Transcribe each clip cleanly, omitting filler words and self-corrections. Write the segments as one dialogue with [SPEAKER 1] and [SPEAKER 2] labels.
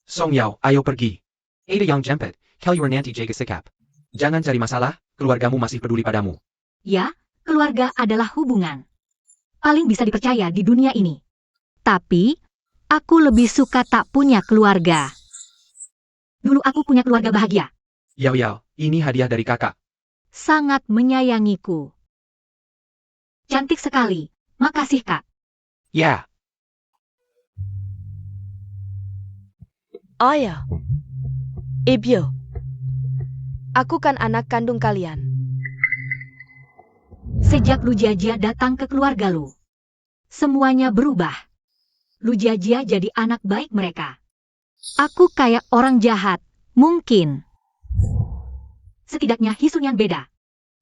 [SPEAKER 1] Song Yao, ayo pergi. Ada yang jempet, kalian nanti jaga sikap. Jangan cari masalah, keluargamu masih peduli padamu.
[SPEAKER 2] Ya, keluarga adalah hubungan paling bisa dipercaya di dunia ini. Tapi, aku lebih suka tak punya keluarga. Dulu aku punya keluarga bahagia.
[SPEAKER 1] Yao Yao, ini hadiah dari kakak.
[SPEAKER 2] Sangat menyayangiku. Cantik sekali. Makasih, Kak.
[SPEAKER 1] Ya.
[SPEAKER 3] Ayah. Ebyo. Aku kan anak kandung kalian.
[SPEAKER 2] Sejak Lu Jiajia datang ke keluarga Lu, semuanya berubah. Lu Jiajia jadi anak baik mereka. Aku kayak orang jahat, mungkin. Setidaknya Hisun yang beda.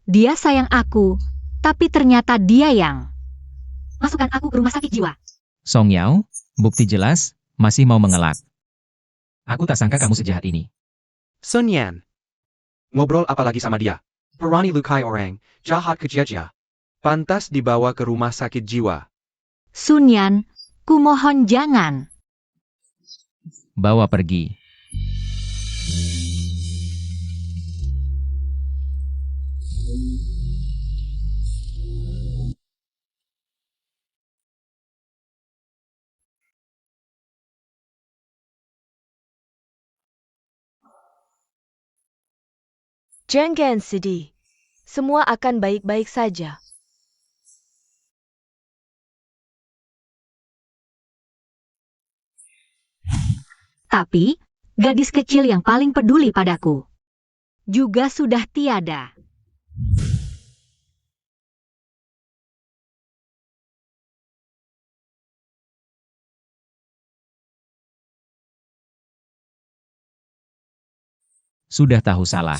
[SPEAKER 2] Dia sayang aku, tapi ternyata dia yang masukkan aku ke rumah sakit jiwa.
[SPEAKER 4] Song Yao, bukti jelas, masih mau mengelak. Aku tak sangka kamu sejahat ini.
[SPEAKER 1] Sun Yan. Ngobrol apa lagi sama dia? Perani lukai orang, jahat ke Jiajia. Pantas dibawa ke rumah sakit jiwa.
[SPEAKER 2] Sun Yan, kumohon jangan.
[SPEAKER 4] Bawa pergi.
[SPEAKER 3] Jangan sedih. Semua akan baik-baik saja.
[SPEAKER 2] Tapi, gadis kecil yang paling peduli padaku juga sudah tiada.
[SPEAKER 4] Sudah tahu salah.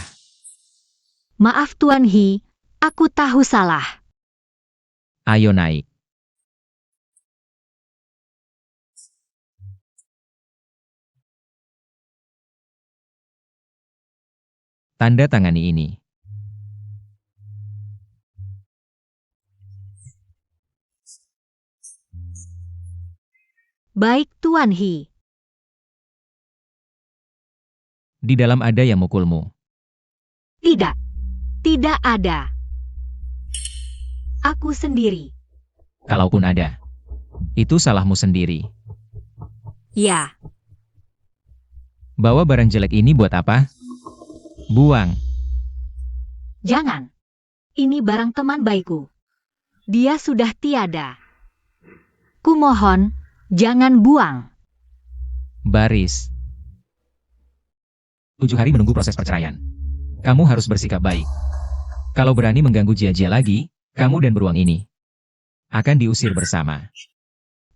[SPEAKER 2] Maaf Tuan He, aku tahu salah.
[SPEAKER 4] Ayo naik. Tanda tangani ini.
[SPEAKER 2] Baik Tuan He.
[SPEAKER 4] Di dalam ada yang mukulmu.
[SPEAKER 2] Tidak. Tidak ada. Aku sendiri.
[SPEAKER 4] Kalaupun ada, itu salahmu sendiri.
[SPEAKER 2] Ya.
[SPEAKER 4] Bawa barang jelek ini buat apa? Buang.
[SPEAKER 2] Jangan. Ini barang teman baikku. Dia sudah tiada. Kumohon, jangan buang.
[SPEAKER 4] Baris. 7 hari menunggu proses perceraian. Kamu harus bersikap baik. Kalau berani mengganggu Jiajia lagi, kamu dan beruang ini akan diusir bersama.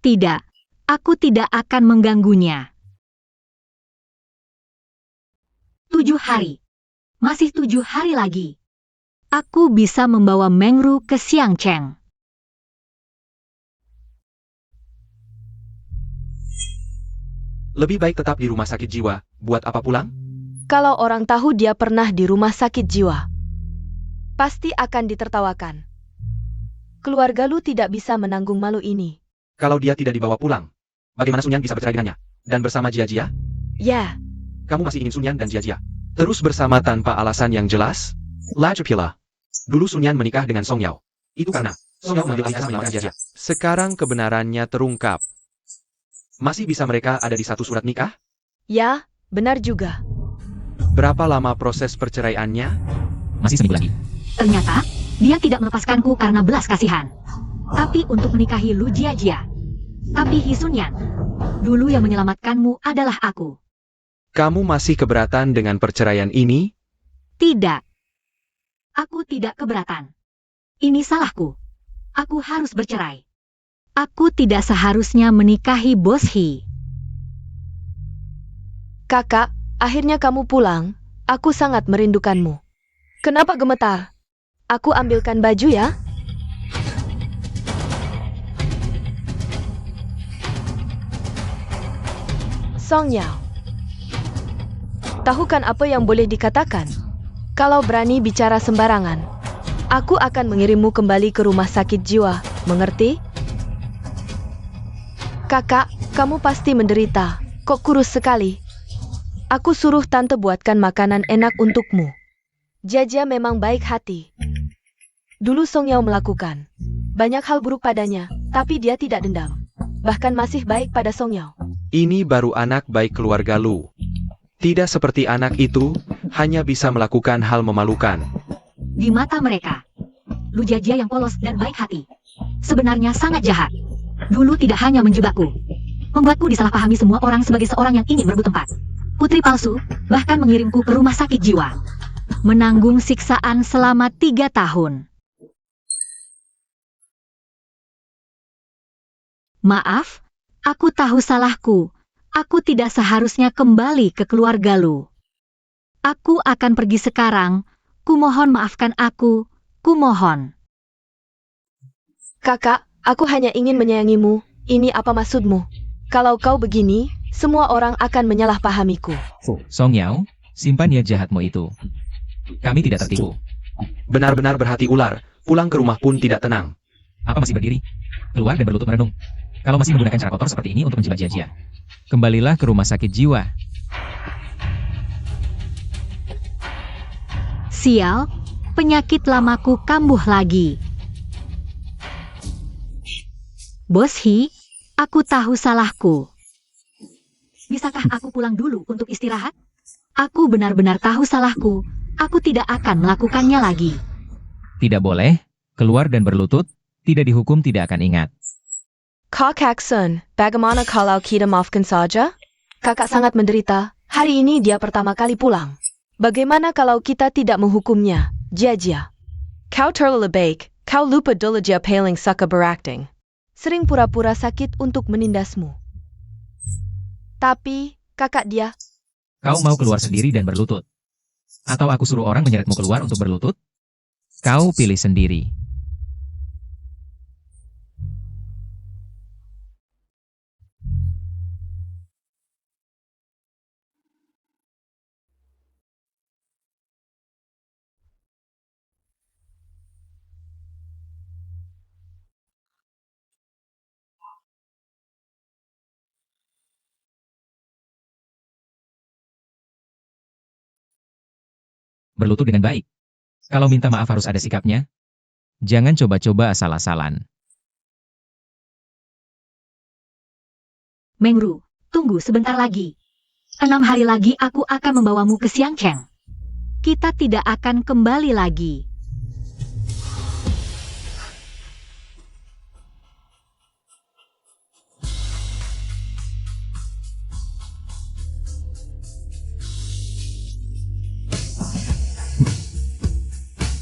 [SPEAKER 2] Tidak. Aku tidak akan mengganggunya. 7 hari. Masih 7 hari lagi. Aku bisa membawa Mengru ke Xiangcheng.
[SPEAKER 1] Lebih baik tetap di rumah sakit jiwa, buat apa pulang?
[SPEAKER 3] Kalau orang tahu dia pernah di rumah sakit jiwa, pasti akan ditertawakan. Keluarga Lu tidak bisa menanggung malu ini.
[SPEAKER 1] Kalau dia tidak dibawa pulang, bagaimana Sun Yan bisa bercerai dengannya? Dan bersama Jiajia?
[SPEAKER 3] Ya,
[SPEAKER 1] Kamu masih ingin Sun Yan dan Jiajia terus bersama tanpa alasan yang jelas? Lajapila. Dulu Sun Yan menikah dengan Song Yao. Itu karena Song Yao mengambil alih asa menyelamatkan Jiajia. Sekarang kebenarannya terungkap. Masih bisa mereka ada di satu surat nikah?
[SPEAKER 3] ya, benar juga.
[SPEAKER 1] Berapa lama proses perceraiannya?
[SPEAKER 4] Masih seminggu lagi.
[SPEAKER 2] Ternyata, dia tidak melepaskanku karena belas kasihan. Tapi untuk menikahi Lu Jiajia. Tapi Hisun Yan, dulu yang menyelamatkanmu adalah aku.
[SPEAKER 1] Kamu masih keberatan dengan perceraian ini?
[SPEAKER 2] Tidak. Aku tidak keberatan. Ini salahku. Aku harus bercerai. Aku tidak seharusnya menikahi Bos He.
[SPEAKER 3] Kakak, akhirnya kamu pulang. Aku sangat merindukanmu. Kenapa gemetar? Aku ambilkan baju ya. Song Yao. Tahu kan apa yang boleh dikatakan? Kalau berani bicara sembarangan, aku akan mengirimmu kembali ke rumah sakit jiwa, mengerti? Kakak, kamu pasti menderita. Kok kurus sekali? Aku suruh tante buatkan makanan enak untukmu. Jia memang baik hati. Dulu Song Yao melakukan banyak hal buruk padanya, tapi dia tidak dendam. Bahkan masih baik pada Song Yao.
[SPEAKER 1] Ini baru anak baik keluarga Lu. Tidak seperti anak itu, hanya bisa melakukan hal memalukan.
[SPEAKER 2] Di mata mereka, Lu Jia yang polos dan baik hati sebenarnya sangat jahat. Dulu tidak hanya menjebakku, membuatku disalahpahami semua orang sebagai seorang yang ingin merebut tempat. Putri palsu, bahkan mengirimku ke rumah sakit jiwa. Menanggung siksaan selama 3 tahun. Maaf, aku tahu salahku. Aku tidak seharusnya kembali ke keluarga Lu. Aku akan pergi sekarang. Kumohon maafkan aku. Kumohon.
[SPEAKER 3] Kakak, aku hanya ingin menyayangimu. Ini apa maksudmu? Kalau kau begini, semua orang akan menyalahpahamiku.
[SPEAKER 4] Song Yao, simpan niat jahatmu itu. Kami tidak tertipu.
[SPEAKER 1] Benar-benar berhati ular, pulang ke rumah pun tidak tenang.
[SPEAKER 4] Apa masih berdiri? Keluar dan berlutut merenung. Kalau masih menggunakan cara kotor seperti ini untuk menjebak Jia. Kembalilah ke rumah sakit jiwa.
[SPEAKER 2] Sial, penyakit lamaku kambuh lagi. Bos Hi, aku tahu salahku. Bisakah aku pulang dulu untuk istirahat? Aku benar-benar tahu salahku. Aku tidak akan melakukannya lagi.
[SPEAKER 4] Tidak boleh, keluar dan berlutut, tidak dihukum tidak akan ingat.
[SPEAKER 3] Kakak Sun, bagaimana kalau kita maafkan saja? Kakak sangat menderita. Hari ini dia pertama kali pulang. Bagaimana kalau kita tidak menghukumnya, Jia? Kau terlalu baik. Kau lupa dulu dia paling suka berakting. Sering pura-pura sakit untuk menindasmu. Tapi, kakak dia,
[SPEAKER 4] Kau mau keluar sendiri dan berlutut? Atau aku suruh orang menyeretmu keluar untuk berlutut? Kau pilih sendiri. Berlutut dengan baik. Kalau minta maaf harus ada sikapnya. Jangan coba-coba asal-asalan.
[SPEAKER 2] Mengru, tunggu sebentar lagi. 6 hari lagi aku akan membawamu ke Xiangcheng. Kita tidak akan kembali lagi.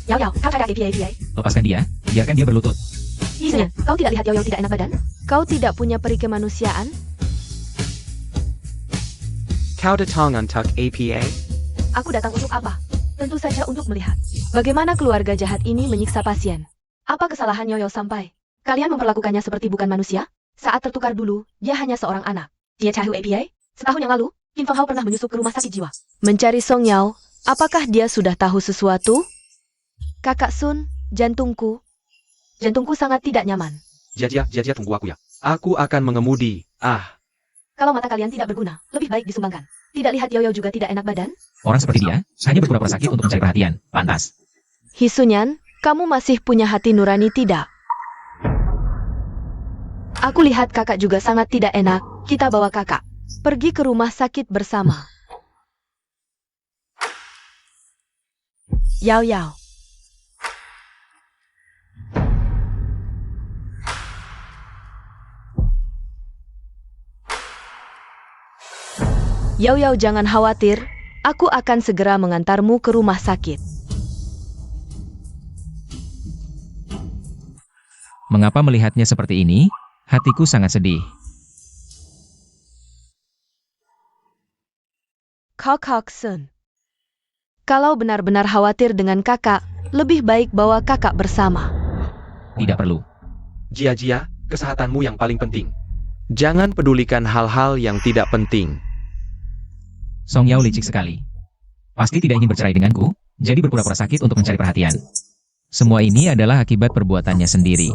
[SPEAKER 2] Yao, kau cari APA.
[SPEAKER 4] Lepaskan dia, biarkan dia berlutut.
[SPEAKER 2] Isunya, kau tidak lihat Yao tidak enak badan?
[SPEAKER 3] kau tidak punya peri kemanusiaan?
[SPEAKER 1] Kau datang untuk APA?
[SPEAKER 3] Aku datang untuk apa? Tentu saja untuk melihat bagaimana keluarga jahat ini menyiksa pasien. Apa kesalahan Yoyo sampai kalian memperlakukannya seperti bukan manusia? Saat tertukar dulu, dia hanya seorang anak. Dia cahu APA? Setahun yang lalu, Kim Feng Hao pernah menyusup ke rumah sakit jiwa. Mencari Song Yao, apakah dia sudah tahu sesuatu? Kakak Sun, jantungku sangat tidak nyaman.
[SPEAKER 1] Jia, tunggu aku ya. Aku akan mengemudi.
[SPEAKER 3] Kalau mata kalian tidak berguna, lebih baik disumbangkan. Tidak lihat Yoyo juga tidak enak badan?
[SPEAKER 4] Orang seperti dia, hanya berpura-pura sakit untuk mencari perhatian. Pantas.
[SPEAKER 3] Hisunyan, kamu masih punya hati nurani tidak? Aku lihat kakak juga sangat tidak enak. Kita bawa kakak pergi ke rumah sakit bersama. Yao. Yao, jangan khawatir. Aku akan segera mengantarmu ke rumah sakit.
[SPEAKER 4] Mengapa melihatnya seperti ini? Hatiku sangat sedih.
[SPEAKER 3] Kakak Sun, kalau benar-benar khawatir dengan kakak, lebih baik bawa kakak bersama.
[SPEAKER 4] Tidak perlu.
[SPEAKER 1] Jia, kesehatanmu yang paling penting. Jangan pedulikan hal-hal yang tidak penting.
[SPEAKER 4] Song Yao licik sekali. Pasti tidak ingin bercerai denganku, jadi berpura-pura sakit untuk mencari perhatian. Semua ini adalah akibat perbuatannya sendiri.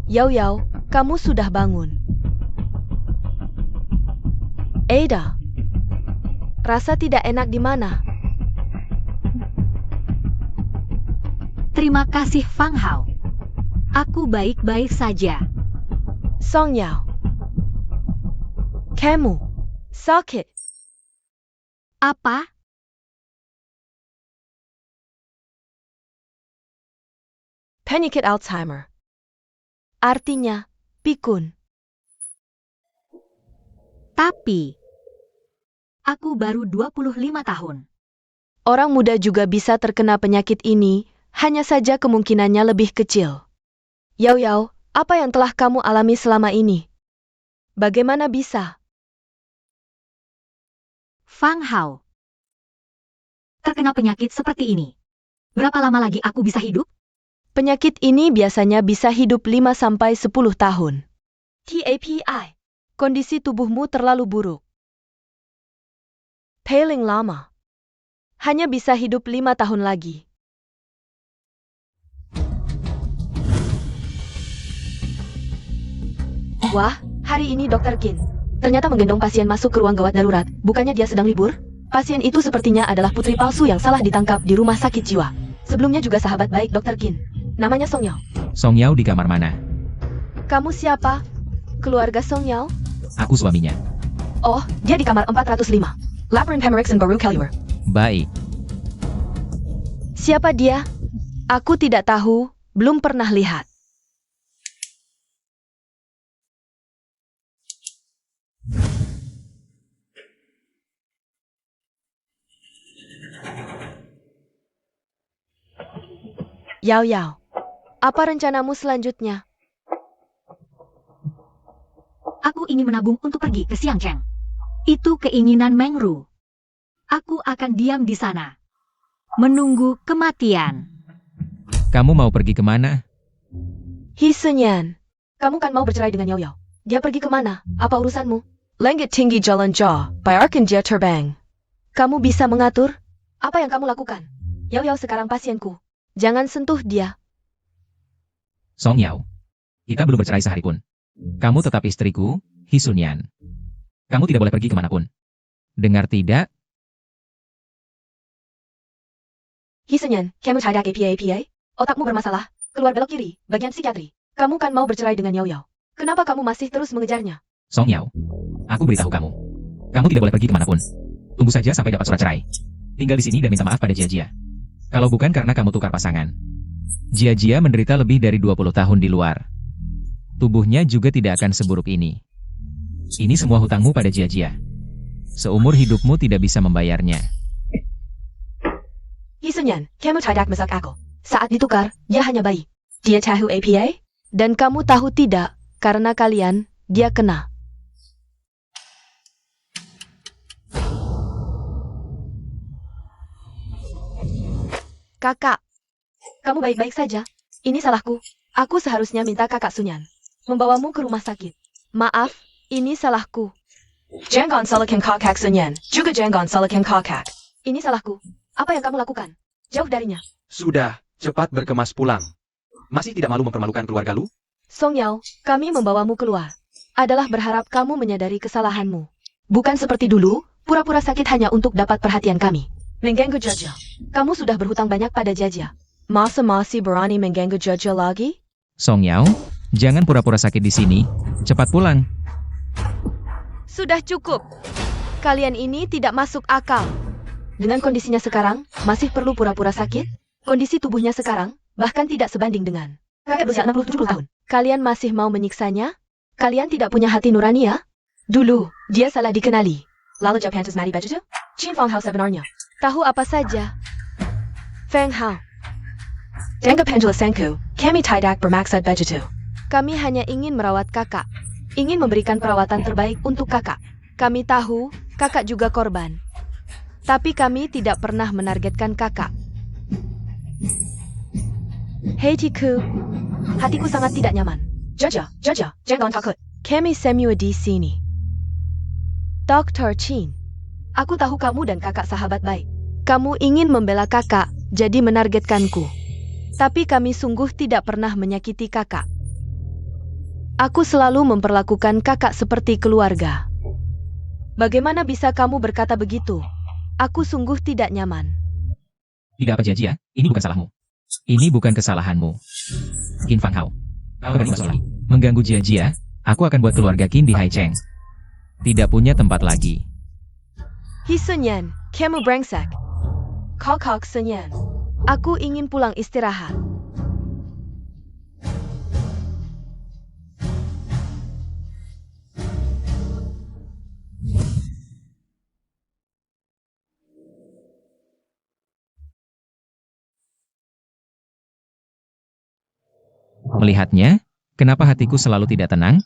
[SPEAKER 3] Yao Yao, kamu sudah bangun. Ada, rasa tidak enak di mana?
[SPEAKER 2] Terima kasih Fang Hao. Aku baik-baik saja.
[SPEAKER 3] Song Yao, kamu sakit.
[SPEAKER 2] Apa?
[SPEAKER 3] Penyakit Alzheimer. Artinya, pikun.
[SPEAKER 2] Tapi, aku baru 25 tahun.
[SPEAKER 3] Orang muda juga bisa terkena penyakit ini, hanya saja kemungkinannya lebih kecil. Yao Yao, apa yang telah kamu alami selama ini? Bagaimana bisa?
[SPEAKER 2] Fang Hao. Terkena penyakit seperti ini. Berapa lama lagi aku bisa hidup?
[SPEAKER 3] Penyakit ini biasanya bisa hidup 5-10 tahun. TAPI. Kondisi tubuhmu terlalu buruk. Paling lama. Hanya bisa hidup 5 tahun lagi. Wah, hari ini Dr. Qin ternyata menggendong pasien masuk ke ruang gawat darurat. Bukannya dia sedang libur? Pasien itu sepertinya adalah putri palsu yang salah ditangkap di rumah sakit jiwa. Sebelumnya juga sahabat baik Dr. Qin. Namanya Song Yao.
[SPEAKER 4] Song Yao di kamar mana?
[SPEAKER 3] Kamu siapa? Keluarga Song Yao?
[SPEAKER 4] Aku suaminya.
[SPEAKER 3] Oh, dia di kamar 405. Labyrinth Pemeriksen baru keluar.
[SPEAKER 4] Baik.
[SPEAKER 3] Siapa dia? Aku tidak tahu, belum pernah lihat. Yao Yao, apa rencanamu selanjutnya?
[SPEAKER 2] Aku ingin menabung untuk pergi ke Xiangcheng. Itu keinginan Meng Ru. Aku akan diam di sana. Menunggu kematian.
[SPEAKER 4] Kamu mau pergi kemana?
[SPEAKER 3] He Senyan, kamu kan mau bercerai dengan Yao Yao. Dia pergi kemana? Apa urusanmu? Langit tinggi jalan jauh, bayarkan dia terbang. Kamu bisa mengatur? Apa yang kamu lakukan? Yao Yao sekarang pasienku. Jangan sentuh dia.
[SPEAKER 4] Song Yao. Kita belum bercerai sehari pun. Kamu tetap istriku, He Sunyan. Kamu tidak boleh pergi kemanapun. Dengar tidak?
[SPEAKER 3] He Senyan, kamu cadak APA. Otakmu bermasalah. Keluar belok kiri, bagian psikiatri. Kamu kan mau bercerai dengan Yao Yao. Kenapa kamu masih terus mengejarnya?
[SPEAKER 4] Song Yao. Aku beritahu kamu. Kamu tidak boleh pergi kemanapun. Tunggu saja sampai dapat surat cerai. Tinggal di sini dan minta maaf pada Jia Jia. Kalau bukan karena kamu tukar pasangan. Jia Jia menderita lebih dari 20 tahun di luar. Tubuhnya juga tidak akan seburuk ini. Ini semua hutangmu pada Jia Jia. Seumur hidupmu tidak bisa membayarnya.
[SPEAKER 3] He Senyan, kamu cadak masak aku. Saat ditukar, dia hanya bayi. Dia tahu APA? Dan kamu tahu tidak, karena kalian, dia kena. Kakak, kamu baik-baik saja? Ini salahku. Aku seharusnya minta kakak Sunyan membawamu ke rumah sakit. Maaf, ini salahku. Jangan salahkan kakak Sunyan, juga jangan salahkan kakak. Ini salahku. Apa yang kamu lakukan? Jauh darinya.
[SPEAKER 1] Sudah, cepat berkemas pulang. Masih tidak malu mempermalukan keluarga lu?
[SPEAKER 3] Song Yao, kami membawamu keluar. Adalah berharap kamu menyadari kesalahanmu. Bukan seperti dulu, pura-pura sakit hanya untuk dapat perhatian kami. Mengganggu Jaja. Kamu sudah berhutang banyak pada Jaja. Masa masih berani mengganggu Jaja lagi?
[SPEAKER 4] Song Yao, jangan pura-pura sakit di sini. Cepat pulang.
[SPEAKER 3] Sudah cukup. Kalian ini tidak masuk akal. Dengan kondisinya sekarang, masih perlu pura-pura sakit? Kondisi tubuhnya sekarang, bahkan tidak sebanding dengan kakek berusia 60-70 tahun. Kalian masih mau menyiksanya? Kalian tidak punya hati nurani ya? Dulu, dia salah dikenali. Lalu Japan mari baju tu? Chin Fang Hao sebenarnya. Tahu apa saja? Feng Hao. Dengan penjelasanku, kami tidak bermaksud begitu. Kami hanya ingin merawat kakak. Ingin memberikan perawatan terbaik untuk kakak. Kami tahu, kakak juga korban. Tapi kami tidak pernah menargetkan kakak. Hei Tiku, hatiku sangat tidak nyaman. Jaja, jangan takut. Kami semua di sini. Dr. Chin, aku tahu kamu dan kakak sahabat baik. Kamu ingin membela kakak, jadi menargetkanku. Tapi kami sungguh tidak pernah menyakiti kakak. Aku selalu memperlakukan kakak seperti keluarga. Bagaimana bisa kamu berkata begitu? Aku sungguh tidak nyaman.
[SPEAKER 4] Tidak apa Jia, ini bukan salahmu. Ini bukan kesalahanmu. Qin Fang Hao. Kau berani masuk lagi. Mengganggu Jia, aku akan buat keluarga Qin di Haicheng. Tidak punya tempat lagi.
[SPEAKER 3] Hisunyan, kamu brengsek. Kok Senyan. Aku ingin pulang istirahat.
[SPEAKER 4] Melihatnya, kenapa hatiku selalu tidak tenang?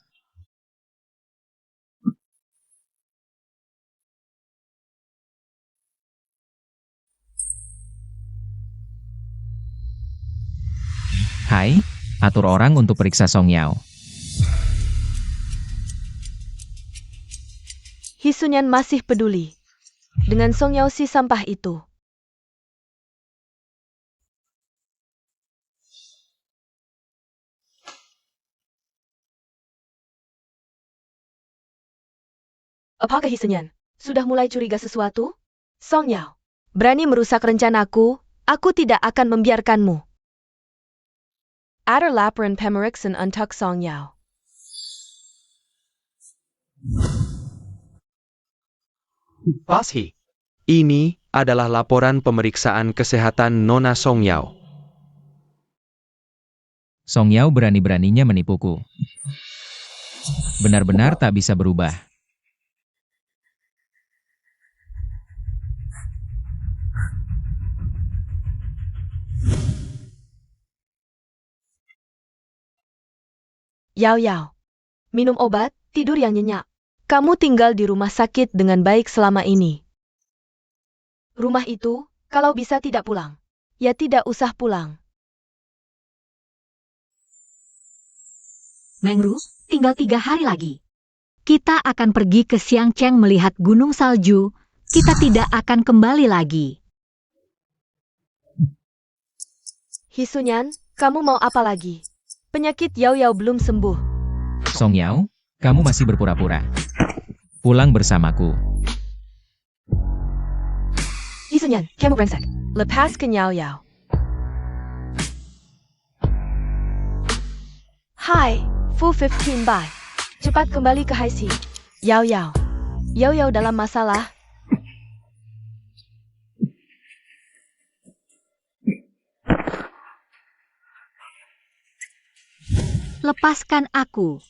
[SPEAKER 4] Hai, atur orang untuk periksa Song Yao.
[SPEAKER 3] Hisunyan masih peduli dengan Song Yao si sampah itu. Apakah Hisunyan sudah mulai curiga sesuatu? Song Yao, berani merusak rencanaku, aku tidak akan membiarkanmu. Ada laporan pemeriksan untuk Song Yao.
[SPEAKER 1] Pasti. Ini adalah laporan pemeriksaan kesehatan Nona Song Yao.
[SPEAKER 4] Song Yao berani-beraninya menipuku. Benar-benar tak bisa berubah.
[SPEAKER 3] Yao, minum obat, tidur yang nyenyak. Kamu tinggal di rumah sakit dengan baik selama ini. Rumah itu, kalau bisa tidak pulang, ya tidak usah pulang.
[SPEAKER 2] Mengru, tinggal 3 hari lagi. Kita akan pergi ke Xiangcheng melihat gunung salju. Kita tidak akan kembali lagi.
[SPEAKER 3] Hisunyan, kamu mau apa lagi? Penyakit Yao belum sembuh.
[SPEAKER 4] Song Yao, kamu masih berpura-pura. Pulang bersamaku.
[SPEAKER 3] Hisunyan, kamu brengsek. Lepaskan Yao. Hai, Fu 15 bye. Cepat kembali ke Haisi. Yao dalam masalah.
[SPEAKER 2] Lepaskan aku.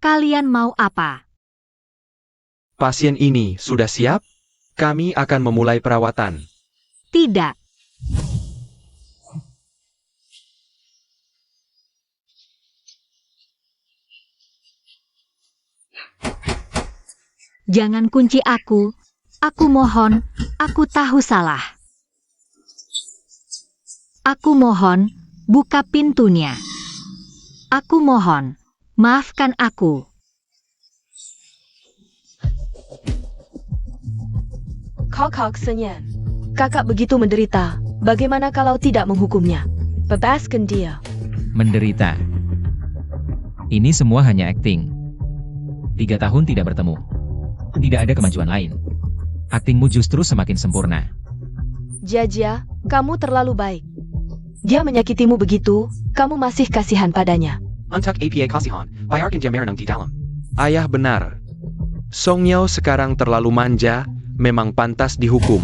[SPEAKER 2] Kalian mau apa?
[SPEAKER 1] Pasien ini sudah siap? Kami akan memulai perawatan.
[SPEAKER 2] Tidak. Jangan kunci aku. Aku mohon, aku tahu salah. Aku mohon, buka pintunya. Aku mohon, maafkan aku.
[SPEAKER 3] Kok Senyan. Kakak begitu menderita. Bagaimana kalau tidak menghukumnya? Bebaskan dia.
[SPEAKER 4] Menderita. Ini semua hanya akting. 3 tahun tidak bertemu. Tidak ada kemajuan lain. Aktingmu justru semakin sempurna.
[SPEAKER 3] Jia, kamu terlalu baik. Dia menyakitimu begitu, kamu masih kasihan padanya.
[SPEAKER 1] Untuk APA kasihan, bayarkan dia merenang di dalam. Ayah benar. Song Yao sekarang terlalu manja, memang pantas dihukum.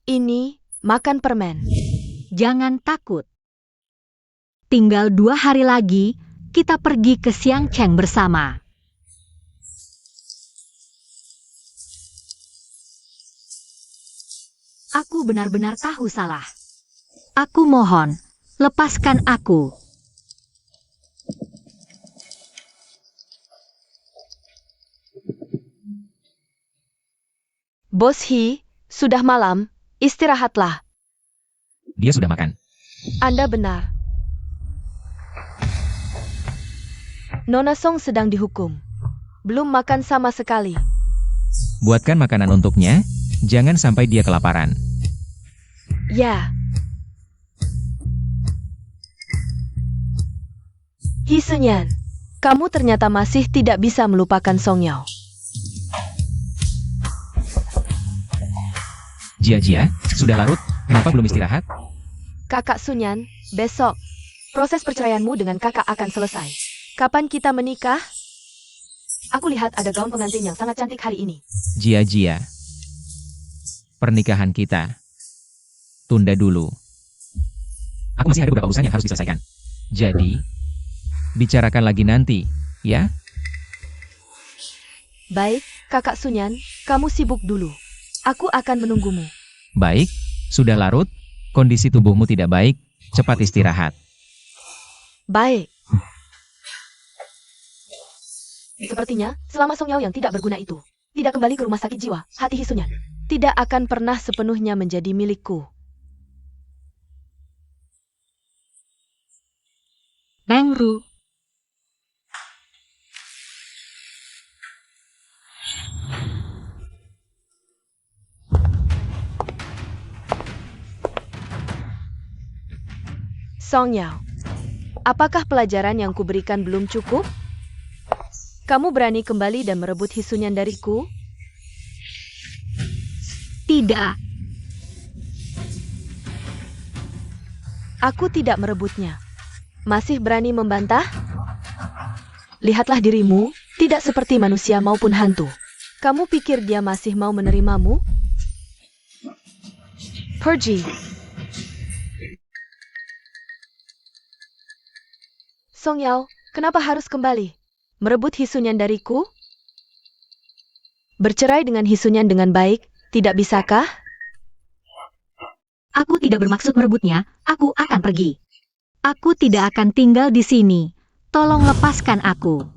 [SPEAKER 3] Ini, makan permen.
[SPEAKER 2] Jangan takut. Tinggal 2 hari lagi, kita pergi ke Xiangcheng bersama. Aku benar-benar tahu salah. Aku mohon, lepaskan aku.
[SPEAKER 3] Bos He, sudah malam, istirahatlah.
[SPEAKER 4] Dia sudah makan.
[SPEAKER 3] Anda benar. Nona Song sedang dihukum. Belum makan sama sekali.
[SPEAKER 4] Buatkan makanan untuknya, jangan sampai dia kelaparan.
[SPEAKER 3] Ya. Hisunyan, kamu ternyata masih tidak bisa melupakan Song Yao.
[SPEAKER 4] Jia, sudah larut, kenapa belum istirahat?
[SPEAKER 3] Kakak Sunyan, besok, proses perceraianmu dengan kakak akan selesai. Kapan kita menikah? Aku lihat ada gaun pengantin yang sangat cantik hari ini.
[SPEAKER 4] Jia, pernikahan kita tunda dulu. Aku masih ada beberapa urusan yang harus diselesaikan. Jadi, bicarakan lagi nanti, ya?
[SPEAKER 3] Baik, kakak Sunyan, kamu sibuk dulu. Aku akan menunggumu.
[SPEAKER 4] Baik, sudah larut, kondisi tubuhmu tidak baik, cepat istirahat.
[SPEAKER 3] Baik. Sepertinya, selama Song Yao yang tidak berguna itu tidak kembali ke rumah sakit jiwa, hati Hisunyan tidak akan pernah sepenuhnya menjadi milikku.
[SPEAKER 2] Beng Ru.
[SPEAKER 3] Song Yao, apakah pelajaran yang kuberikan belum cukup? Kamu berani kembali dan merebut Hisunyan dariku?
[SPEAKER 2] Tidak.
[SPEAKER 3] Aku tidak merebutnya. Masih berani membantah? Lihatlah dirimu, tidak seperti manusia maupun hantu. Kamu pikir dia masih mau menerimamu? Pergi. Song Yao, kenapa harus kembali? Merebut Hisunyan dariku? Bercerai dengan Hisunyan dengan baik, tidak bisakah?
[SPEAKER 2] Aku tidak bermaksud merebutnya, aku akan pergi. Aku tidak akan tinggal di sini. Tolong lepaskan aku.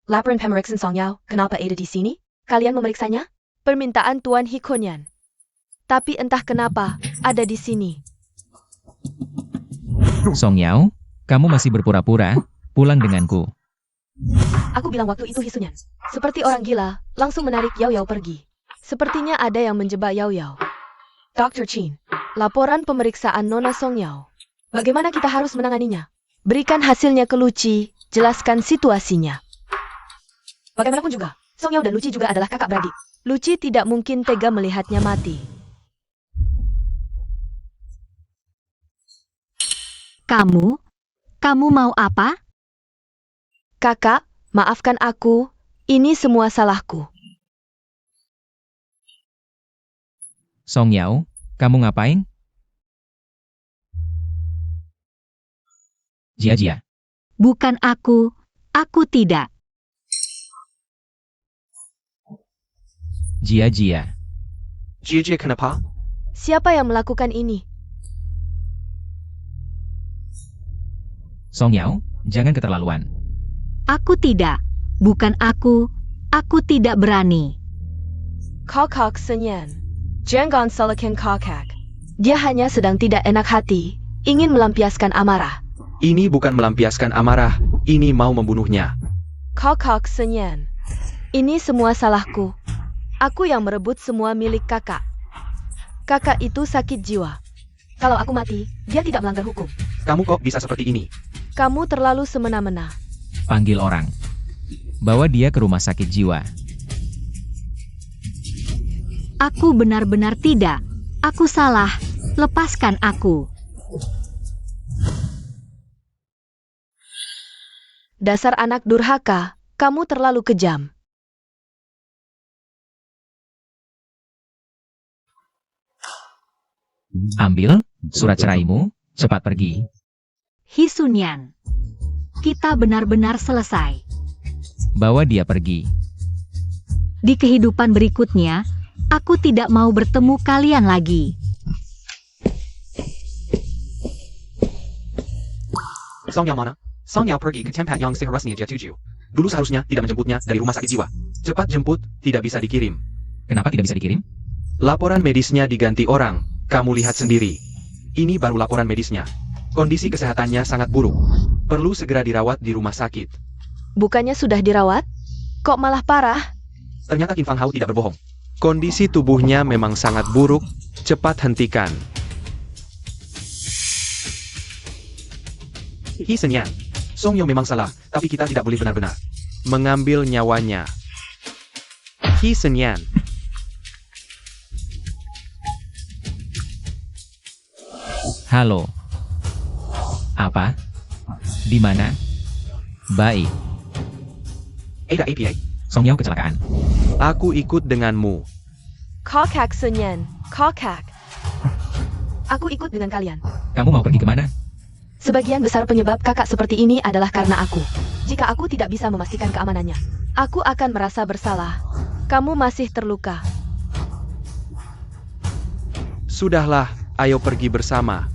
[SPEAKER 3] Laporan pemeriksan Song Yao, kenapa ada di sini? Kalian memeriksanya? Permintaan Tuan Hikonyan. Tapi entah kenapa, ada di sini.
[SPEAKER 4] Song Yao, kamu masih berpura-pura, pulang denganku.
[SPEAKER 3] Aku bilang waktu itu Hisunyan, seperti orang gila, langsung menarik Yao Yao pergi. Sepertinya ada yang menjebak Yao Yao. Dr. Chin, laporan pemeriksaan Nona Song Yao. Bagaimana kita harus menanganinya? Berikan hasilnya ke Luci, jelaskan situasinya. Bagaimanapun juga, Song Yao dan Luci juga adalah kakak beradik. Luci tidak mungkin tega melihatnya mati.
[SPEAKER 2] Kamu mau apa?
[SPEAKER 3] Kakak, maafkan aku, ini semua salahku.
[SPEAKER 4] Song Yao, kamu ngapain? Jia,
[SPEAKER 2] Bukan aku tidak.
[SPEAKER 4] Jia.
[SPEAKER 1] Jia, kenapa?
[SPEAKER 3] Siapa yang melakukan ini?
[SPEAKER 4] Song Yao, jangan keterlaluan.
[SPEAKER 2] Aku tidak. Bukan aku tidak berani.
[SPEAKER 3] Kakak Senyan. Jangan salahkan kakak. Dia hanya sedang tidak enak hati, ingin melampiaskan amarah.
[SPEAKER 1] Ini bukan melampiaskan amarah, ini mau membunuhnya.
[SPEAKER 3] Kakak Senyan. Ini semua salahku. Aku yang merebut semua milik kakak. Kakak itu sakit jiwa. Kalau aku mati, dia tidak melanggar hukum.
[SPEAKER 1] Kamu kok bisa seperti ini?
[SPEAKER 3] Kamu terlalu semena-mena.
[SPEAKER 4] Panggil orang. Bawa dia ke rumah sakit jiwa.
[SPEAKER 2] Aku benar-benar tidak. Aku salah. Lepaskan aku.
[SPEAKER 3] Dasar anak durhaka, kamu terlalu kejam.
[SPEAKER 4] Ambil surat ceraimu, cepat pergi.
[SPEAKER 2] Hisunyan. kita benar-benar selesai.
[SPEAKER 4] Bawa dia pergi.
[SPEAKER 2] Di kehidupan berikutnya, aku tidak mau bertemu kalian lagi.
[SPEAKER 1] Songyao mana? Songyao pergi ke tempat yang seharusnya dia tuju. Dulu seharusnya tidak menjemputnya dari rumah sakit jiwa. Cepat jemput, tidak bisa dikirim.
[SPEAKER 4] Kenapa tidak bisa dikirim?
[SPEAKER 1] Laporan medisnya diganti orang. Kamu lihat sendiri. Ini baru laporan medisnya. Kondisi kesehatannya sangat buruk. Perlu segera dirawat di rumah sakit.
[SPEAKER 3] Bukannya sudah dirawat? Kok malah parah?
[SPEAKER 1] Ternyata Qin Fang Hao tidak berbohong. Kondisi tubuhnya memang sangat buruk. Cepat hentikan. Hi Senyan. Songyao memang salah, tapi kita tidak boleh benar-benar mengambil nyawanya. Hi Senyan.
[SPEAKER 4] Halo. Apa? Di mana? Baik.
[SPEAKER 1] Ada APA.
[SPEAKER 4] Songyao kecelakaan.
[SPEAKER 1] Aku ikut denganmu.
[SPEAKER 3] Kokak Sunyan, kokak. Aku ikut dengan kalian.
[SPEAKER 4] Kamu mau pergi kemana?
[SPEAKER 3] Sebagian besar penyebab kakak seperti ini adalah karena aku. Jika aku tidak bisa memastikan keamanannya, aku akan merasa bersalah. Kamu masih terluka.
[SPEAKER 1] Sudahlah, ayo pergi bersama.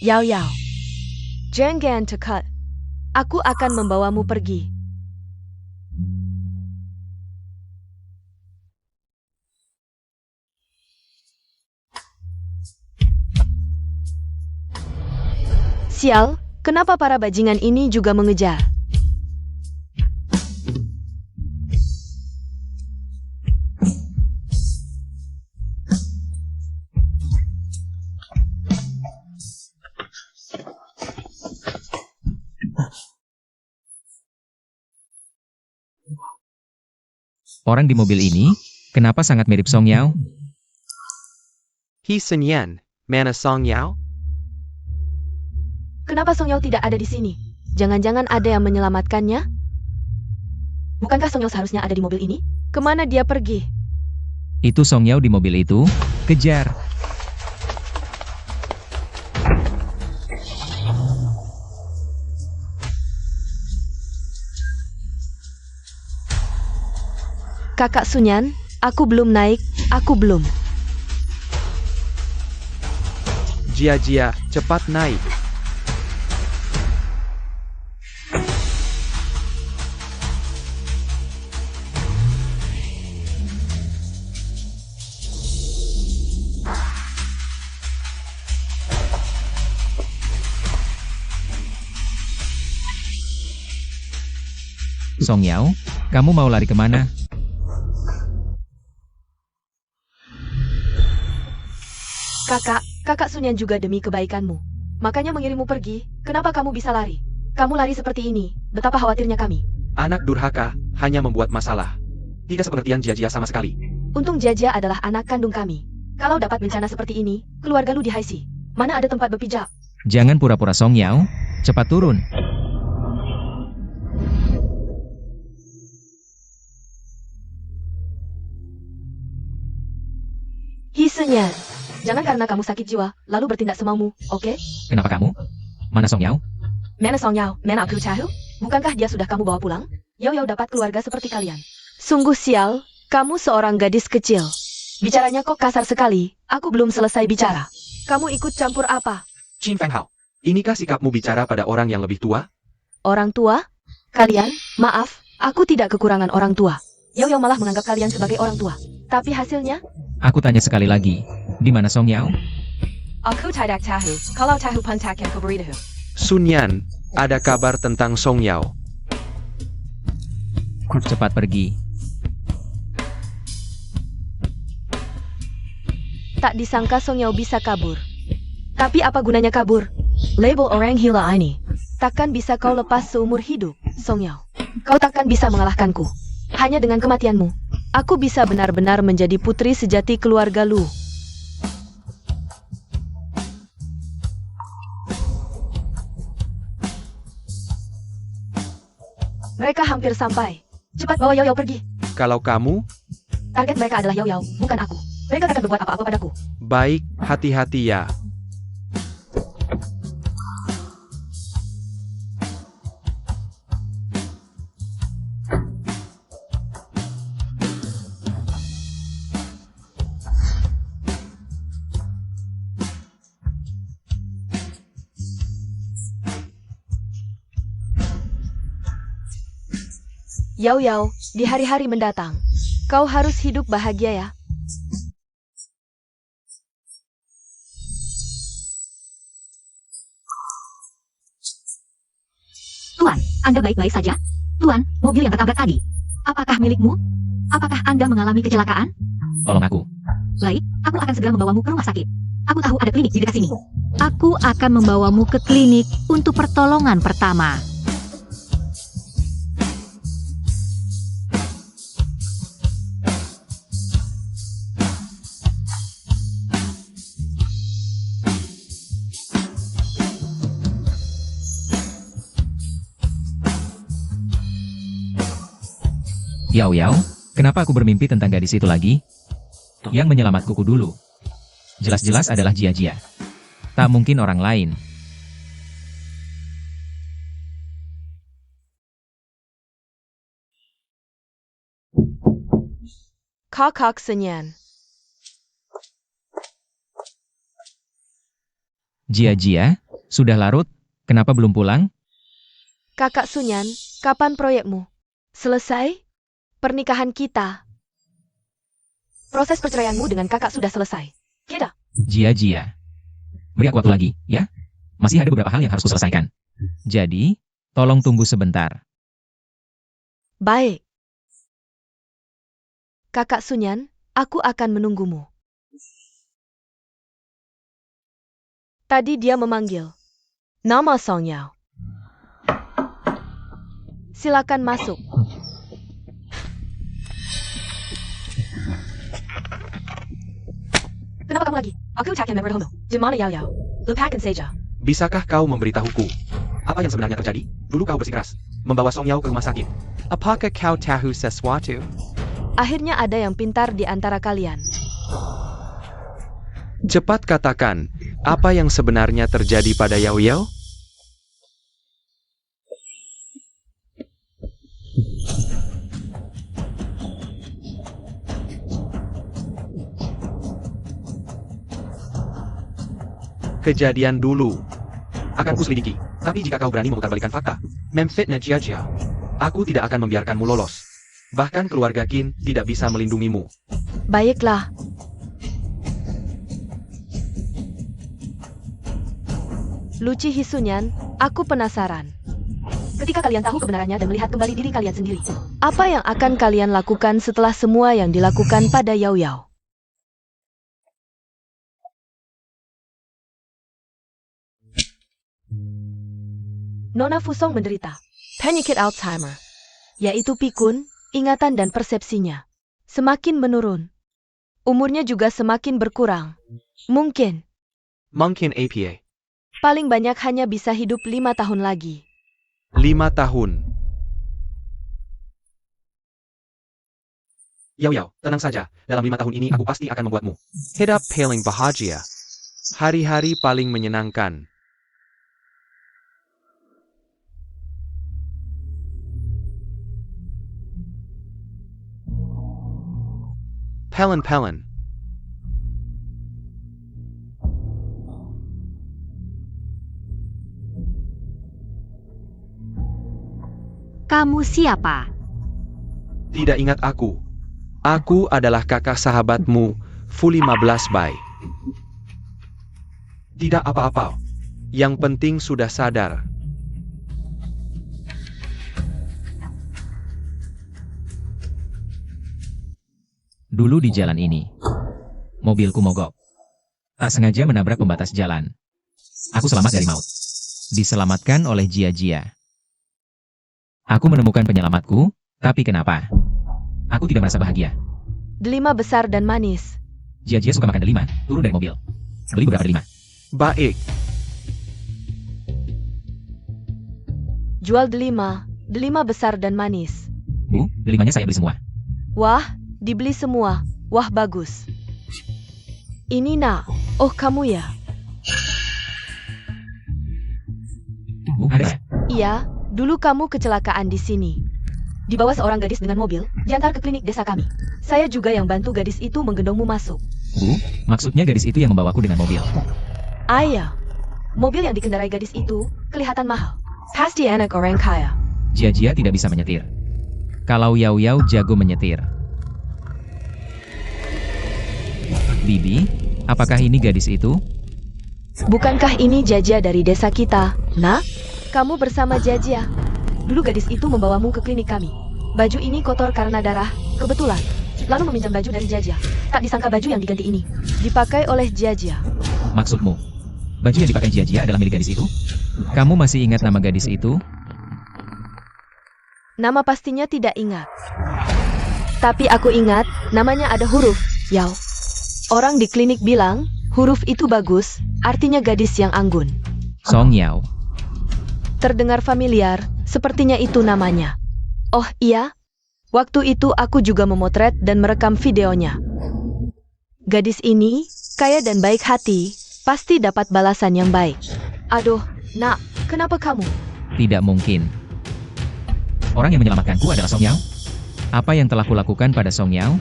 [SPEAKER 3] Yao Yao. Jangan dekat. Aku akan membawamu pergi. Sial, kenapa para bajingan ini juga mengejar?
[SPEAKER 4] Orang di mobil ini, kenapa sangat mirip Songyao?
[SPEAKER 1] Hi Senyan, mana Songyao?
[SPEAKER 3] Kenapa Songyao tidak ada di sini? Jangan-jangan ada yang menyelamatkannya? Bukankah Songyao seharusnya ada di mobil ini? Kemana dia pergi?
[SPEAKER 4] Itu Songyao di mobil itu, kejar.
[SPEAKER 3] Kakak Sunyan, aku belum naik, aku belum.
[SPEAKER 1] Jia, cepat naik.
[SPEAKER 4] Songyao, kamu mau lari kemana?
[SPEAKER 3] Kakak Sunyan juga demi kebaikanmu. Makanya mengirimmu pergi. Kenapa kamu bisa lari? Kamu lari seperti ini. Betapa khawatirnya kami.
[SPEAKER 1] Anak durhaka hanya membuat masalah. Tidak seperti yang Jia sama sekali.
[SPEAKER 3] Untung Jia adalah anak kandung kami. Kalau dapat bencana seperti ini, keluarga lu dihaisi. Mana ada tempat berpijak?
[SPEAKER 4] Jangan pura-pura Songyao, cepat turun.
[SPEAKER 3] Hi Senyan, jangan karena kamu sakit jiwa, lalu bertindak semaumu, oke?
[SPEAKER 4] Kenapa kamu? Mana Songyao?
[SPEAKER 3] Mana Songyao, mana aku tahu? Bukankah dia sudah kamu bawa pulang? Yao dapat keluarga seperti kalian. Sungguh sial, kamu seorang gadis kecil. Bicaranya kok kasar sekali, aku belum selesai bicara. Kamu ikut campur apa?
[SPEAKER 1] Qin Fang Hao, inikah sikapmu bicara pada orang yang lebih tua?
[SPEAKER 3] Orang tua? Kalian? Maaf, aku tidak kekurangan orang tua. Yao malah menganggap kalian sebagai orang tua. Tapi hasilnya?
[SPEAKER 4] Aku tanya sekali lagi, di mana Songyao?
[SPEAKER 3] Aku tidak tahu, kalau tahu pantakkan ku beritahu.
[SPEAKER 1] Sunyan, ada kabar tentang Songyao.
[SPEAKER 4] Cepat pergi.
[SPEAKER 3] Tak disangka Songyao bisa kabur. Tapi apa gunanya kabur? Label orang gila ini. Takkan bisa kau lepas seumur hidup, Songyao. Kau takkan bisa mengalahkanku. Hanya dengan kematianmu, aku bisa benar-benar menjadi putri sejati keluarga Lu. Mereka hampir sampai. Cepat bawa Yao pergi.
[SPEAKER 1] Kalau kamu,
[SPEAKER 3] Target mereka adalah Yao Yao, bukan aku. Mereka akan berbuat apa-apa padaku.
[SPEAKER 1] Baik, hati-hati ya.
[SPEAKER 3] Yao Yao, di hari-hari mendatang, kau harus hidup bahagia ya.
[SPEAKER 2] Tuan, Anda baik-baik saja? Tuan, mobil yang tertabrak tadi. Apakah milikmu? Apakah Anda mengalami kecelakaan?
[SPEAKER 4] Tolong aku.
[SPEAKER 2] Baik, aku akan segera membawamu ke rumah sakit. Aku tahu ada klinik di dekat sini. Aku akan membawamu ke klinik untuk pertolongan pertama.
[SPEAKER 4] Yao Yao, kenapa aku bermimpi tentang gadis itu lagi? Yang menyelamatkuku dulu. Jelas-jelas adalah Jia Jia. Tak mungkin orang lain.
[SPEAKER 3] Kakak Senyan.
[SPEAKER 4] Jia Jia, sudah larut? Kenapa belum pulang?
[SPEAKER 3] Kakak Sunyan, kapan proyekmu? Selesai? Pernikahan kita. Proses perceraianmu dengan kakak sudah selesai. Tidak.
[SPEAKER 4] Jia Jia. Beri aku waktu lagi, ya? Masih ada beberapa hal yang harus kuselesaikan. Jadi, tolong tunggu sebentar.
[SPEAKER 3] Baik. Kakak Sunyan, aku akan menunggumu. Tadi dia memanggil. Nama Song Yao. Silakan masuk. Kenapa kamu lagi? Aku ucapkan member homo. Gimana Yao Yao? Lupakan saja.
[SPEAKER 1] Bisakah kau memberitahuku apa yang sebenarnya terjadi? Dulu kau bersikeras membawa Song Yao ke rumah sakit. Apakah kau tahu sesuatu?
[SPEAKER 3] Akhirnya ada yang pintar di antara kalian.
[SPEAKER 1] Cepat katakan, apa yang sebenarnya terjadi pada Yao Yao? Kejadian dulu akan kuselidiki, tapi jika kau berani memutarbalikkan fakta, memfitnah Jia Jia, aku tidak akan membiarkanmu lolos. Bahkan keluarga Qin tidak bisa melindungimu.
[SPEAKER 3] Baiklah. Luci Hisunyan, aku penasaran. Ketika kalian tahu kebenarannya dan melihat kembali diri kalian sendiri, apa yang akan kalian lakukan setelah semua yang dilakukan pada Yao Yao? Nona Fusong menderita penyakit Alzheimer, yaitu pikun, ingatan dan persepsinya semakin menurun. Umurnya juga semakin berkurang. Mungkin
[SPEAKER 1] APA.
[SPEAKER 3] paling banyak hanya bisa hidup 5 tahun lagi.
[SPEAKER 1] 5 tahun. Yao Yao, tenang saja. Dalam 5 tahun ini aku pasti akan membuatmu hidup paling bahagia. Hari-hari paling menyenangkan. Pelen.
[SPEAKER 2] Kamu siapa?
[SPEAKER 1] Tidak ingat aku. Aku adalah kakak sahabatmu, Fu 15 Bai. Tidak apa-apa. Yang penting sudah sadar.
[SPEAKER 4] Dulu di jalan ini, mobilku mogok. Tak sengaja menabrak pembatas jalan. Aku selamat dari maut. Diselamatkan oleh Jia Jia. Aku menemukan penyelamatku, tapi kenapa? Aku tidak merasa bahagia.
[SPEAKER 3] Delima besar dan manis.
[SPEAKER 4] Jia Jia suka makan delima, turun dari mobil. Beli beberapa delima.
[SPEAKER 1] Baik.
[SPEAKER 3] Jual delima besar dan manis.
[SPEAKER 4] Bu, delimanya saya beli semua.
[SPEAKER 3] Wah, Dibeli semua. Wah, bagus. Ini nak. Oh, kamu ya?
[SPEAKER 4] Ada.
[SPEAKER 3] Iya, dulu kamu kecelakaan di sini. Dibawa seorang gadis dengan mobil, diantar ke klinik desa kami. Saya juga yang bantu gadis itu menggendongmu masuk.
[SPEAKER 4] Bu, maksudnya gadis itu yang membawaku dengan mobil.
[SPEAKER 3] Ayah, mobil yang dikendarai gadis itu kelihatan mahal. Pasti anak orang kaya.
[SPEAKER 4] Jia tidak bisa menyetir. Kalau Yao jago menyetir. Bibi, apakah ini gadis itu?
[SPEAKER 3] Bukankah ini Jia dari desa kita? Nak, kamu bersama Jia. Dulu gadis itu membawamu ke klinik kami. Baju ini kotor karena darah, kebetulan. Lalu meminjam baju dari Jia. Tak disangka baju yang diganti ini dipakai oleh Jia.
[SPEAKER 4] Maksudmu, baju yang dipakai Jia adalah milik gadis itu? Kamu masih ingat nama gadis itu?
[SPEAKER 3] Nama pastinya tidak ingat. Tapi aku ingat, namanya ada huruf, Yao. Orang di klinik bilang, huruf itu bagus, artinya gadis yang anggun.
[SPEAKER 4] Song Yao.
[SPEAKER 3] Terdengar familiar, sepertinya itu namanya. Oh iya, waktu itu aku juga memotret dan merekam videonya. Gadis ini, kaya dan baik hati, pasti dapat balasan yang baik. Aduh, nak, kenapa kamu?
[SPEAKER 4] Tidak mungkin. Orang yang menyelamatkanku adalah Song Yao. Apa yang telah kulakukan pada Song Yao?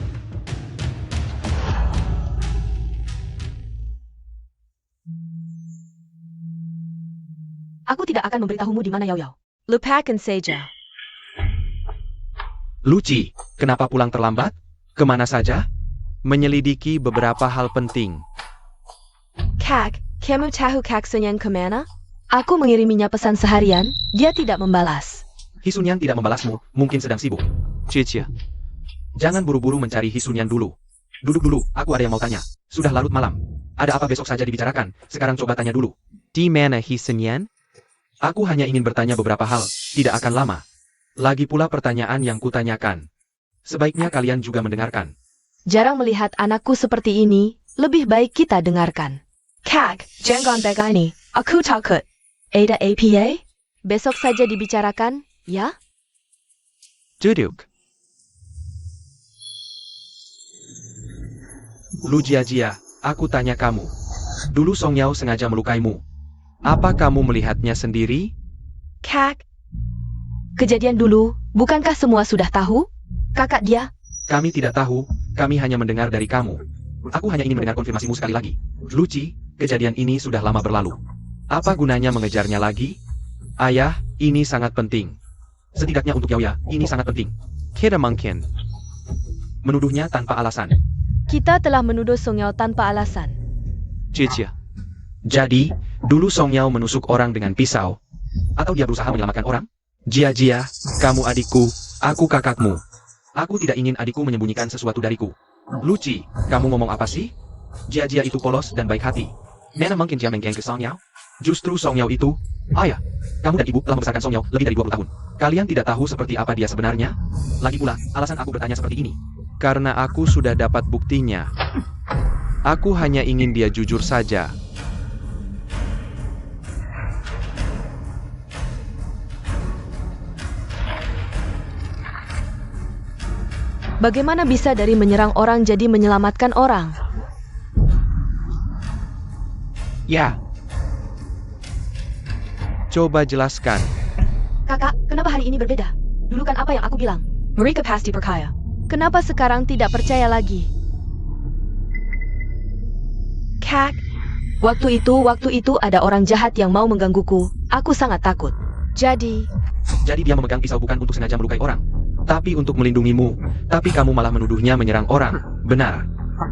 [SPEAKER 3] Aku tidak akan memberitahumu di mana Yao. Lupakan saja.
[SPEAKER 1] Luci, kenapa pulang terlambat? Kemana saja? Menyelidiki beberapa hal penting.
[SPEAKER 3] Kak, kamu tahu Kak Sunyan kemana? Aku mengiriminya pesan seharian, dia tidak membalas.
[SPEAKER 1] Hisunyan tidak membalasmu, mungkin sedang sibuk. Cie. Jangan buru-buru mencari Hisunyan dulu. Duduk dulu, aku ada yang mau tanya. Sudah larut malam. Ada apa besok saja dibicarakan, sekarang coba tanya dulu. Di mana Hisunyan? Aku hanya ingin bertanya beberapa hal, tidak akan lama. Lagi pula pertanyaan yang kutanyakan. Sebaiknya kalian juga mendengarkan.
[SPEAKER 3] Jarang melihat anakku seperti ini, lebih baik kita dengarkan. Kak, jangan begini, aku takut. Ada APA? Besok saja dibicarakan, ya?
[SPEAKER 1] Duduk. Lu Jia, aku tanya kamu. Dulu Song Yao sengaja melukaimu. Apa kamu melihatnya sendiri?
[SPEAKER 3] Kak, kejadian dulu, bukankah semua sudah tahu? Kakak dia?
[SPEAKER 1] Kami tidak tahu, kami hanya mendengar dari kamu. Aku hanya ingin mendengar konfirmasimu sekali lagi. Luci, kejadian ini sudah lama berlalu. Apa gunanya mengejarnya lagi? Ayah, ini sangat penting. Setidaknya untuk Yao, ini sangat penting. Kita mungkin menuduhnya tanpa alasan.
[SPEAKER 3] Kita telah menuduh Song Yao tanpa alasan.
[SPEAKER 1] Cie. Jadi, dulu Song Yao menusuk orang dengan pisau. Atau dia berusaha menyelamatkan orang? Jia, kamu adikku, aku kakakmu. Aku tidak ingin adikku menyembunyikan sesuatu dariku. Luci, kamu ngomong apa sih? Jia itu polos dan baik hati. Mana mungkin dia menggeng ke Song Yao? Justru Song Yao itu... Ayah, kamu dan ibu telah membesarkan Song Yao lebih dari 20 tahun. Kalian tidak tahu seperti apa dia sebenarnya? Lagi pula, alasan aku bertanya seperti ini. Karena aku sudah dapat buktinya. Aku hanya ingin dia jujur saja.
[SPEAKER 3] Bagaimana bisa dari menyerang orang jadi menyelamatkan orang?
[SPEAKER 1] Ya. Coba jelaskan.
[SPEAKER 3] Kakak, kenapa hari ini berbeda? Dulu kan apa yang aku bilang? Mereka pasti percaya. Kenapa sekarang tidak percaya lagi? Kak, waktu itu ada orang jahat yang mau menggangguku. Aku sangat takut. Jadi
[SPEAKER 1] dia memegang pisau bukan untuk sengaja melukai orang, tapi untuk melindungimu. Tapi kamu malah menuduhnya menyerang orang, benar?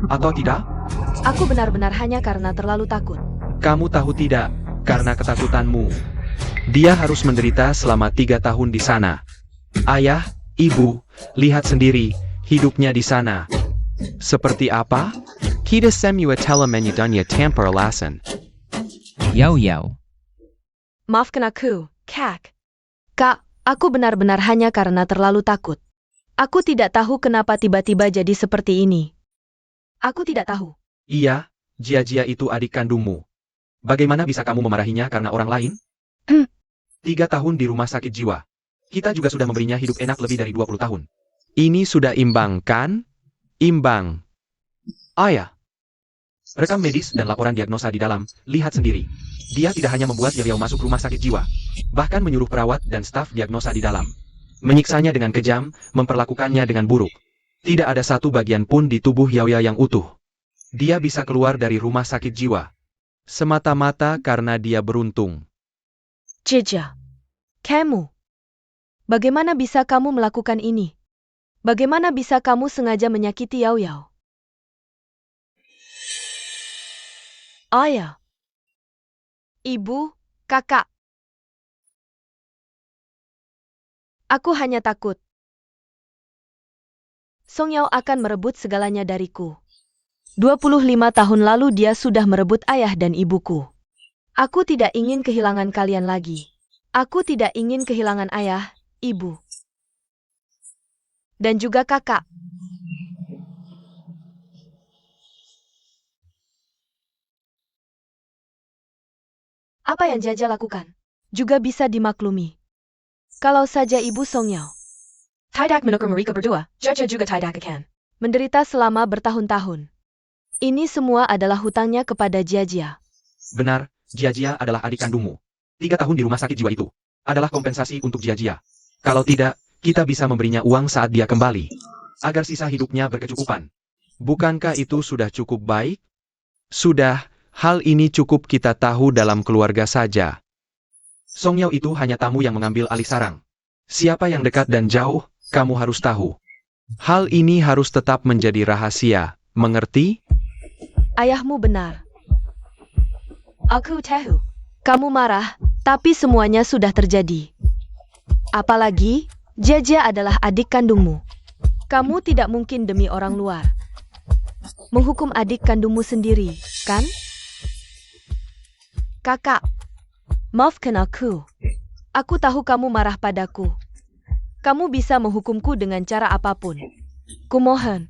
[SPEAKER 1] Atau tidak?
[SPEAKER 3] aku benar-benar hanya karena terlalu takut.
[SPEAKER 1] Kamu tahu tidak, karena ketakutanmu. Dia harus menderita selama 3 tahun di sana. Ayah, ibu, lihat sendiri, hidupnya di sana. Seperti apa? Kita semua telah menyedihkannya tanpa alasan.
[SPEAKER 4] Yao.
[SPEAKER 3] Maafkan aku, Kak. Kak, aku benar-benar hanya karena terlalu takut. Aku tidak tahu kenapa tiba-tiba jadi seperti ini. Aku tidak tahu.
[SPEAKER 1] Iya, Jia itu adik kandungmu. Bagaimana bisa kamu memarahinya karena orang lain? 3 tahun di rumah sakit jiwa. Kita juga sudah memberinya hidup enak lebih dari 20 tahun. Ini sudah imbang, kan? Imbang. Ayah. Rekam medis dan laporan diagnosa di dalam, lihat sendiri. Dia tidak hanya membuat Yao Yao masuk rumah sakit jiwa, bahkan menyuruh perawat dan staf diagnosa di dalam. Menyiksanya dengan kejam, memperlakukannya dengan buruk. Tidak ada satu bagian pun di tubuh Yao Yao yang utuh. Dia bisa keluar dari rumah sakit jiwa. Semata-mata karena dia beruntung.
[SPEAKER 3] Jia, kamu. Bagaimana bisa kamu melakukan ini? Bagaimana bisa kamu sengaja menyakiti Yao Yao? Ayah. Ibu, kakak. Aku hanya takut Song Yao akan merebut segalanya dariku. 25 tahun lalu dia sudah merebut ayah dan ibuku. Aku tidak ingin kehilangan kalian lagi. Aku tidak ingin kehilangan ayah, ibu, dan juga kakak. Apa yang Jaja lakukan juga bisa dimaklumi. Kalau saja ibu Song Yao tidak menukar mereka berdua, Jaja juga tidak akan menderita selama bertahun-tahun. Ini semua adalah hutangnya kepada Jia.
[SPEAKER 1] Benar, Jia adalah adik kandungmu. 3 tahun di rumah sakit jiwa itu adalah kompensasi untuk Jia. Kalau tidak, kita bisa memberinya uang saat dia kembali, agar sisa hidupnya berkecukupan. Bukankah itu sudah cukup baik? Sudah, hal ini cukup kita tahu dalam keluarga saja. Song Yao itu hanya tamu yang mengambil alih sarang. Siapa yang dekat dan jauh, kamu harus tahu. Hal ini harus tetap menjadi rahasia, mengerti?
[SPEAKER 3] Ayahmu benar. Aku tahu. Kamu marah, tapi semuanya sudah terjadi. Apalagi, Jia adalah adik kandungmu. Kamu tidak mungkin demi orang luar menghukum adik kandungmu sendiri, kan? Kakak, maafkan aku. Aku tahu kamu marah padaku. Kamu bisa menghukumku dengan cara apapun. Kumohon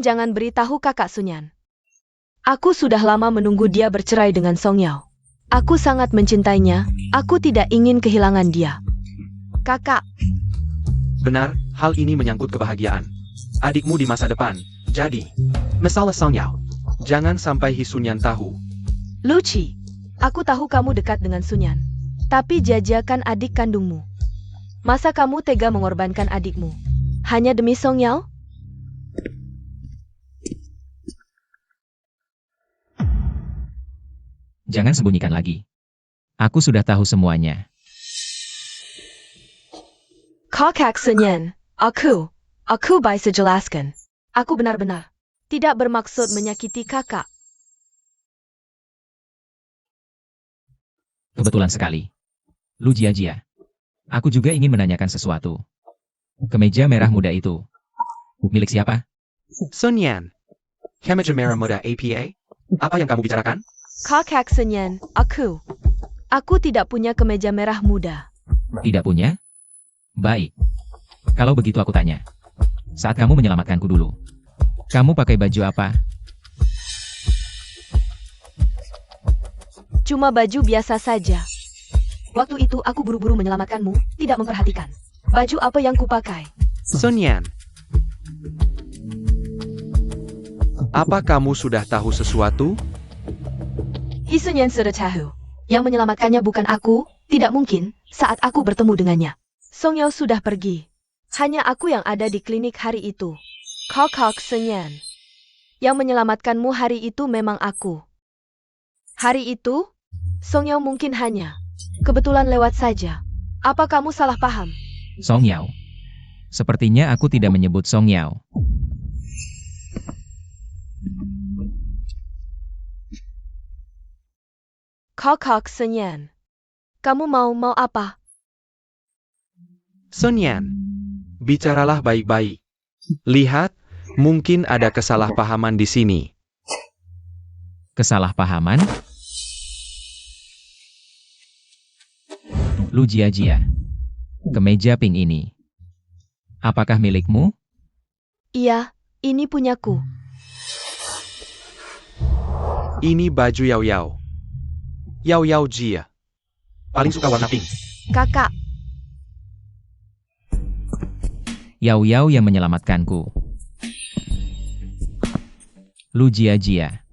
[SPEAKER 3] jangan beritahu kakak Sunyan. Aku sudah lama menunggu dia bercerai dengan Song Yao. Aku sangat mencintainya, aku tidak ingin kehilangan dia. Kakak.
[SPEAKER 1] Benar, hal ini menyangkut kebahagiaan adikmu di masa depan. Jadi, masalah Song Yao, jangan sampai Hisunyan tahu.
[SPEAKER 3] Luci, aku tahu kamu dekat dengan Sunyan. Tapi Jia kan adik kandungmu. Masa kamu tega mengorbankan adikmu hanya demi Song Yao?
[SPEAKER 4] Jangan sembunyikan lagi. Aku sudah tahu semuanya.
[SPEAKER 3] Kakak Sunyan, aku bisa jelaskan. Aku benar-benar tidak bermaksud menyakiti kakak.
[SPEAKER 4] Kebetulan sekali. Lu Jia. Aku juga ingin menanyakan sesuatu. Kemeja merah muda itu milik siapa?
[SPEAKER 1] Sun Yan. Kemeja merah muda APA? Apa yang kamu bicarakan?
[SPEAKER 3] Kakak Sunyan, aku tidak punya kemeja merah muda.
[SPEAKER 4] Tidak punya? Baik. Kalau begitu aku tanya. Saat kamu menyelamatkanku dulu, kamu pakai baju apa?
[SPEAKER 3] Cuma baju biasa saja. Waktu itu aku buru-buru menyelamatkanmu, tidak memperhatikan baju apa yang kupakai.
[SPEAKER 1] Sun Yan. Apa kamu sudah tahu sesuatu?
[SPEAKER 3] Hisunyan sudah tahu. Yang menyelamatkannya bukan aku, tidak mungkin, saat aku bertemu dengannya. Song Yao sudah pergi. Hanya aku yang ada di klinik hari itu. Kakak Sunyan. Yang menyelamatkanmu hari itu memang aku. Hari itu, Song Yao mungkin hanya kebetulan lewat saja. Apa kamu salah paham?
[SPEAKER 4] Song Yao. Sepertinya aku tidak menyebut Song Yao.
[SPEAKER 3] Kakak Sunyan. Kamu mau apa?
[SPEAKER 1] Sun Yan. Bicaralah baik-baik. Lihat, mungkin ada kesalahpahaman di sini.
[SPEAKER 4] Kesalahpahaman? Lu Jia. Kemeja pink ini. Apakah milikmu?
[SPEAKER 3] Iya, ini punyaku.
[SPEAKER 1] Ini baju Yao Yao. Yao Jia. Paling suka warna pink.
[SPEAKER 3] Kakak.
[SPEAKER 4] Yao yang menyelamatkanku. Lu Jia-Jia.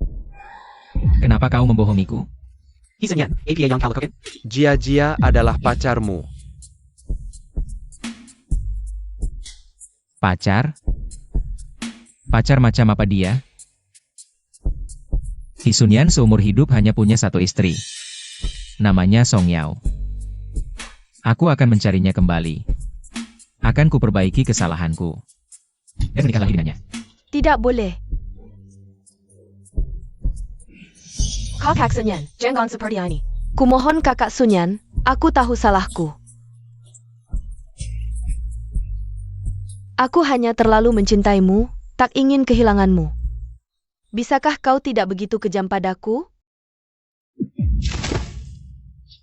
[SPEAKER 4] Kenapa kau membohongiku?
[SPEAKER 1] Hisenyan, APA yang kalau koken. Jia-Jia adalah pacarmu.
[SPEAKER 4] Pacar? Pacar macam apa dia? Hisunyan seumur hidup hanya punya satu istri. Namanya Song Yao. Aku akan mencarinya kembali. Akan kuperbaiki kesalahanku. Dan menikah lagi dengannya.
[SPEAKER 3] Tidak boleh. Kakak Sunyan, jangan seperti ini. Kumohon kakak Sunyan, aku tahu salahku. Aku hanya terlalu mencintaimu, tak ingin kehilanganmu. Bisakah kau tidak begitu kejam padaku?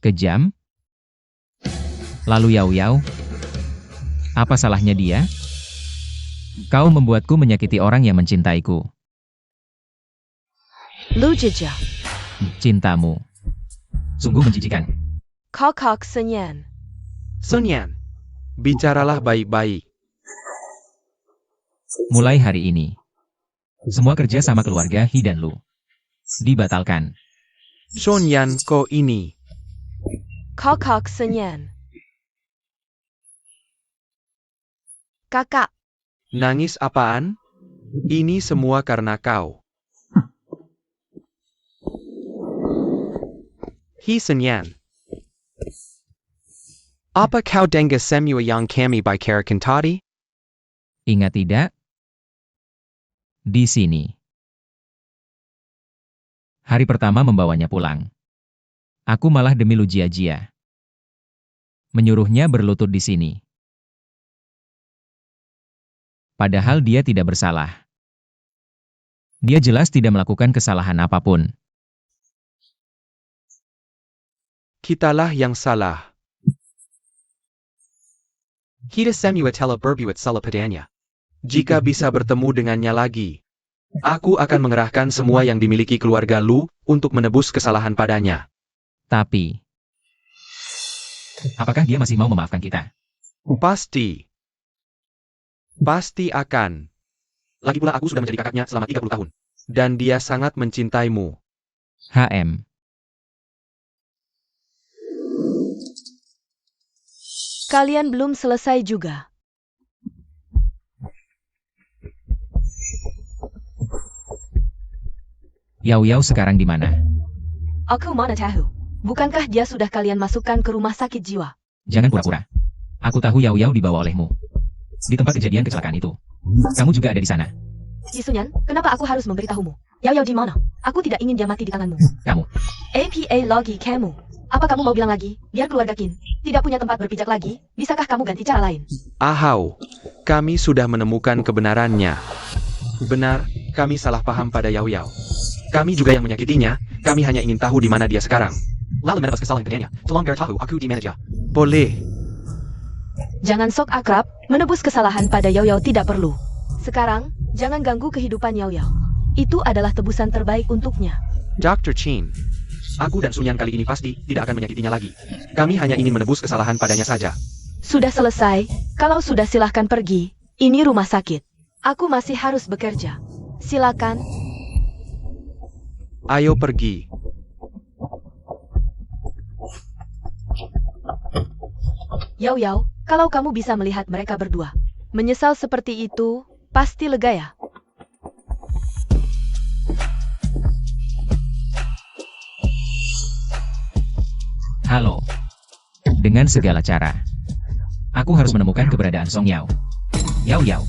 [SPEAKER 4] Kejam? Lalu Yao Yao? Apa salahnya dia? Kau membuatku menyakiti orang yang mencintaiku.
[SPEAKER 3] Lu Jia,
[SPEAKER 4] Cintamu. Sungguh menjijikan.
[SPEAKER 3] Kakak Sunyan.
[SPEAKER 1] Sunyan, bicaralah baik-baik.
[SPEAKER 4] Mulai hari ini, semua kerja sama keluarga He dan Lu dibatalkan.
[SPEAKER 1] Sunyan ko ini.
[SPEAKER 3] Kakak Sunyan. Kakak,
[SPEAKER 1] Nangis apaan? Ini semua karena kau. Hisenyan. Apa kau dengar semua yang kami bicarakan tadi?
[SPEAKER 4] Ingat tidak? Di sini. Hari pertama membawanya pulang. Aku malah demi Lu Jia-Jia menyuruhnya berlutut di sini. Padahal dia tidak bersalah. Dia jelas tidak melakukan kesalahan apapun.
[SPEAKER 1] Kitalah yang salah. Kita semua telah berbuat salah padanya. Jika bisa bertemu dengannya lagi, aku akan mengerahkan semua yang dimiliki keluarga Lu untuk menebus kesalahan padanya.
[SPEAKER 4] Tapi, apakah dia masih mau memaafkan kita?
[SPEAKER 1] Pasti. Pasti akan. Lagi pula aku sudah menjadi kakaknya selama 30 tahun. Dan dia sangat mencintaimu.
[SPEAKER 4] HM.
[SPEAKER 3] kalian belum selesai juga.
[SPEAKER 4] Yao Yao sekarang di mana?
[SPEAKER 3] Aku mana tahu. Bukankah dia sudah kalian masukkan ke rumah sakit jiwa?
[SPEAKER 4] Jangan pura-pura. Aku tahu Yao Yao dibawa olehmu. Di tempat kejadian kecelakaan itu. Kamu juga ada di sana.
[SPEAKER 3] Isunyan, kenapa aku harus memberitahumu? Yao Yao di mana? Aku tidak ingin dia mati di tanganmu.
[SPEAKER 4] Kamu.
[SPEAKER 3] APA lagi kamu. Apa kamu mau bilang lagi? Biar keluarga Qin tidak punya tempat berpijak lagi, bisakah kamu ganti cara lain?
[SPEAKER 1] Ahau, kami sudah menemukan kebenarannya. Benar, kami salah paham pada Yao Yao. Kami juga yang menyakitinya, kami hanya ingin tahu di mana dia sekarang. Lalu menebus kesalahan keduanya, tolong biar tahu aku di mana. Boleh.
[SPEAKER 3] Jangan sok akrab, menebus kesalahan pada Yao Yao tidak perlu. Sekarang, jangan ganggu kehidupan Yao Yao. Itu adalah tebusan terbaik untuknya.
[SPEAKER 1] Dr. Chin, aku dan Sunyan kali ini pasti tidak akan menyakitinya lagi. Kami hanya ingin menebus kesalahan padanya saja.
[SPEAKER 3] Sudah selesai, kalau sudah silahkan pergi. Ini rumah sakit. Aku masih harus bekerja. Silakan.
[SPEAKER 1] Ayo pergi.
[SPEAKER 3] Yao Yao, kalau kamu bisa melihat mereka berdua menyesal seperti itu, pasti lega ya?
[SPEAKER 4] Halo. Dengan segala cara, aku harus menemukan keberadaan Song Yao. Yao Yao.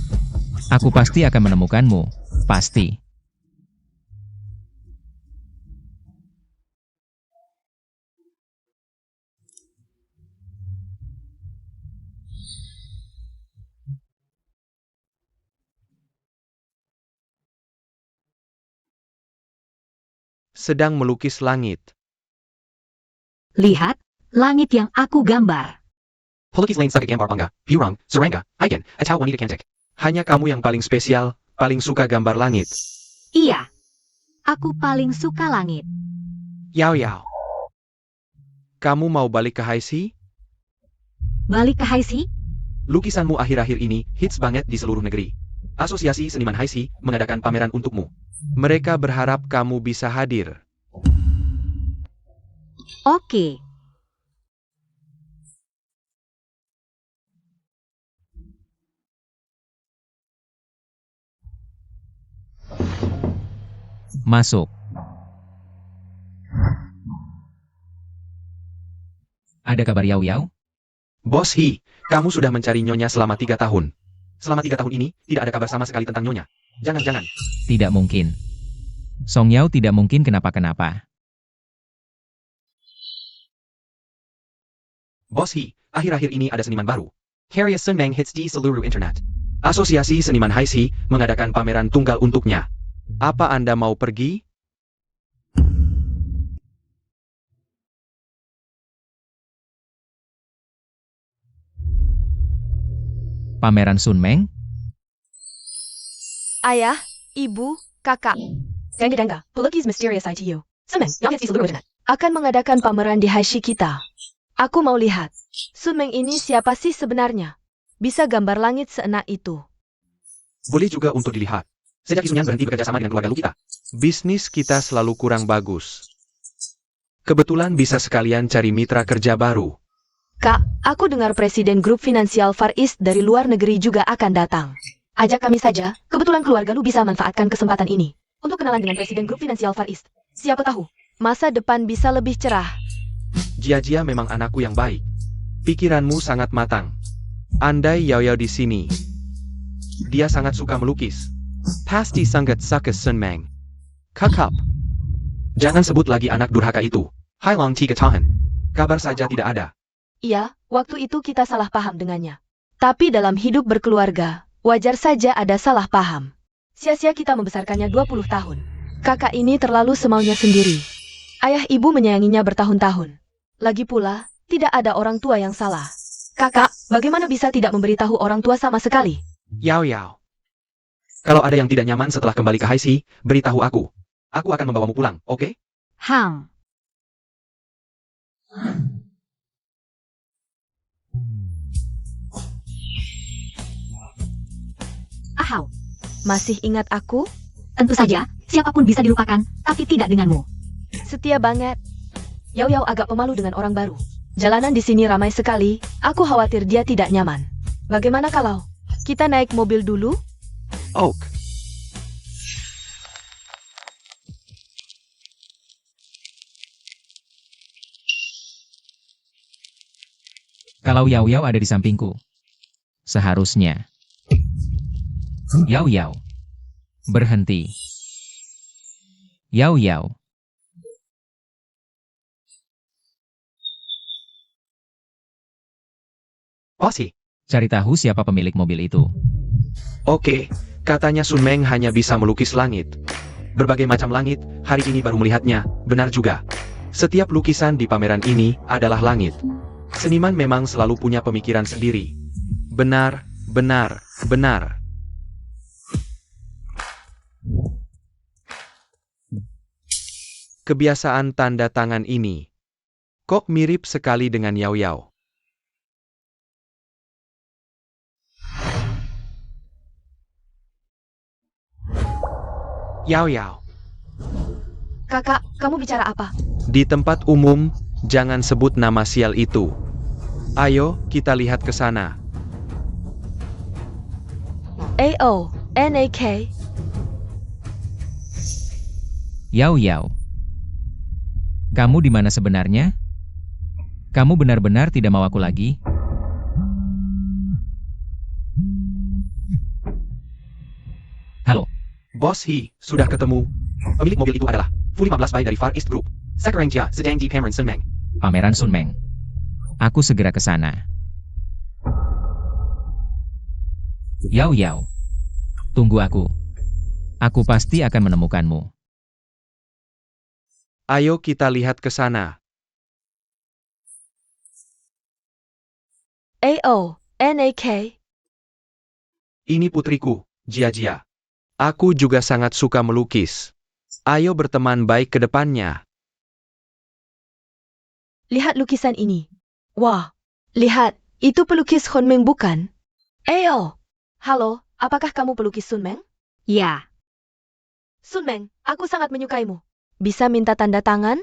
[SPEAKER 4] Aku pasti akan menemukanmu. Pasti.
[SPEAKER 1] Sedang melukis langit.
[SPEAKER 2] Lihat, langit yang aku gambar.
[SPEAKER 1] Pelukis lain sakit gambar bangga, Purang, Serangga, Aigen, atau wanita cantik. Hanya kamu yang paling spesial, paling suka gambar langit.
[SPEAKER 2] Iya, aku paling suka langit.
[SPEAKER 1] Yao Yao. Kamu mau balik ke Haisi?
[SPEAKER 2] Balik ke Haisi?
[SPEAKER 1] Lukisanmu akhir-akhir ini hits banget di seluruh negeri. Asosiasi Seniman Haisi mengadakan pameran untukmu. Mereka berharap kamu bisa hadir.
[SPEAKER 2] Oke.
[SPEAKER 4] Masuk. Ada kabar Yao Yao?
[SPEAKER 1] Bos Hi, kamu sudah mencari Nyonya selama 3 tahun. Selama 3 tahun ini, tidak ada kabar sama sekali tentang Nyonya. Jangan-jangan.
[SPEAKER 4] Tidak mungkin. Song Yao tidak mungkin kenapa-kenapa.
[SPEAKER 1] Bos Hi, akhir-akhir ini ada seniman baru. Harriet Sunbang hits di seluruh internet. Asosiasi Seniman Haisi mengadakan pameran tunggal untuknya. Apa Anda mau pergi?
[SPEAKER 4] Pameran Sunmeng?
[SPEAKER 3] Ayah, ibu, kakak. Gangga, pelukis Mysterious ITU. Sunmeng, yang hits di seluruh internet. Akan mengadakan pameran di Haisi kita. Aku mau lihat. Sunmeng ini siapa sih sebenarnya? Bisa gambar langit seenak itu.
[SPEAKER 1] Boleh juga untuk dilihat. Sejak Isunyan berhenti bekerja sama dengan keluarga Lu kita. Bisnis kita selalu kurang bagus. Kebetulan bisa sekalian cari mitra kerja baru.
[SPEAKER 3] Kak, aku dengar Presiden Grup Finansial Far East dari luar negeri juga akan datang. Ajak kami saja, kebetulan keluarga Lu bisa manfaatkan kesempatan ini untuk kenalan dengan Presiden Grup Finansial Far East. Siapa tahu, masa depan bisa lebih cerah.
[SPEAKER 1] Jia memang anakku yang baik. Pikiranmu sangat matang. Andai Yao Yao di sini. Dia sangat suka melukis. Pasti sangat suka Sunmeng. Kakap. Jangan sebut lagi anak durhaka itu. Hai Long Tiga Tahan. Kabar saja tidak ada.
[SPEAKER 3] Iya, waktu itu kita salah paham dengannya. Tapi dalam hidup berkeluarga, wajar saja ada salah paham. Sia-sia kita membesarkannya 20 tahun. Kakak ini terlalu semaunya sendiri. Ayah ibu menyayanginya bertahun-tahun. Lagi pula, tidak ada orang tua yang salah. Kakak, bagaimana bisa tidak memberitahu orang tua sama sekali?
[SPEAKER 1] Yao Yao. Kalau ada yang tidak nyaman setelah kembali ke Haisi, beritahu aku. Aku akan membawamu pulang, oke?
[SPEAKER 2] Hang. Ahau.
[SPEAKER 3] Masih ingat aku?
[SPEAKER 2] Tentu saja, siapapun bisa dilupakan, tapi tidak denganmu.
[SPEAKER 3] Setia banget. Yao Yao agak pemalu dengan orang baru. Jalanan di sini ramai sekali, aku khawatir dia tidak nyaman. Bagaimana kalau kita naik mobil dulu?
[SPEAKER 1] Oak.
[SPEAKER 4] Kalau Yao Yao ada di sampingku. Seharusnya. Yao Yao. Berhenti. Yao Yao.
[SPEAKER 1] Osi.
[SPEAKER 4] Cari tahu siapa pemilik mobil itu.
[SPEAKER 1] Oke, katanya Sunmeng hanya bisa melukis langit. Berbagai macam langit, hari ini baru melihatnya, benar juga. Setiap lukisan di pameran ini adalah langit. Seniman memang selalu punya pemikiran sendiri. Benar, benar, benar. Kebiasaan tanda tangan ini. Kok mirip sekali dengan Yao Yao. Yao Yao.
[SPEAKER 3] Kakak, kamu bicara apa?
[SPEAKER 1] Di tempat umum, jangan sebut nama sial itu. Ayo, kita lihat ke sana.
[SPEAKER 3] AONAK.
[SPEAKER 4] Yao Yao. Kamu di mana sebenarnya? Kamu benar-benar tidak mau aku lagi? Halo.
[SPEAKER 1] Bos Hi, sudah ketemu. Pemilik mobil itu adalah Fu 15 by dari Far East Group. Sekarang dia sedang di pameran Sunmeng.
[SPEAKER 4] Pameran Sunmeng. Aku segera ke sana. Yao Yao. Tunggu aku. Aku pasti akan menemukanmu.
[SPEAKER 1] Ayo kita lihat ke sana.
[SPEAKER 3] AONAK.
[SPEAKER 1] Ini putriku, Jia. Aku juga sangat suka melukis. Ayo berteman baik ke depannya.
[SPEAKER 3] Lihat lukisan ini. Wah, lihat, itu pelukis Honmeng bukan? Halo, apakah kamu pelukis Sun Meng?
[SPEAKER 2] Ya,
[SPEAKER 3] Sun Meng, aku sangat menyukaimu. Bisa minta tanda tangan?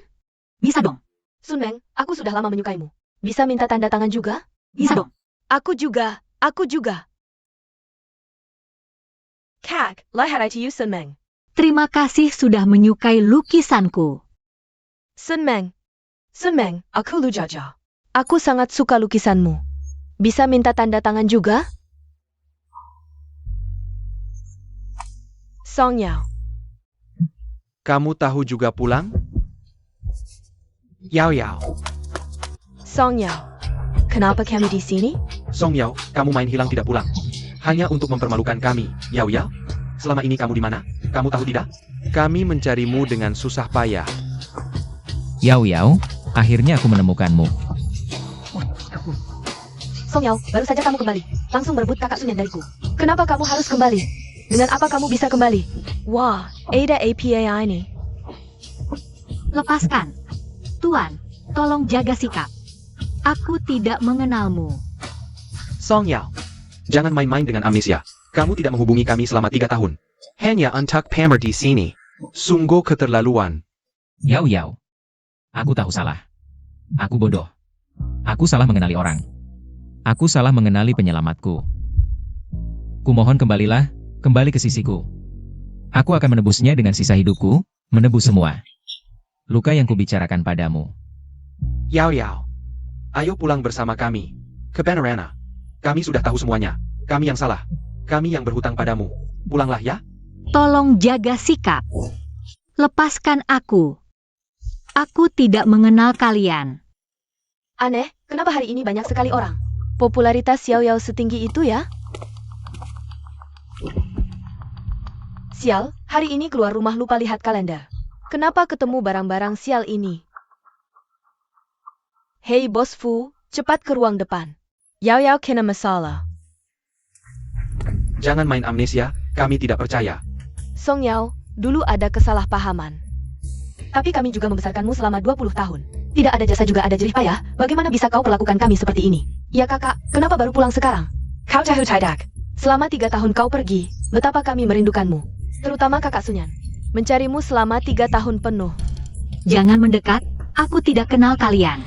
[SPEAKER 2] bisa dong.
[SPEAKER 3] Sun Meng, aku sudah lama menyukaimu. Bisa minta tanda tangan juga?
[SPEAKER 2] Bisa dong.
[SPEAKER 3] Aku juga. Kak, lahir to you Sun Meng.
[SPEAKER 2] Terima kasih sudah menyukai lukisanku.
[SPEAKER 3] Sun Meng, aku Lu Jaja. Aku sangat suka lukisanmu. Bisa minta tanda tangan juga? Song Yao,
[SPEAKER 1] Kamu tahu juga pulang? Yao Yao.
[SPEAKER 3] Song Yao. Kenapa kami di sini?
[SPEAKER 1] Song Yao, kamu main hilang tidak pulang. Hanya untuk mempermalukan kami, Yao Yao. Selama ini kamu di mana? Kamu tahu tidak? Kami mencarimu dengan susah payah.
[SPEAKER 4] Yao Yao, akhirnya aku menemukanmu.
[SPEAKER 3] Song Yao, baru saja kamu kembali. Langsung merebut kakak Sunyan dariku. Kenapa kamu harus kembali? Dengan apa kamu bisa kembali? Wah, ada APA ini.
[SPEAKER 2] Lepaskan. Tuan, tolong jaga sikap. Aku tidak mengenalmu.
[SPEAKER 1] Song Yao, jangan main-main dengan amnesia. Kamu tidak menghubungi kami selama 3 tahun. Hanya untuk pamer di sini. Sungguh keterlaluan.
[SPEAKER 4] Yao Yao, aku tahu salah. Aku bodoh. Aku salah mengenali orang. Aku salah mengenali penyelamatku. Kumohon kembali ke sisiku. Aku akan menebusnya dengan sisa hidupku, menebus semua luka yang kubicarakan padamu.
[SPEAKER 1] Yao Yao, ayo pulang bersama kami. Ke Panorama. Kami sudah tahu semuanya. Kami yang salah. Kami yang berhutang padamu. Pulanglah ya.
[SPEAKER 2] Tolong jaga sikap. Lepaskan aku. Aku tidak mengenal kalian.
[SPEAKER 3] Aneh, kenapa hari ini banyak sekali orang? Popularitas Xiao Yao setinggi itu ya? Sial, hari ini keluar rumah lupa lihat kalender. Kenapa ketemu barang-barang sial ini? Hei Bos Fu, cepat ke ruang depan. Yao Yao kena masalah.
[SPEAKER 1] Jangan main amnesia, kami tidak percaya.
[SPEAKER 3] Song Yao, dulu ada kesalahpahaman. Tapi kami juga membesarkanmu selama 20 tahun. Tidak ada jasa juga ada jerih payah, bagaimana bisa kau perlakukan kami seperti ini? Ya kakak, kenapa baru pulang sekarang? Kau tahu tidak? Selama 3 tahun kau pergi, betapa kami merindukanmu. Terutama kakak Sunyan. Mencarimu selama 3 tahun penuh.
[SPEAKER 2] Jangan mendekat, aku tidak kenal kalian.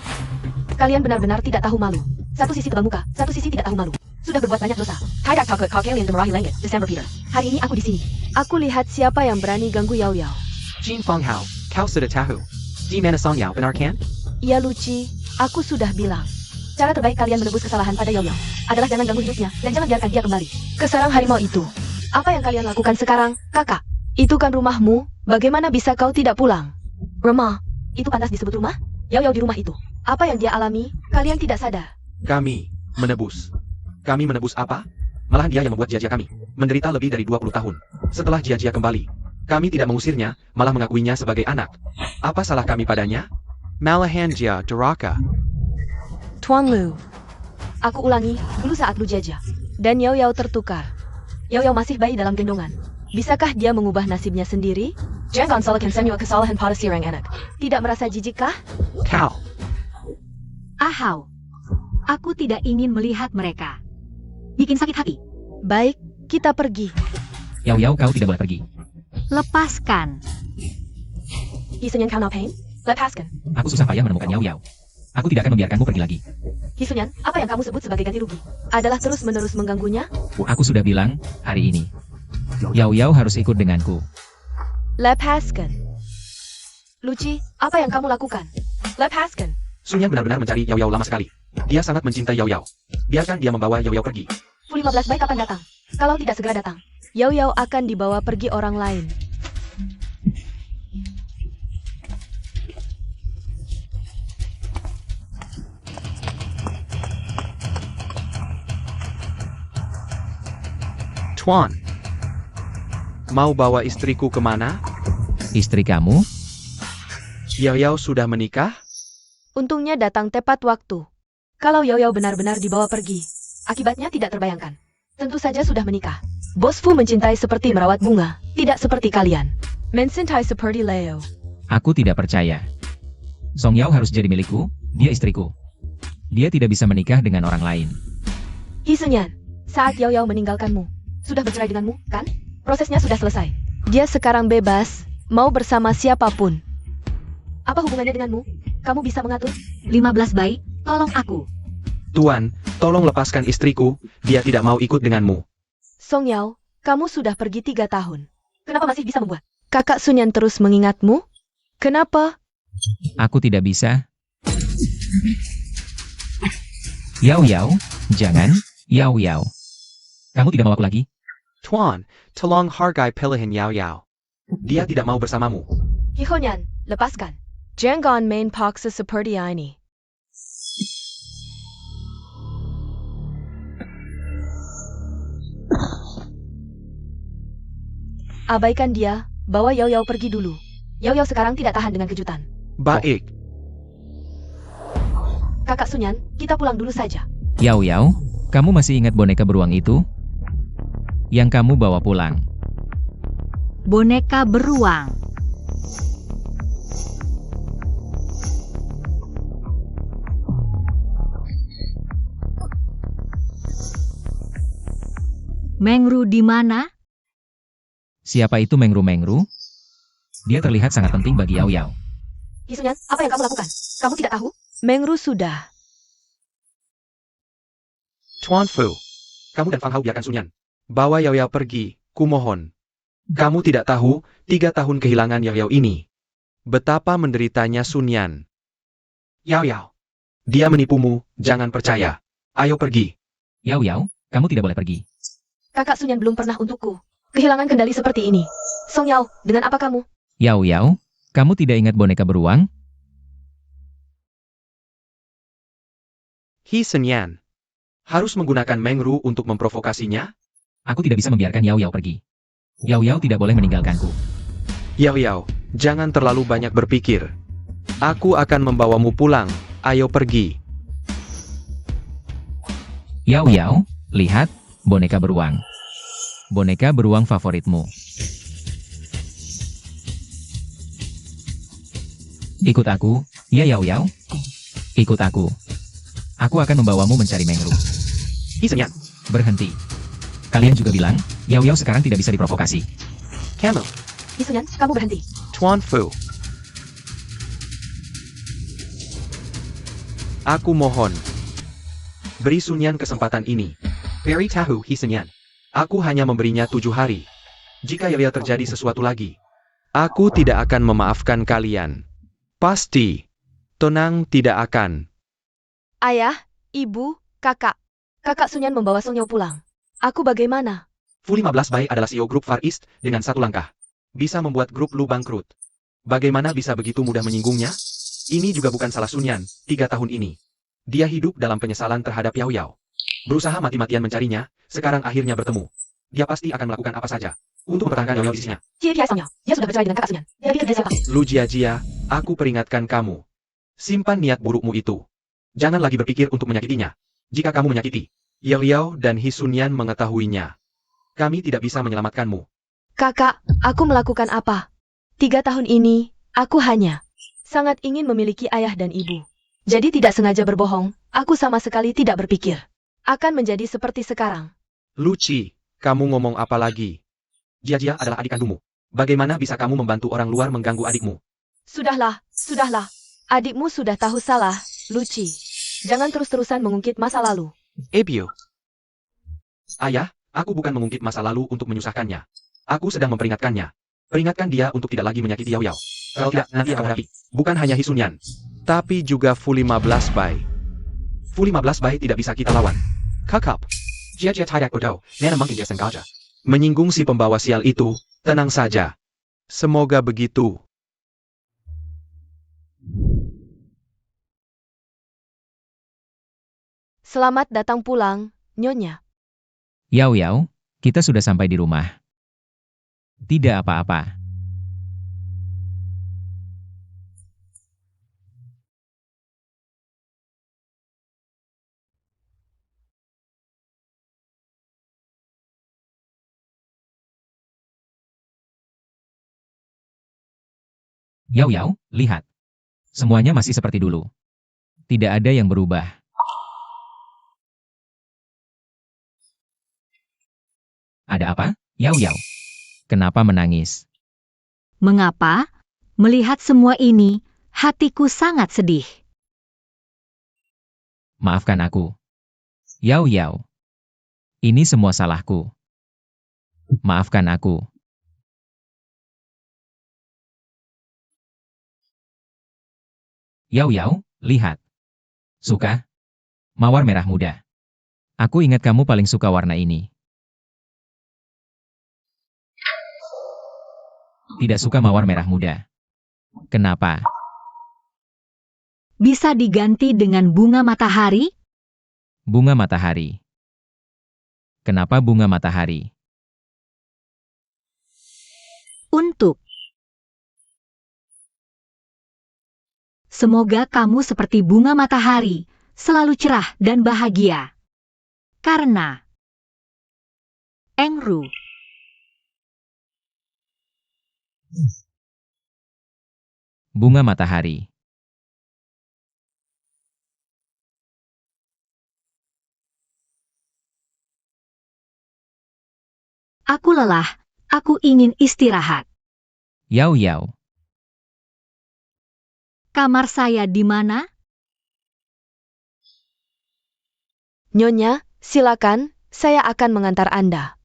[SPEAKER 3] Kalian benar-benar tidak tahu malu. Satu sisi tebal muka, satu sisi tidak tahu malu. Sudah berbuat banyak dosa. Tidak takut kau kalian demerahi langit, December Peter. Hari ini aku di sini. Aku lihat siapa yang berani ganggu Yao Yao.
[SPEAKER 1] Jin Feng Hao, kau sudah tahu. Di mana Song Yao, benar kan?
[SPEAKER 3] Ya Luci, aku sudah bilang. Cara terbaik kalian menebus kesalahan pada Yao Yao adalah jangan ganggu hidupnya dan jangan biarkan dia kembali ke sarang harimau itu. Apa yang kalian lakukan sekarang, kakak? Itu kan rumahmu, bagaimana bisa kau tidak pulang? Rumah, itu pantas disebut rumah? Yao Yao di rumah itu. Apa yang dia alami, kalian tidak sadar.
[SPEAKER 1] Kami menebus. Kami menebus apa? Malah dia yang membuat Jia kami menderita lebih dari 20 tahun. Setelah Jia kembali, kami tidak mengusirnya, malah mengakuinya sebagai anak. Apa salah kami padanya? Malahan Jia durhaka.
[SPEAKER 3] Tuan Lu. Aku ulangi, dulu saat Lu Jia dan Yao Yao tertukar. Yao Yao masih bayi dalam gendongan. Bisakah dia mengubah nasibnya sendiri? Jangan salahkan semua kesalahan pada si orang anak. Tidak merasa jijikkah?
[SPEAKER 1] Kau.
[SPEAKER 2] Ahau. Aku tidak ingin melihat mereka. Bikin sakit hati.
[SPEAKER 3] Baik, kita pergi.
[SPEAKER 4] Yao Yao, kau tidak boleh pergi.
[SPEAKER 2] Lepaskan.
[SPEAKER 3] Hisunyan kau ngapain? Lepaskan.
[SPEAKER 4] Aku susah payah menemukan Yao Yao. Aku tidak akan membiarkanmu pergi lagi.
[SPEAKER 3] Hisunyan, apa yang kamu sebut sebagai ganti rugi? Adalah terus-menerus mengganggunya?
[SPEAKER 4] Aku sudah bilang, hari ini Yao Yao harus ikut denganku.
[SPEAKER 3] Lepaskan. Luci, apa yang kamu lakukan? Lepaskan.
[SPEAKER 1] Sunyan benar-benar mencari Yao Yao lama sekali. Dia sangat mencintai Yao Yao. Biarkan dia membawa Yao Yao pergi.
[SPEAKER 3] Fu 15 baik kapan datang? Kalau tidak segera datang, Yao Yao akan dibawa pergi orang lain.
[SPEAKER 1] Tuan. Mau bawa istriku kemana?
[SPEAKER 4] Istri kamu?
[SPEAKER 1] Yao Yao sudah menikah?
[SPEAKER 3] Untungnya datang tepat waktu. Kalau Yao Yao benar-benar dibawa pergi, akibatnya tidak terbayangkan. Tentu saja sudah menikah. Bos Fu mencintai seperti merawat bunga, tidak seperti kalian. Mencintai seperti Leo.
[SPEAKER 4] Aku tidak percaya. Song Yao harus jadi milikku, dia istriku. Dia tidak bisa menikah dengan orang lain.
[SPEAKER 3] Hisunyan, saat Yao Yao meninggalkanmu, sudah bercerai denganmu, kan? Prosesnya sudah selesai. Dia sekarang bebas, mau bersama siapapun. Apa hubungannya denganmu? Kamu bisa mengatur?
[SPEAKER 2] 15 baik, tolong aku.
[SPEAKER 1] Tuan, tolong lepaskan istriku, dia tidak mau ikut denganmu.
[SPEAKER 3] Song Yao, kamu sudah pergi 3 tahun. Kenapa masih bisa membuat Kakak Sunyan terus mengingatmu? Kenapa?
[SPEAKER 4] Aku tidak bisa. Yao Yao, jangan, Yao Yao. Kamu tidak mau aku lagi?
[SPEAKER 1] Tuan, tolong hargai pilihan Yao Yao. Dia tidak mau bersamamu.
[SPEAKER 3] Hihonyan, lepaskan. Jangan main paksa seperti ini. Abaikan dia, bawa Yao Yao pergi dulu. Yao Yao sekarang tidak tahan dengan kejutan.
[SPEAKER 1] Baik.
[SPEAKER 3] Kakak Sunyan, kita pulang dulu saja.
[SPEAKER 4] Yao Yao, kamu masih ingat boneka beruang itu? Yang kamu bawa pulang.
[SPEAKER 2] Boneka beruang. Mengru di mana?
[SPEAKER 4] Siapa itu Mengru-Mengru? Dia terlihat sangat penting bagi Yao Yao.
[SPEAKER 3] Hisunyan, apa yang kamu lakukan? Kamu tidak tahu? Mengru sudah.
[SPEAKER 1] Tuan Fu, kamu dan Fang Hao biarkan Sunyan. Bawa Yao Yao pergi, kumohon. Kamu tidak tahu, 3 tahun kehilangan Yao Yao ini. Betapa menderitanya Sunyan. Yao Yao. Dia menipumu, jangan percaya. Ayo pergi.
[SPEAKER 4] Yao Yao, kamu tidak boleh pergi.
[SPEAKER 3] Kakak Sunyan belum pernah untukku. Kehilangan kendali seperti ini. Song Yao, dengan apa kamu?
[SPEAKER 4] Yao Yao, kamu tidak ingat boneka beruang?
[SPEAKER 1] He Senyan. Harus menggunakan Mengru untuk memprovokasinya?
[SPEAKER 4] Aku tidak bisa membiarkan Yao Yao pergi. Yao Yao tidak boleh meninggalkanku.
[SPEAKER 1] Yao Yao, jangan terlalu banyak berpikir. Aku akan membawamu pulang. Ayo pergi.
[SPEAKER 4] Yao Yao, lihat, boneka beruang. Boneka beruang favoritmu. Ikut aku, ya Yao Yao. Ikut aku. Aku akan membawamu mencari Mengru.
[SPEAKER 1] He Senyan.
[SPEAKER 4] Berhenti. Kalian juga bilang, Yao Yao sekarang tidak bisa diprovokasi.
[SPEAKER 1] Camel.
[SPEAKER 3] Hisunyan, kamu berhenti.
[SPEAKER 1] Tuan Fu. Aku mohon. Beri Sunyan kesempatan ini. Beri tahu He Senyan. Aku hanya memberinya 7 hari. Jika Yao Yao terjadi sesuatu lagi, aku tidak akan memaafkan kalian. Pasti. Tenang, tidak akan.
[SPEAKER 3] Ayah, ibu, kakak. Kakak Sunyan membawa Song Yao pulang. Aku bagaimana?
[SPEAKER 1] Fu 15 Bai adalah CEO grup Far East dengan 1 langkah. Bisa membuat grup lu bangkrut. Bagaimana bisa begitu mudah menyinggungnya? Ini juga bukan salah Sunyan, 3 tahun ini. Dia hidup dalam penyesalan terhadap Yao Yao. Berusaha mati-matian mencarinya, sekarang akhirnya bertemu. Dia pasti akan melakukan apa saja untuk mempertahankan Yao Yao di sisinya.
[SPEAKER 3] Cie Piai Song Yao, dia sudah bercerai dengan kakak Sunyan. Dia pikir dia siapa?
[SPEAKER 1] Lu Jia, aku peringatkan kamu. Simpan niat burukmu itu. Jangan lagi berpikir untuk menyakitinya. Jika kamu menyakiti Yao Yao dan He Sunyan mengetahuinya, kami tidak bisa menyelamatkanmu.
[SPEAKER 3] Kakak, aku melakukan apa? 3 tahun ini, aku hanya sangat ingin memiliki ayah dan ibu. Jadi tidak sengaja berbohong, aku sama sekali tidak berpikir akan menjadi seperti sekarang.
[SPEAKER 1] Luci, kamu ngomong apa lagi? Jia adalah adik kandungmu. Bagaimana bisa kamu membantu orang luar mengganggu adikmu?
[SPEAKER 3] Sudahlah. Adikmu sudah tahu salah, Luci. Jangan terus-terusan mengungkit masa lalu.
[SPEAKER 1] Ebio. Ayah, aku bukan mengungkit masa lalu untuk menyusahkannya. Aku sedang memperingatkannya. Peringatkan dia untuk tidak lagi menyakiti Yao Yao. Kalau tidak, nanti akan hadapi. Bukan hanya He Sunyan, tapi juga Fu 15 Bai. Fu 15 Bai tidak bisa kita lawan. Kakap. Jia tidak bodoh, Nana mungkin dia sengaja. Menyinggung si pembawa sial itu, tenang saja. Semoga begitu.
[SPEAKER 3] Selamat datang pulang, Nyonya.
[SPEAKER 4] Yao Yao, kita sudah sampai di rumah. Tidak apa-apa. Yao Yao, lihat. Semuanya masih seperti dulu. Tidak ada yang berubah. Ada Ada apa? Yao Yao. Kenapa menangis?
[SPEAKER 2] Mengapa? Melihat semua ini, hatiku sangat sedih.
[SPEAKER 4] Maafkan aku. Yao Yao. Ini semua salahku. Maafkan aku. Yao Yao, lihat. Suka? Mawar merah muda. Aku ingat kamu paling suka warna ini. Tidak suka mawar merah muda. Kenapa?
[SPEAKER 2] Bisa diganti dengan bunga matahari?
[SPEAKER 4] Bunga matahari. Kenapa bunga matahari?
[SPEAKER 2] Untuk. Semoga kamu seperti bunga matahari, selalu cerah dan bahagia. Karena Engru.
[SPEAKER 4] Bunga matahari.
[SPEAKER 2] Aku lelah, aku ingin istirahat.
[SPEAKER 4] Yao Yao.
[SPEAKER 2] Kamar saya di mana?
[SPEAKER 3] Nyonya, silakan, saya akan mengantar Anda.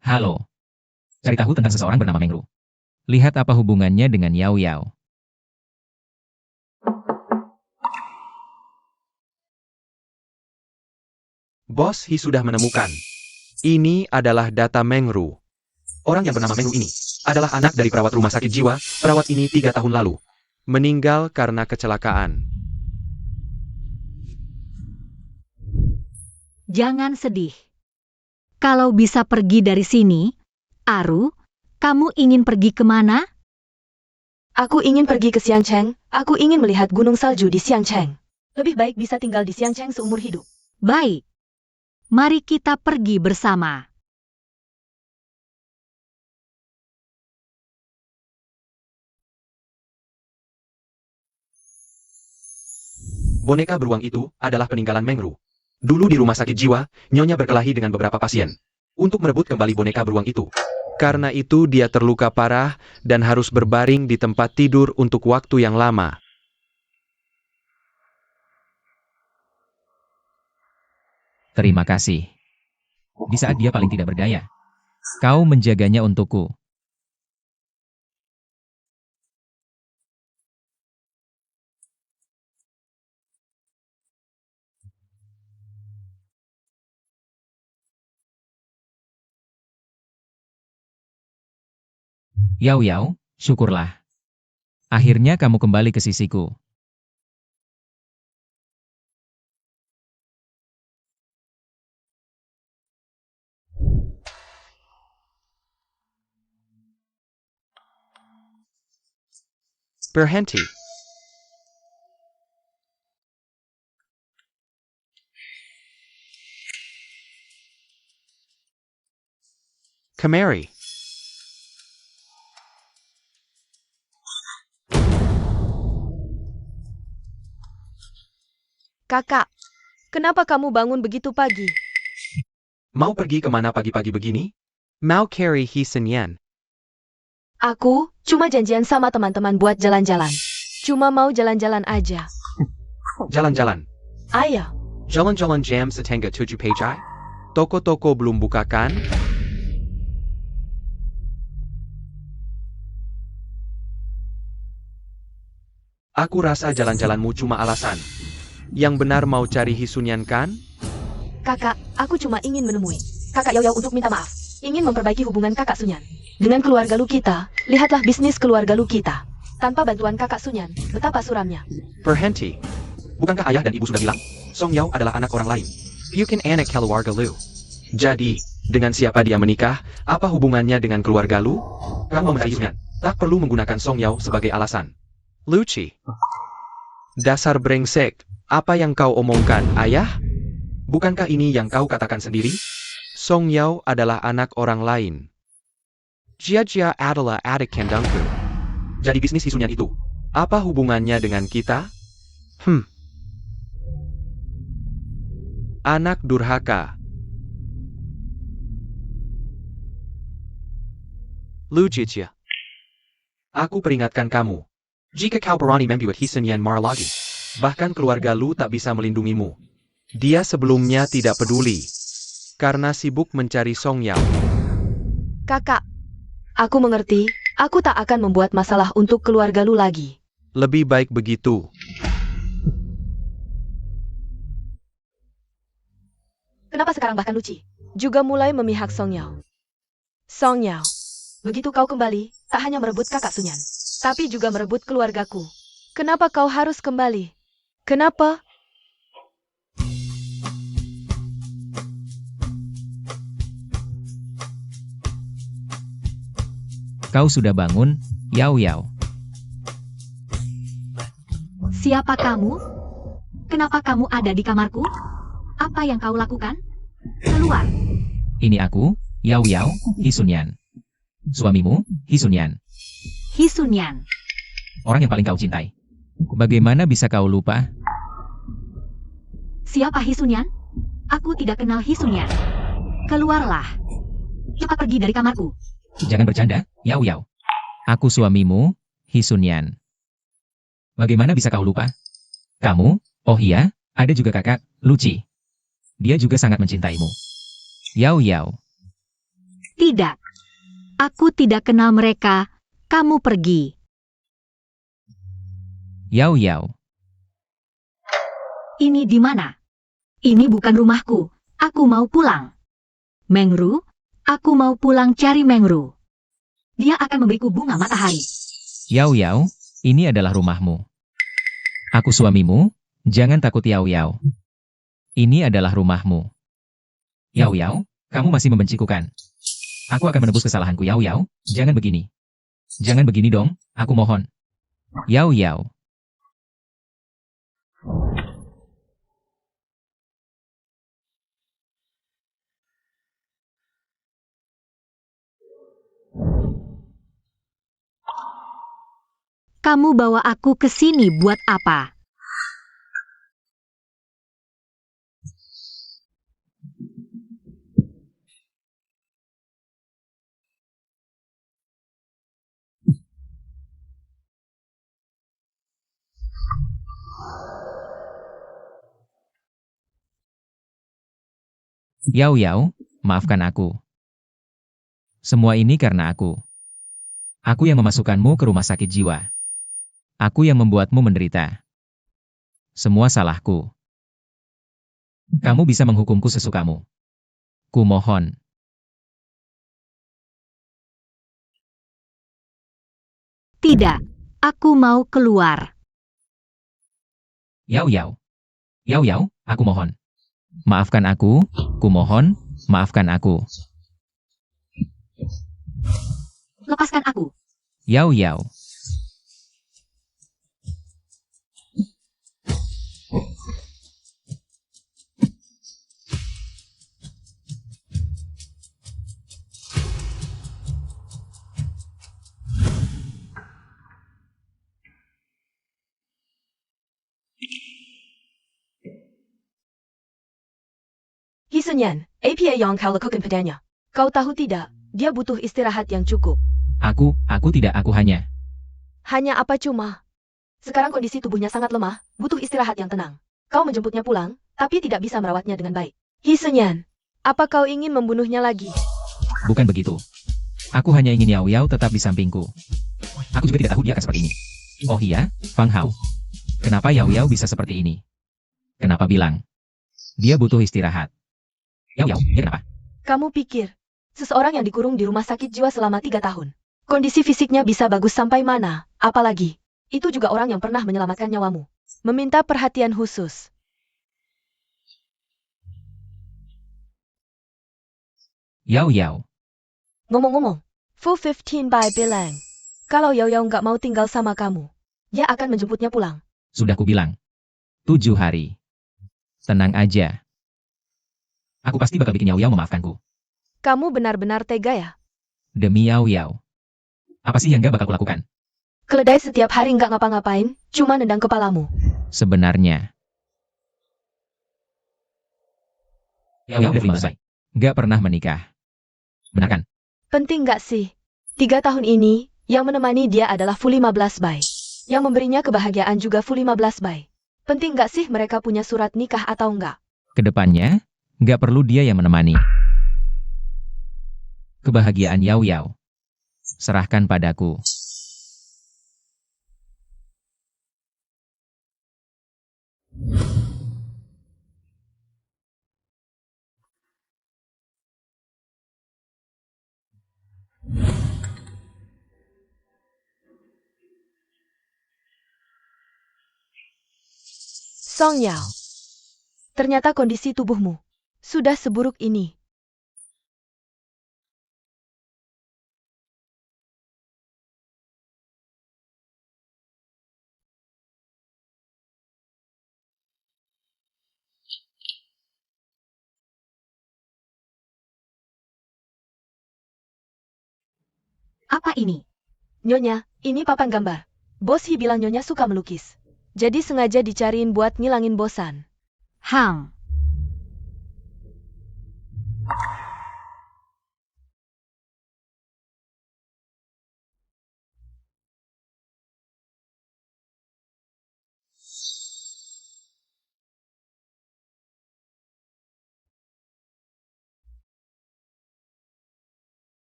[SPEAKER 4] Halo. Cari tahu tentang seseorang bernama Mengru. Lihat apa hubungannya dengan Yao Yao.
[SPEAKER 1] Bos Hi sudah menemukan. Ini adalah data Mengru. Orang yang bernama Mengru ini adalah anak dari perawat rumah sakit jiwa. Perawat ini 3 tahun lalu meninggal karena kecelakaan.
[SPEAKER 2] Jangan sedih. Kalau bisa pergi dari sini, Aru, kamu ingin pergi kemana?
[SPEAKER 3] Aku ingin pergi ke Xiangcheng, aku ingin melihat gunung salju di Xiangcheng. Lebih baik bisa tinggal di Xiangcheng seumur hidup.
[SPEAKER 2] Baik. Mari kita pergi bersama.
[SPEAKER 1] Boneka beruang itu adalah peninggalan Mengru. Dulu di rumah sakit jiwa, Nyonya berkelahi dengan beberapa pasien untuk merebut kembali boneka beruang itu. Karena itu dia terluka parah dan harus berbaring di tempat tidur untuk waktu yang lama.
[SPEAKER 4] Terima kasih. Di saat dia paling tidak berdaya, kau menjaganya untukku. Yao Yao, syukurlah. Akhirnya kamu kembali ke sisiku.
[SPEAKER 1] Berhenti. Kemari.
[SPEAKER 3] Kakak, kenapa kamu bangun begitu pagi?
[SPEAKER 1] Mau pergi kemana pagi-pagi begini? Mau carry Hi Senyan.
[SPEAKER 3] Aku cuma janjian sama teman-teman buat jalan-jalan. Cuma mau jalan-jalan aja.
[SPEAKER 1] Jalan-jalan.
[SPEAKER 3] Ayo.
[SPEAKER 1] Jalan-jalan jam setengah 7 pagi. Toko-toko belum buka kan? Aku rasa jalan-jalanmu cuma alasan. Yang benar mau cari Hi Sunyan kan?
[SPEAKER 3] Kakak, aku cuma ingin menemui Kakak Yao Yao untuk minta maaf. Ingin memperbaiki hubungan Kakak Sunyan dengan keluarga Lu kita. Lihatlah bisnis keluarga Lu kita. Tanpa bantuan Kakak Sunyan, betapa suramnya.
[SPEAKER 1] Berhenti. Bukankah ayah dan ibu sudah bilang, Song Yao adalah anak orang lain? Bukan anak keluarga Lu. Jadi, dengan siapa dia menikah? Apa hubungannya dengan keluarga Lu? Kamu mau mencari Sunyan, tak perlu menggunakan Song Yao sebagai alasan. Luci. Dasar brengsek. Apa yang kau omongkan, ayah? Bukankah ini yang kau katakan sendiri? Song Yao adalah anak orang lain. Jia Jia adalah adik kandungku. Jadi bisnis Hisunyan itu, apa hubungannya dengan kita? Anak durhaka. Lu Jijia. Aku peringatkan kamu. Jika kau berani membuat Hisunyan marah lagi, bahkan keluarga Lu tak bisa melindungimu. Dia sebelumnya tidak peduli, karena sibuk mencari Song Yao.
[SPEAKER 3] Kakak, aku mengerti. Aku tak akan membuat masalah untuk keluarga Lu lagi.
[SPEAKER 1] Lebih baik begitu.
[SPEAKER 3] Kenapa sekarang bahkan Luci juga mulai memihak Song Yao? Song Yao, begitu kau kembali, tak hanya merebut kakak Sunyan, tapi juga merebut keluargaku. Kenapa kau harus kembali? Kenapa?
[SPEAKER 4] Kau sudah bangun, Yao Yao.
[SPEAKER 2] Siapa kamu? Kenapa kamu ada di kamarku? Apa yang kau lakukan? Keluar.
[SPEAKER 4] Ini aku, Yao Yao, Hisunyan. Suamimu, Hisunyan.
[SPEAKER 2] Hisunyan.
[SPEAKER 4] Orang yang paling kau cintai. Bagaimana bisa kau lupa?
[SPEAKER 2] Siapa Hisunyan? Aku tidak kenal Hisunyan. Keluarlah. Cepat pergi dari kamarku.
[SPEAKER 4] Jangan bercanda, Yao Yao. Aku suamimu, Hisunyan. Bagaimana bisa kau lupa? Kamu, oh iya, ada juga kakak, Luci. Dia juga sangat mencintaimu. Yao Yao.
[SPEAKER 2] Tidak. Aku tidak kenal mereka. Kamu pergi.
[SPEAKER 4] Yao Yao.
[SPEAKER 2] Ini di mana? Ini bukan rumahku. Aku mau pulang. Mengru, aku mau pulang cari Mengru. Dia akan memberiku bunga matahari.
[SPEAKER 4] Yao Yao, ini adalah rumahmu. Aku suamimu, jangan takut Yao Yao. Ini adalah rumahmu. Yao Yao, kamu masih membenciku kan? Aku akan menebus kesalahanku Yao Yao, jangan begini. Jangan begini dong, aku mohon. Yao Yao.
[SPEAKER 2] Kamu bawa aku ke sini buat apa?
[SPEAKER 4] Yao Yao, maafkan aku. Semua ini karena aku. Aku yang memasukkanmu ke rumah sakit jiwa. Aku yang membuatmu menderita. Semua salahku. Kamu bisa menghukumku sesukamu. Kumohon.
[SPEAKER 2] Tidak. Aku mau keluar.
[SPEAKER 4] Yao Yao. Yao Yao, aku mohon. Maafkan aku, kumohon, maafkan aku.
[SPEAKER 2] Lepaskan aku.
[SPEAKER 4] Yao Yao.
[SPEAKER 3] Hisunyan, apa yang kau lakukan padanya? Kau tahu tidak, dia butuh istirahat yang cukup.
[SPEAKER 4] Aku tidak, aku hanya.
[SPEAKER 3] Hanya apa cuma? Sekarang kondisi tubuhnya sangat lemah, butuh istirahat yang tenang. Kau menjemputnya pulang, tapi tidak bisa merawatnya dengan baik. Hisunyan, apa kau ingin membunuhnya lagi?
[SPEAKER 4] Bukan begitu. Aku hanya ingin Yao Yao tetap di sampingku. Aku juga tidak tahu dia akan seperti ini. Oh iya, Fang Hao. Kenapa Yao Yao bisa seperti ini? Kenapa bilang? Dia butuh istirahat. Yao Yao, dia kenapa?
[SPEAKER 3] Kamu pikir, seseorang yang dikurung di rumah sakit jiwa selama 3 tahun, kondisi fisiknya bisa bagus sampai mana? Apalagi, itu juga orang yang pernah menyelamatkan nyawamu. Meminta perhatian khusus.
[SPEAKER 4] Yao Yao.
[SPEAKER 3] Ngomong-ngomong, Fu 15 by bilang, kalau Yao Yao nggak mau tinggal sama kamu, dia akan menjemputnya pulang.
[SPEAKER 4] Sudah kubilang. 7 hari. Tenang aja. Aku pasti bakal bikin Yao Yao memaafkanku.
[SPEAKER 3] Kamu benar-benar tega ya?
[SPEAKER 4] Demi Yao Yao. Apa sih yang gak bakal kulakukan?
[SPEAKER 3] Keledai setiap hari nggak ngapa-ngapain, cuma nendang kepalamu.
[SPEAKER 4] Sebenarnya. Yao Yao udah 15 bayi. Nggak pernah menikah. Benar kan?
[SPEAKER 3] Penting nggak sih? 3 tahun ini, yang menemani dia adalah Fu 15 Bai. Yang memberinya kebahagiaan juga Fu 15 Bai. Penting nggak sih mereka punya surat nikah atau enggak?
[SPEAKER 4] Kedepannya, nggak perlu dia yang menemani. Kebahagiaan Yao Yao. Serahkan padaku.
[SPEAKER 3] Song Yao. Ternyata kondisi tubuhmu sudah seburuk ini.
[SPEAKER 2] Apa ini?
[SPEAKER 3] Nyonya, ini papan gambar. Bos Hi bilang Nyonya suka melukis. Jadi sengaja dicariin buat ngilangin bosan.
[SPEAKER 2] Hang.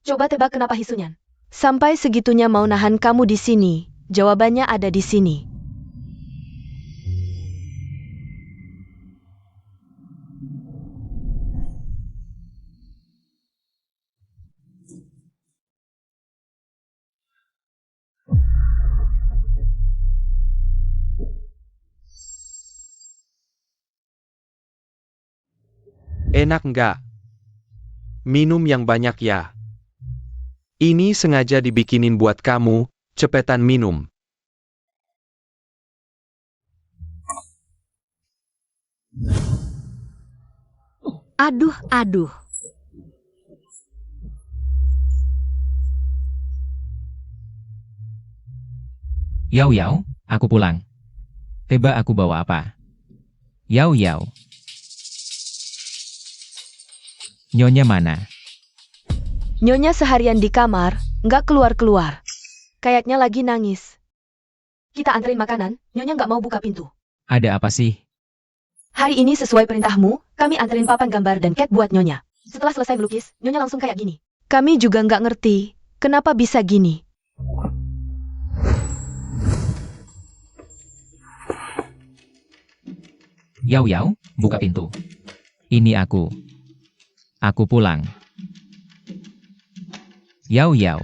[SPEAKER 3] Coba tebak kenapa Hi Sunyan sampai segitunya mau nahan kamu di sini. Jawabannya ada di sini.
[SPEAKER 1] Enak nggak? Minum yang banyak ya. Ini sengaja dibikinin buat kamu, cepetan minum.
[SPEAKER 2] Aduh, aduh.
[SPEAKER 4] Yao Yao, aku pulang. Teba aku bawa apa? Yao Yao. Nyonya mana?
[SPEAKER 3] Nyonya seharian di kamar, nggak keluar-keluar. Kayaknya lagi nangis. Kita anterin makanan, Nyonya nggak mau buka pintu.
[SPEAKER 4] Ada apa sih?
[SPEAKER 3] Hari ini sesuai perintahmu, kami anterin papan gambar dan cat buat Nyonya. Setelah selesai melukis, Nyonya langsung kayak gini. Kami juga nggak ngerti, kenapa bisa gini.
[SPEAKER 4] Yao Yao, buka pintu. Ini aku. Aku pulang. Yao Yao.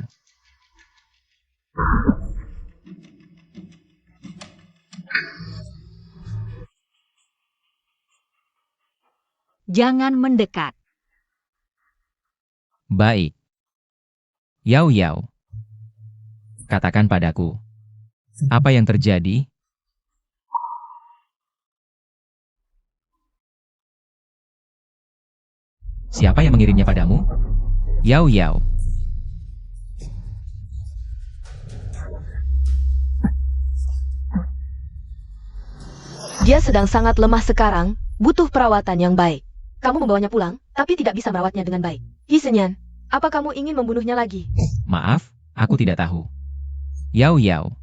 [SPEAKER 2] Jangan mendekat.
[SPEAKER 4] Baik. Yao Yao. Katakan padaku. Apa yang terjadi? Siapa yang mengirimnya padamu? Yao Yao.
[SPEAKER 3] Dia sedang sangat lemah sekarang, butuh perawatan yang baik. Kamu membawanya pulang, tapi tidak bisa merawatnya dengan baik. Hi Senyan, apa kamu ingin membunuhnya lagi?
[SPEAKER 4] Maaf, aku tidak tahu. Yao Yao.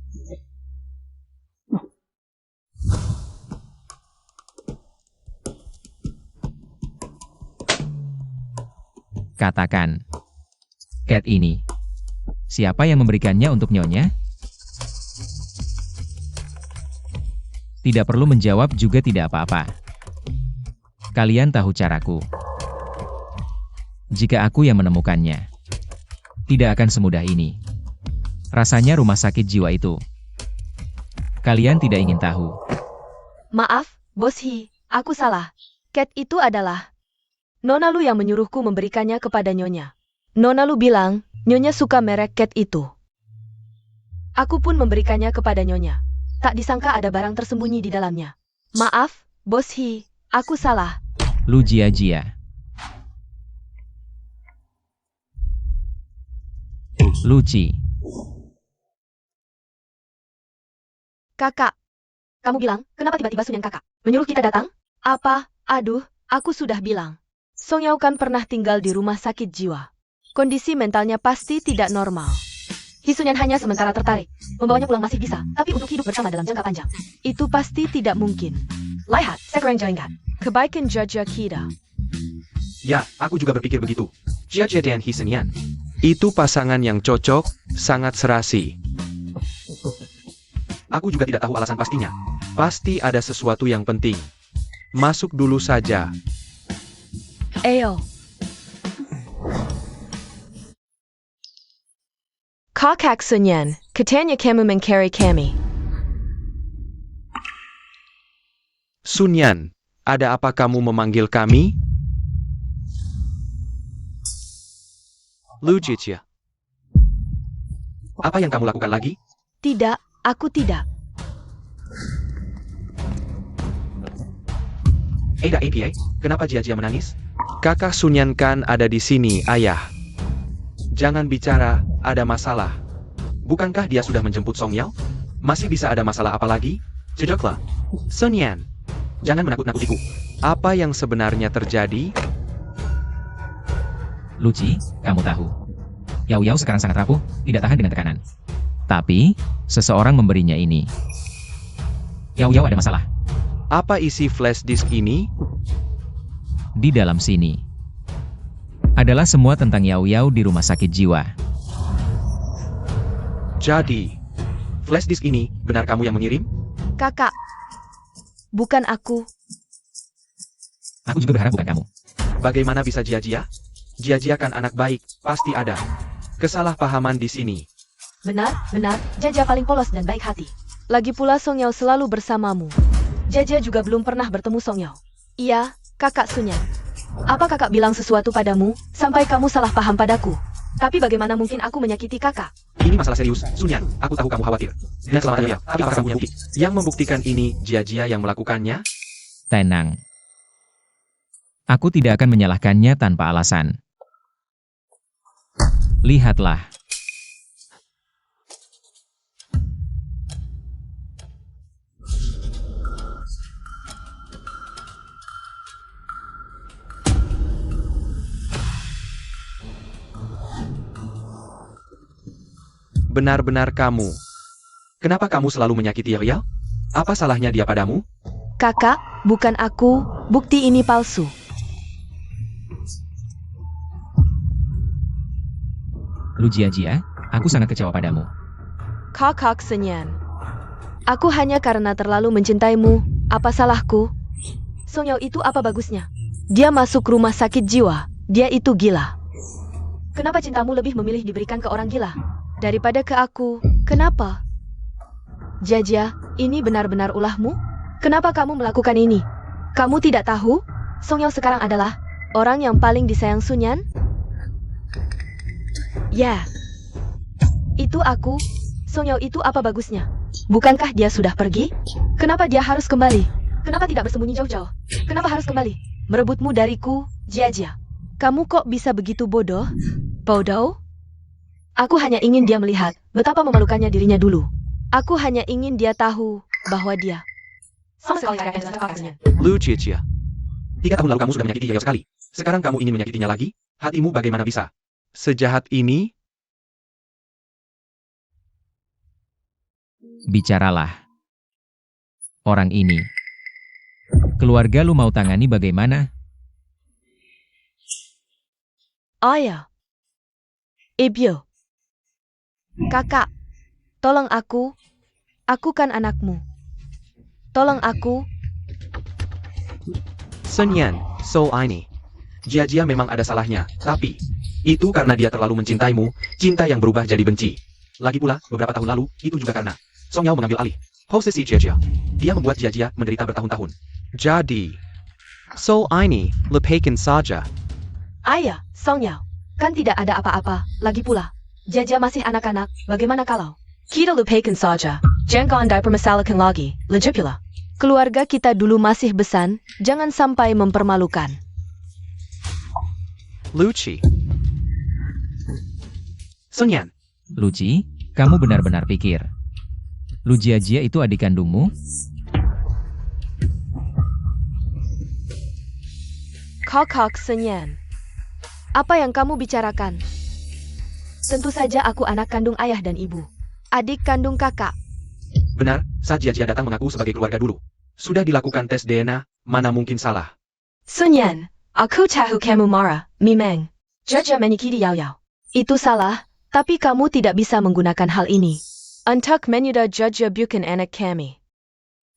[SPEAKER 4] Katakan. Cat ini. Siapa yang memberikannya untuk Nyonya? Tidak perlu menjawab juga tidak apa-apa. Kalian tahu caraku. Jika aku yang menemukannya, tidak akan semudah ini. Rasanya rumah sakit jiwa itu. Kalian tidak ingin tahu.
[SPEAKER 3] Maaf, Bos Hi, aku salah. Cat itu adalah Nona Lu yang menyuruhku memberikannya kepada Nyonya. Nona Lu bilang, Nyonya suka merek cat itu. Aku pun memberikannya kepada Nyonya. Tak disangka ada barang tersembunyi di dalamnya. Maaf, Bos Hi, aku salah.
[SPEAKER 4] Lu Jia Jia. Luci.
[SPEAKER 3] Kakak. Kamu bilang, kenapa tiba-tiba Sunyan kakak menyuruh kita datang? Apa? Aduh, aku sudah bilang. Song Yao kan pernah tinggal di rumah sakit jiwa. Kondisi mentalnya pasti tidak normal. Hisunyan hanya sementara tertarik. Membawanya pulang masih bisa, tapi untuk hidup bersama dalam jangka panjang, itu pasti tidak mungkin. Lihat, sekarang jalankan. Kebaikan Jia kita.
[SPEAKER 1] Ya, aku juga berpikir begitu. Jia dan Hisenyan. Itu pasangan yang cocok, sangat serasi. Aku juga tidak tahu alasan pastinya. Pasti ada sesuatu yang penting. Masuk dulu saja.
[SPEAKER 3] Ayo. Kakak Sunyan, katanya kamu mencari kami.
[SPEAKER 1] Sunyan, ada apa kamu memanggil kami? Lu Jia. Apa yang kamu lakukan lagi?
[SPEAKER 3] Tidak, aku tidak.
[SPEAKER 1] Ada APA, kenapa Jia menangis? Kakak Sunyan kan ada di sini, ayah. Jangan bicara, ada masalah. Bukankah dia sudah menjemput Song Yao? Masih bisa ada masalah apa lagi? Jejaklah. Sunyan, jangan menakut-nakutiku. Apa yang sebenarnya terjadi?
[SPEAKER 4] Luci, kamu tahu. Yao Yao sekarang sangat rapuh, tidak tahan dengan tekanan. Tapi, seseorang memberinya ini. Yao Yao ada masalah.
[SPEAKER 1] Apa isi flash disk ini?
[SPEAKER 4] Di dalam sini adalah semua tentang Yao Yao di rumah sakit jiwa.
[SPEAKER 1] Jadi, flash disk ini benar kamu yang mengirim?
[SPEAKER 3] Kakak. Bukan aku.
[SPEAKER 4] Aku juga berharap bukan kamu.
[SPEAKER 1] Bagaimana bisa Jia? Jia kan anak baik, pasti ada kesalahpahaman di sini.
[SPEAKER 3] Benar, Jaja paling polos dan baik hati. Lagi pula Song Yao selalu bersamamu. Jaja juga belum pernah bertemu Song Yao. Iya, kakak Sunyan. Apa kakak bilang sesuatu padamu, sampai kamu salah paham padaku? Tapi bagaimana mungkin aku menyakiti kakak?
[SPEAKER 1] Ini masalah serius, Sunyan. Aku tahu kamu khawatir. Dan selamanya, tapi apakah kamu punya bukti? Yang membuktikan ini Jia yang melakukannya?
[SPEAKER 4] Tenang. Aku tidak akan menyalahkannya tanpa alasan. Lihatlah.
[SPEAKER 1] Benar-benar kamu. Kenapa kamu selalu menyakiti Yao? Apa salahnya dia padamu?
[SPEAKER 3] Kakak, bukan aku, bukti ini palsu.
[SPEAKER 4] Lu Jia, aku sangat kecewa padamu.
[SPEAKER 3] Kakak Sunyan. Aku hanya karena terlalu mencintaimu, apa salahku? Song Yao itu apa bagusnya? Dia masuk rumah sakit jiwa, dia itu gila. Kenapa cintamu lebih memilih diberikan ke orang gila daripada ke aku? Kenapa? Jia, ini benar-benar ulahmu? Kenapa kamu melakukan ini? Kamu tidak tahu? Song Yao sekarang adalah orang yang paling disayang Sunyan? Ya. Itu aku. Song Yao itu apa bagusnya? Bukankah dia sudah pergi? Kenapa dia harus kembali? Kenapa tidak bersembunyi jauh-jauh? Kenapa harus kembali? Merebutmu dariku, Jia. Kamu kok bisa begitu bodoh? Bodoh? Aku hanya ingin dia melihat betapa memalukannya dirinya dulu. Aku hanya ingin dia tahu bahwa dia sama sekali tidak akan bisa kakaknya.
[SPEAKER 1] Lu Jia. 3 tahun lalu kamu sudah menyakiti Yao sekali. Sekarang kamu ingin menyakitinya lagi? Hatimu bagaimana bisa sejahat ini?
[SPEAKER 4] Bicaralah. Orang ini. Keluarga lu mau tangani bagaimana?
[SPEAKER 3] Ayah. Ibu. Kakak. Tolong aku. Aku kan anakmu. Tolong aku.
[SPEAKER 1] Sunyan, so ini. Jia memang ada salahnya, tapi itu karena dia terlalu mencintaimu, cinta yang berubah jadi benci. Lagi pula, beberapa tahun lalu, itu juga karena Song Yao mengambil alih posisi Jia. Dia membuat Jia menderita bertahun-tahun. Jadi, so ini, lepaskan saja.
[SPEAKER 3] Ayah, Song Yao. Kan tidak ada apa-apa. Lagi pula, Jia masih anak-anak. Bagaimana kalau kita lupakan saja? Jangan dipermasalahkan lagi. Lagi pula, keluarga kita dulu masih besan. Jangan sampai mempermalukan.
[SPEAKER 1] Luci. Sunyan,
[SPEAKER 4] Luci, kamu benar-benar pikir Lu Jiajia itu adik kandungmu?
[SPEAKER 3] Kok Senyan. Apa yang kamu bicarakan? Tentu saja aku anak kandung ayah dan ibu. Adik kandung kakak.
[SPEAKER 1] Benar, saat Jiajia datang mengaku sebagai keluarga dulu. Sudah dilakukan tes DNA, mana mungkin salah.
[SPEAKER 3] Sunyan, aku tahu kamu marah, Mimeng. Jaja menyakiti Yao Yao. Itu salah, tapi kamu tidak bisa menggunakan hal ini untuk menyudah Jaja bukan anak kami.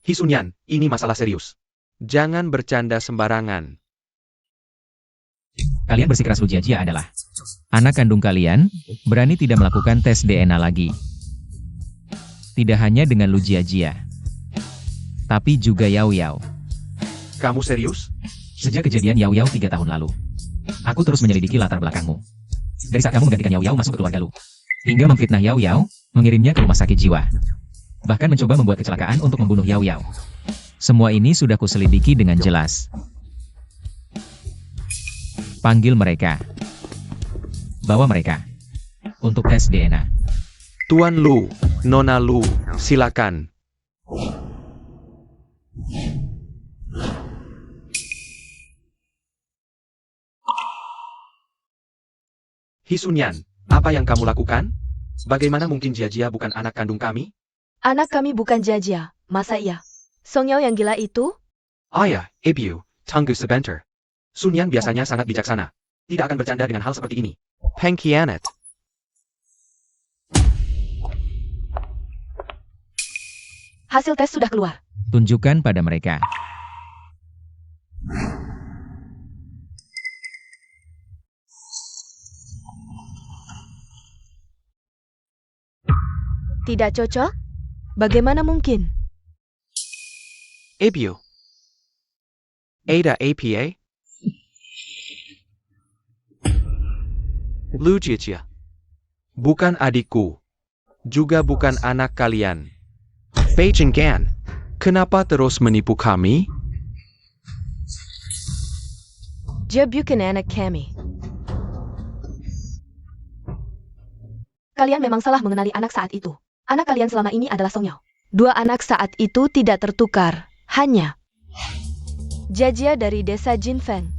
[SPEAKER 1] Hisunyan, ini masalah serius. Jangan bercanda sembarangan.
[SPEAKER 4] Kalian bersikeras Lu Jiajia adalah anak kandung kalian, berani tidak melakukan tes DNA lagi. Tidak hanya dengan Lu Jiajia, tapi juga Yao Yao.
[SPEAKER 1] Kamu serius?
[SPEAKER 4] Sejak kejadian Yao Yao 3 tahun lalu, aku terus menyelidiki latar belakangmu. Dari saat kamu menggantikan Yao Yao masuk ke keluarga Lu, hingga memfitnah Yao Yao, mengirimnya ke rumah sakit jiwa. Bahkan mencoba membuat kecelakaan untuk membunuh Yao Yao. Semua ini sudah kuselidiki dengan jelas. Panggil mereka. Bawa mereka untuk tes DNA.
[SPEAKER 1] Tuan Lu, Nona Lu, silakan. Hisunyan, apa yang kamu lakukan? Bagaimana mungkin Jiajia bukan anak kandung kami?
[SPEAKER 3] Anak kami bukan Jajia, masa iya? Song Yao yang gila itu?
[SPEAKER 1] Ayah, Ibu, tunggu sebentar. Sunyan biasanya sangat bijaksana. Tidak akan bercanda dengan hal seperti ini. Pengkhianat.
[SPEAKER 3] Hasil tes sudah keluar.
[SPEAKER 4] Tunjukkan pada mereka.
[SPEAKER 3] Tidak cocok? Bagaimana mungkin?
[SPEAKER 1] Ibu. Ada APA? Lu Jiajia. Bukan adikku. Juga bukan anak kalian. Beijing Gan. Kenapa terus menipu kami?
[SPEAKER 3] Dia bukan anak kami. Kalian memang salah mengenali anak saat itu. Anak kalian selama ini adalah Song Yao. 2 anak saat itu tidak tertukar. Hanya Jajia dari desa Jinfeng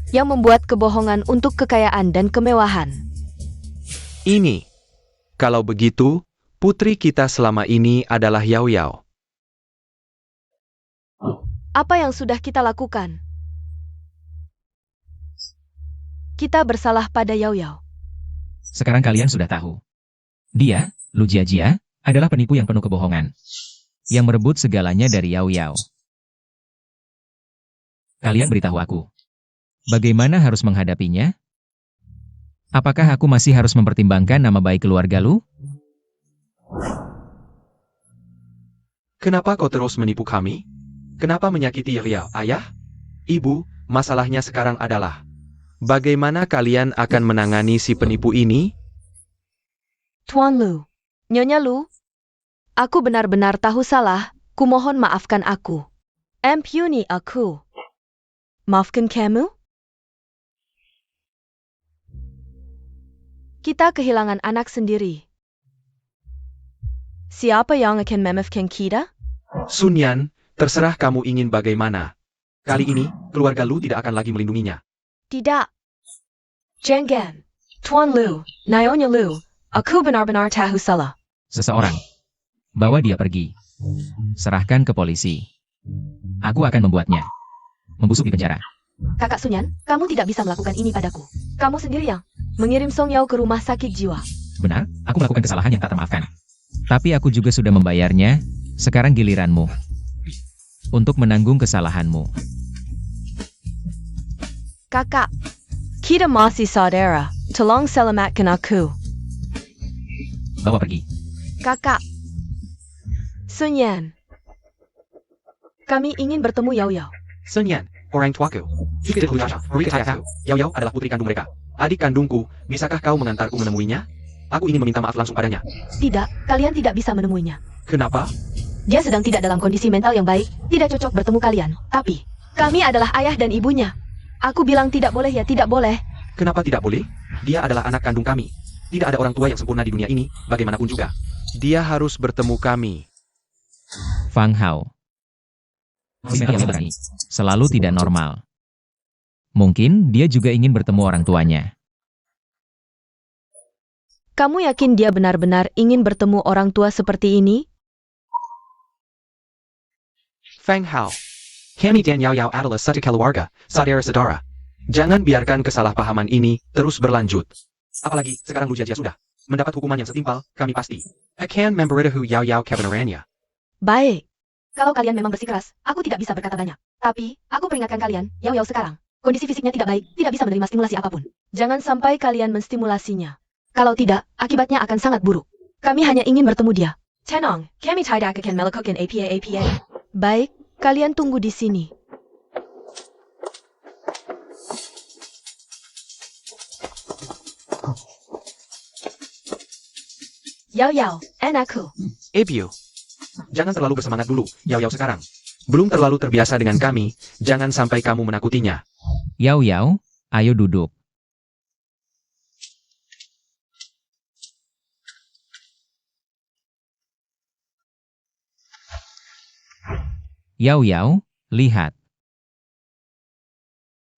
[SPEAKER 3] yang membuat kebohongan untuk kekayaan dan kemewahan.
[SPEAKER 1] Ini. Kalau begitu, putri kita selama ini adalah Yao Yao.
[SPEAKER 3] Apa yang sudah kita lakukan? Kita bersalah pada Yao Yao.
[SPEAKER 4] Sekarang kalian sudah tahu. Dia, Lu Jiajia, adalah penipu yang penuh kebohongan. Yang merebut segalanya dari Yao Yao. Kalian beritahu aku. Bagaimana harus menghadapinya? Apakah aku masih harus mempertimbangkan nama baik keluarga Lu?
[SPEAKER 1] Kenapa kau terus menipu kami? Kenapa menyakiti Yao Yao, ayah? Ibu, masalahnya sekarang adalah bagaimana kalian akan menangani si penipu ini?
[SPEAKER 3] Tuan Lu, Nyonya Lu, aku benar-benar tahu salah, kumohon maafkan aku. Ampuni aku. Maafkan kamu? Kita kehilangan anak sendiri. Siapa yang akan memaafkan kita?
[SPEAKER 1] Sunyan, terserah kamu ingin bagaimana. Kali ini, keluarga Lu tidak akan lagi melindunginya.
[SPEAKER 3] Tidak. Jangan. Tuan Lu, Nyonya Lu, aku benar-benar tahu salah.
[SPEAKER 4] Seseorang. Bawa dia pergi. Serahkan ke polisi. Aku akan membuatnya membusuk di penjara.
[SPEAKER 3] Kakak Sunyan, kamu tidak bisa melakukan ini padaku. Kamu sendiri yang mengirim Song Yao ke rumah sakit jiwa.
[SPEAKER 4] Benar, aku melakukan kesalahan yang tak termaafkan. Tapi aku juga sudah membayarnya, sekarang giliranmu. Untuk menanggung kesalahanmu.
[SPEAKER 3] Kakak, kita masih saudara. Tolong selamatkan aku.
[SPEAKER 4] Bawa pergi.
[SPEAKER 3] Kakak. Sunyan. Kami ingin bertemu Yao Yao.
[SPEAKER 1] Sunyan, orang tuaku. Jika mereka tahu, Yao Yao adalah putri kandung mereka. Adik kandungku, bisakah kau mengantarku menemuinya? Aku ingin meminta maaf langsung padanya.
[SPEAKER 3] Tidak, kalian tidak bisa menemuinya.
[SPEAKER 1] Kenapa?
[SPEAKER 3] Dia sedang tidak dalam kondisi mental yang baik, tidak cocok bertemu kalian. Tapi, kami adalah ayah dan ibunya. Aku bilang tidak boleh ya tidak boleh.
[SPEAKER 1] Kenapa tidak boleh? Dia adalah anak kandung kami. Tidak ada orang tua yang sempurna di dunia ini, bagaimanapun juga. Dia harus bertemu kami.
[SPEAKER 4] Fang Hao. Si Yao Yao berani. Selalu tidak normal. Mungkin dia juga ingin bertemu orang tuanya.
[SPEAKER 3] Kamu yakin dia benar-benar ingin bertemu orang tua seperti ini?
[SPEAKER 1] Fang Hao. Kami dan Yao Yao adalah satu keluarga, saudara-saudara. Jangan biarkan kesalahpahaman ini terus berlanjut. Apalagi, sekarang Lu Jia sudah mendapat hukuman yang setimpal, kami pasti akan memberitahu Yao Yao kebenarannya.
[SPEAKER 3] Baik. Kalau kalian memang bersikeras, aku tidak bisa berkata banyak. Tapi, aku peringatkan kalian, Yao Yao sekarang. Kondisi fisiknya tidak baik, tidak bisa menerima stimulasi apapun. Jangan sampai kalian menstimulasinya. Kalau tidak, akibatnya akan sangat buruk. Kami hanya ingin bertemu dia. Tenang, kami tidak akan melakukan apa-apa. Baik, kalian tunggu di sini. Yao Yao, anakku.
[SPEAKER 1] Ebio. Jangan terlalu bersemangat dulu, Yao Yao sekarang. Belum terlalu terbiasa dengan kami, jangan sampai kamu menakutinya.
[SPEAKER 4] Yao Yao, ayo duduk. Yao Yao, lihat.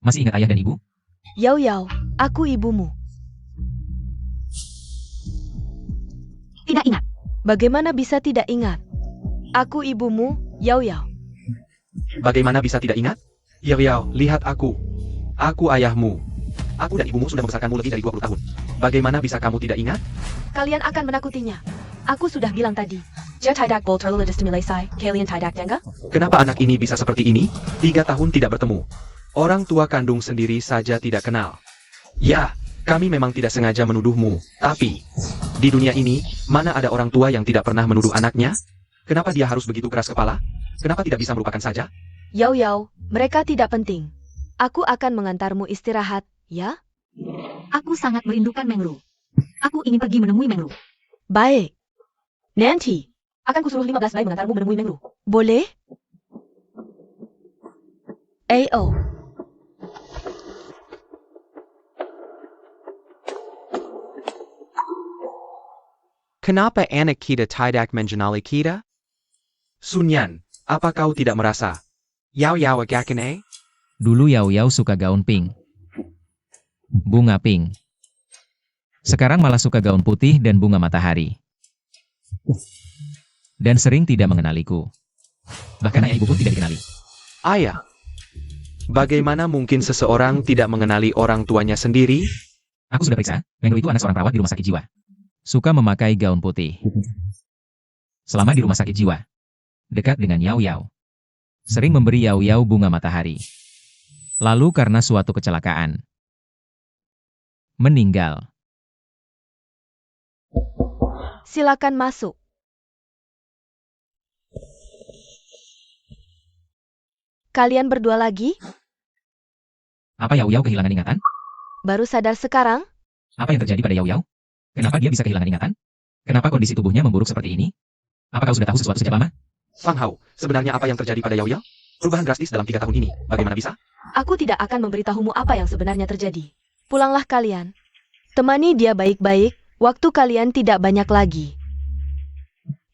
[SPEAKER 4] Masih ingat ayah dan ibu?
[SPEAKER 3] Yao Yao, aku ibumu.
[SPEAKER 2] Tidak ingat.
[SPEAKER 3] Bagaimana bisa tidak ingat? Aku ibumu, Yao Yao.
[SPEAKER 1] Bagaimana bisa tidak ingat? Yao Yao, lihat aku. Aku ayahmu. Aku dan ibumu sudah membesarkanmu lebih dari 20 tahun. Bagaimana bisa kamu tidak ingat?
[SPEAKER 3] Kalian akan menakutinya. Aku sudah bilang tadi. Dia tidak boleh terlalu distimulasi, kalian tidak dengar?
[SPEAKER 1] Kenapa anak ini bisa seperti ini? 3 tahun tidak bertemu. Orang tua kandung sendiri saja tidak kenal. Ya, kami memang tidak sengaja menuduhmu. Tapi, di dunia ini, mana ada orang tua yang tidak pernah menuduh anaknya? Kenapa dia harus begitu keras kepala? Kenapa tidak bisa melupakan saja?
[SPEAKER 3] Yao Yao, mereka tidak penting. Aku akan mengantarmu istirahat, ya?
[SPEAKER 2] Aku sangat merindukan Mengru. Aku ingin pergi menemui Mengru.
[SPEAKER 3] Baik. Nanti, akan kusuruh 15 bayi mengantarmu menemui Mengru. Boleh? AO.
[SPEAKER 1] Kenapa anak kita tidak mengenali kita? Sunyan, apa kau tidak merasa? Yao Yao agakane?
[SPEAKER 4] Dulu Yao Yao suka gaun pink. Bunga pink. Sekarang malah suka gaun putih dan bunga matahari. Dan sering tidak mengenaliku. Bahkan ayah ibu pun tidak dikenali.
[SPEAKER 1] Ayah. Bagaimana mungkin seseorang tidak mengenali orang tuanya sendiri?
[SPEAKER 4] Aku sudah periksa, Mengru itu anak seorang perawat di rumah sakit jiwa. Suka memakai gaun putih. Selama di rumah sakit jiwa. Dekat dengan Yao Yao. Sering memberi Yao Yao bunga matahari. Lalu karena suatu kecelakaan. Meninggal.
[SPEAKER 3] Silakan masuk. Kalian berdua lagi?
[SPEAKER 4] Apa Yao Yao kehilangan ingatan?
[SPEAKER 3] Baru sadar sekarang?
[SPEAKER 4] Apa yang terjadi pada Yao Yao? Kenapa dia bisa kehilangan ingatan? Kenapa kondisi tubuhnya memburuk seperti ini? Apa kau sudah tahu sesuatu sejak lama?
[SPEAKER 1] Fang Hao, sebenarnya apa yang terjadi pada Yao Yao? Perubahan drastis dalam 3 tahun ini, bagaimana bisa?
[SPEAKER 3] Aku tidak akan memberitahumu apa yang sebenarnya terjadi. Pulanglah kalian. Temani dia baik-baik, waktu kalian tidak banyak lagi.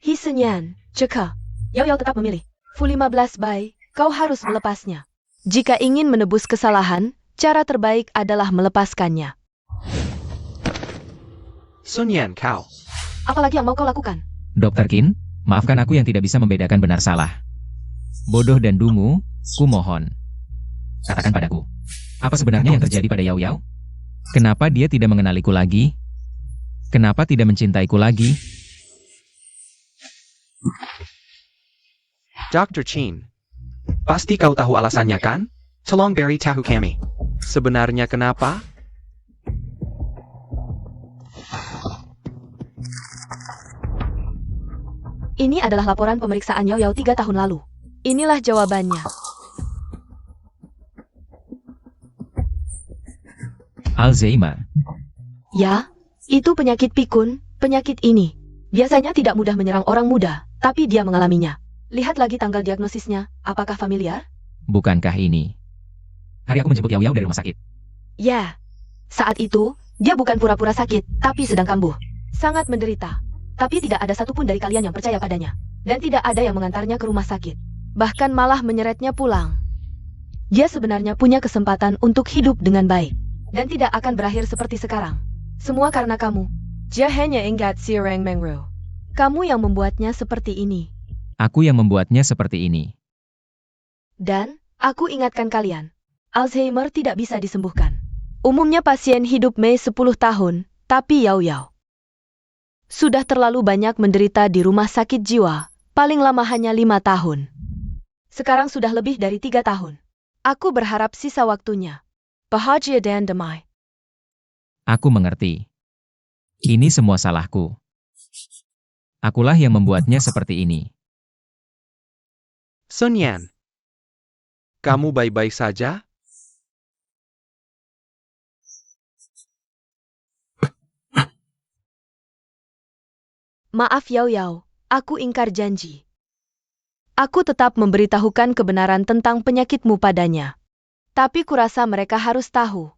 [SPEAKER 3] Hisenyan, Ceka. Yao Yao tetap memilih. Fu 15 bai, kau harus melepasnya. Jika ingin menebus kesalahan, cara terbaik adalah melepaskannya.
[SPEAKER 1] Sunyan kau.
[SPEAKER 3] Apalagi yang mau kau lakukan?
[SPEAKER 4] Dr. Qin, maafkan aku yang tidak bisa membedakan benar salah. Bodoh dan dungu, kumohon. Katakan padaku, apa sebenarnya yang terjadi pada Yao Yao? Kenapa dia tidak mengenaliku lagi? Kenapa tidak mencintaiku lagi?
[SPEAKER 1] Dr. Chin. Pasti kau tahu alasannya kan? Tolong beri tahu kami. Sebenarnya kenapa?
[SPEAKER 3] Ini adalah laporan pemeriksaan Yao Yao 3 tahun lalu. Inilah jawabannya.
[SPEAKER 4] Alzheimer.
[SPEAKER 3] Ya, itu penyakit pikun, penyakit ini. Biasanya tidak mudah menyerang orang muda, tapi dia mengalaminya. Lihat lagi tanggal diagnosisnya, apakah familiar?
[SPEAKER 4] Bukankah ini? Hari aku menjemput Yao Yao dari rumah sakit.
[SPEAKER 3] Ya, saat itu, Dia bukan pura-pura sakit, tapi sedang kambuh. Sangat menderita. Tapi tidak ada satupun dari kalian yang percaya padanya. Dan tidak ada yang mengantarnya ke rumah sakit. Bahkan malah menyeretnya pulang. Dia sebenarnya punya kesempatan untuk hidup dengan baik. Dan tidak akan berakhir seperti sekarang. Semua karena kamu. Dia hanya ingat si Reng Mengru. Kamu yang membuatnya seperti ini.
[SPEAKER 4] Aku yang membuatnya seperti ini.
[SPEAKER 3] Dan, aku ingatkan kalian. Alzheimer tidak bisa disembuhkan. Umumnya pasien hidup 10 tahun, tapi Yao Yao sudah terlalu banyak menderita di rumah sakit jiwa, paling lama hanya 5 tahun. Sekarang sudah lebih dari 3 tahun. Aku berharap sisa waktunya bahagia dan damai.
[SPEAKER 4] Aku mengerti. Ini semua salahku. Akulah yang membuatnya seperti ini.
[SPEAKER 1] Sun Yan, kamu baik-baik saja?
[SPEAKER 3] Maaf Yao Yao, aku ingkar janji. Aku tetap memberitahukan kebenaran tentang penyakitmu padanya. Tapi kurasa mereka harus tahu.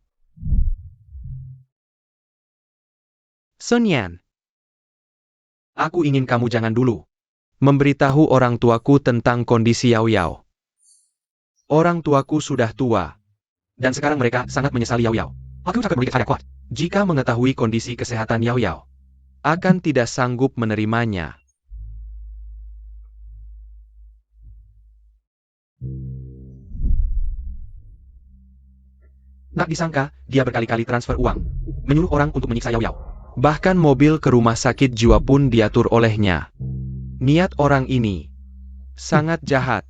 [SPEAKER 1] Sun Yan, aku ingin kamu jangan dulu memberitahu orang tuaku tentang kondisi Yao Yao. Orang tuaku sudah tua, dan sekarang mereka sangat menyesali Yao Yao. Aku sangat mereka kuat. Jika mengetahui kondisi kesehatan Yao Yao, akan tidak sanggup menerimanya. Tak disangka, dia berkali-kali transfer uang, menyuruh orang untuk menyiksa Yao Yao. Bahkan mobil ke rumah sakit jiwa pun diatur olehnya. Niat orang ini sangat jahat.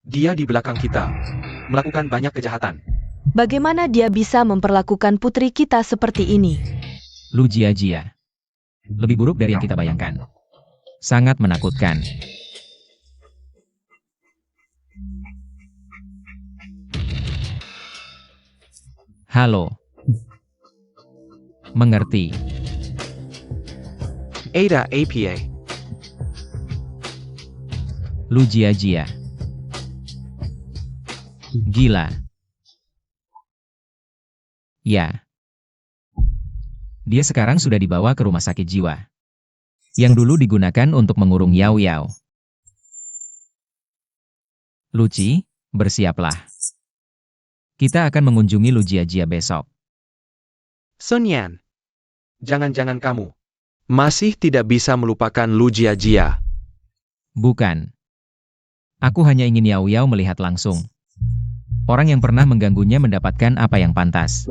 [SPEAKER 1] Dia di belakang kita, melakukan banyak kejahatan.
[SPEAKER 3] Bagaimana dia bisa memperlakukan putri kita seperti ini?
[SPEAKER 4] Lu Jia. Lebih buruk dari yang kita bayangkan. Sangat menakutkan. Halo. Mengerti.
[SPEAKER 1] Ada APA.
[SPEAKER 4] Lu Jia. Gila. Ya. Dia sekarang sudah dibawa ke rumah sakit jiwa. Yang dulu digunakan untuk mengurung Yao Yao. Luci, bersiaplah. Kita akan mengunjungi Lu Jia besok.
[SPEAKER 1] Sun Yan, jangan-jangan kamu masih tidak bisa melupakan Lu Jia.
[SPEAKER 4] Bukan. Aku hanya ingin Yao Yao melihat langsung. Orang yang pernah mengganggunya mendapatkan apa yang pantas.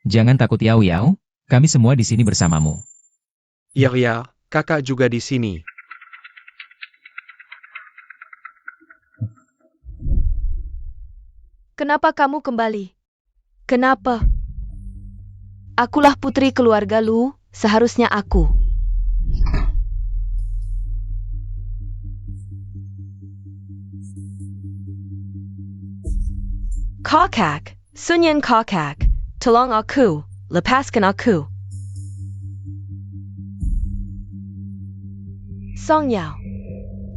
[SPEAKER 4] Jangan takut Yao Yao, kami semua di sini bersamamu.
[SPEAKER 1] Ya, kakak juga di sini.
[SPEAKER 3] Kenapa kamu kembali? Kenapa? Akulah putri keluarga Lu, seharusnya aku. Kakak, Sun Yan kakak, tolong aku, lepaskan aku. Song Yao,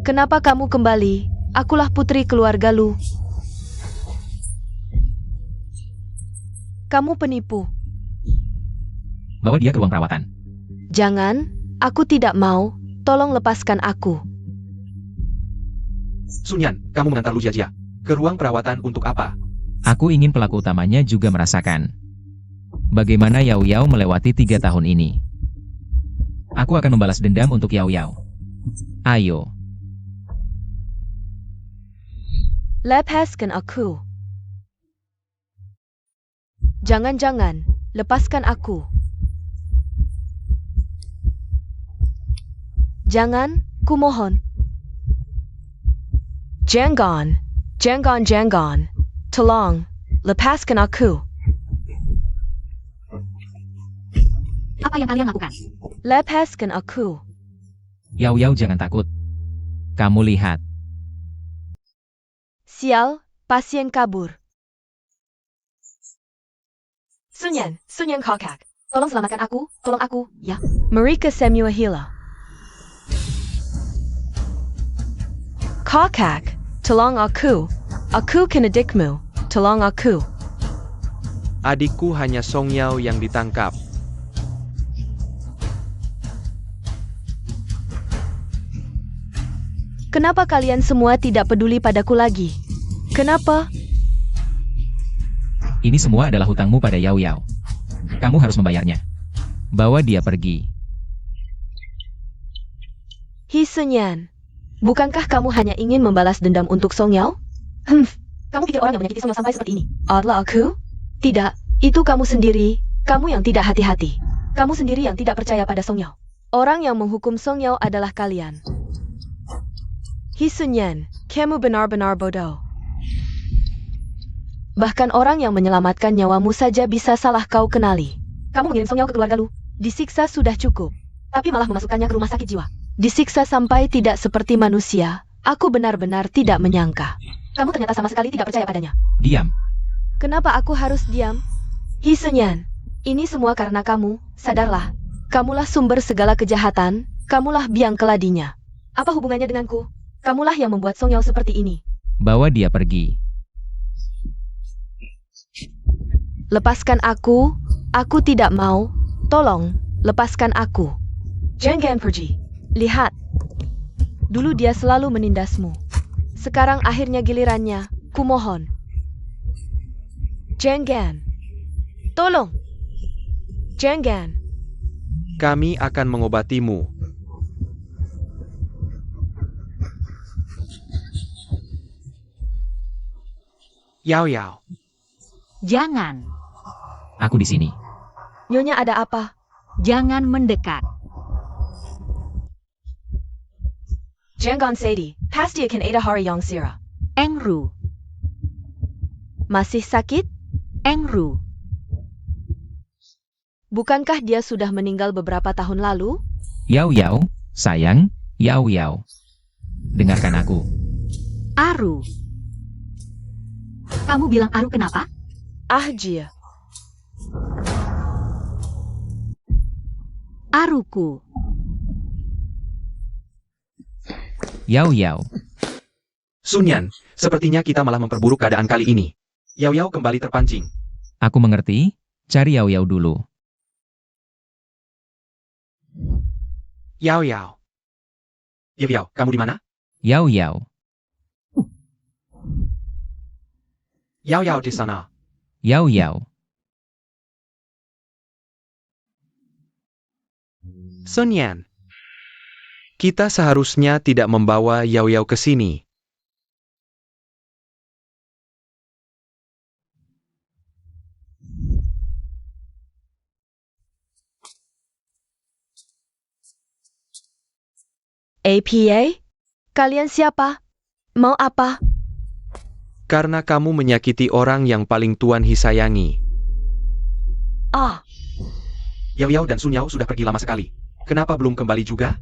[SPEAKER 3] kenapa kamu kembali? Akulah putri keluarga Lu. Kamu penipu.
[SPEAKER 4] Bawa dia ke ruang perawatan.
[SPEAKER 3] Jangan, aku tidak mau. Tolong lepaskan aku.
[SPEAKER 1] Sun Yan, kamu mengantar Lu Jia ke ruang perawatan untuk apa?
[SPEAKER 4] Aku ingin pelaku utamanya juga merasakan bagaimana Yao Yao melewati 3 tahun ini. Aku akan membalas dendam untuk Yao Yao. Ayo.
[SPEAKER 3] Lepaskan aku. Jangan-jangan, lepaskan aku. Jangan, kumohon. Jangan. Tolong, lepaskan aku.
[SPEAKER 2] Apa yang kalian lakukan?
[SPEAKER 3] Lepaskan aku.
[SPEAKER 4] Yao Yao jangan takut. Kamu lihat.
[SPEAKER 3] Sial, pasien kabur. Sun Yan kakak. Tolong selamatkan aku, tolong aku, ya. Mereka semua hilang. Kakak, tolong aku. Aku kena dikmu. Tolong aku.
[SPEAKER 1] Adikku hanya Song Yao yang ditangkap.
[SPEAKER 3] Kenapa kalian semua tidak peduli padaku lagi? Kenapa?
[SPEAKER 4] Ini semua adalah hutangmu pada Yao Yao. Kamu harus membayarnya. Bawa dia pergi.
[SPEAKER 3] He Sun, bukankah kamu hanya ingin membalas dendam untuk Song Yao? Kamu pikir orang yang menyakiti Song Yao sampai seperti ini? Adalah aku? Tidak, itu kamu sendiri. Kamu yang tidak hati-hati. Kamu sendiri yang tidak percaya pada Song Yao. Orang yang menghukum Song Yao adalah kalian. He Sun, kamu benar-benar bodoh. Bahkan orang yang menyelamatkan nyawamu saja bisa salah kau kenali. Kamu mengirim Song Yao ke keluarga Lu. Disiksa sudah cukup, tapi malah memasukkannya ke rumah sakit jiwa. Disiksa sampai tidak seperti manusia. Aku benar-benar tidak menyangka. Kamu ternyata sama sekali tidak percaya padanya.
[SPEAKER 4] Diam.
[SPEAKER 3] Kenapa aku harus diam? He Sun, ini semua karena kamu. Sadarlah, kamulah sumber segala kejahatan. Kamulah biang keladinya. Apa hubungannya denganku? Kamulah yang membuat Song Yao seperti ini.
[SPEAKER 4] Bawa dia pergi.
[SPEAKER 3] Lepaskan aku tidak mau. Tolong, lepaskan aku. Jangan pergi. Lihat. Dulu dia selalu menindasmu. Sekarang akhirnya gilirannya. Kumohon. Jangan. Tolong. Jangan.
[SPEAKER 1] Kami akan mengobatimu. Yao Yao.
[SPEAKER 2] Jangan.
[SPEAKER 4] Aku di sini.
[SPEAKER 3] Nyonya ada apa?
[SPEAKER 2] Jangan mendekat.
[SPEAKER 3] Jangan sedih. Pasti akan ada hari yang cerah.
[SPEAKER 2] Engru.
[SPEAKER 3] Masih sakit?
[SPEAKER 2] Engru.
[SPEAKER 3] Bukankah dia sudah meninggal beberapa tahun lalu?
[SPEAKER 4] Yao Yao, sayang, Yao Yao. Dengarkan aku.
[SPEAKER 2] Aru. Kamu bilang Aru kenapa?
[SPEAKER 3] Ah, Jia.
[SPEAKER 2] Aruku.
[SPEAKER 4] Yao Yao.
[SPEAKER 1] Sun Yan, sepertinya kita malah memperburuk keadaan kali ini. Yao Yao kembali terpancing.
[SPEAKER 4] Aku mengerti. Cari Yao Yao dulu.
[SPEAKER 1] Yao Yao. Yao Yao, kamu di mana?
[SPEAKER 4] Yao Yao.
[SPEAKER 1] Yao Yao di sana.
[SPEAKER 4] Yao Yao.
[SPEAKER 1] Sun Yan. Kita seharusnya tidak membawa Yao Yao ke sini.
[SPEAKER 3] APA? Kalian siapa? Mau apa?
[SPEAKER 1] Karena kamu menyakiti orang yang paling Tuan Hi sayangi.
[SPEAKER 3] Ah,
[SPEAKER 1] Yao Yao dan Sun Yao sudah pergi lama sekali. Kenapa belum kembali juga?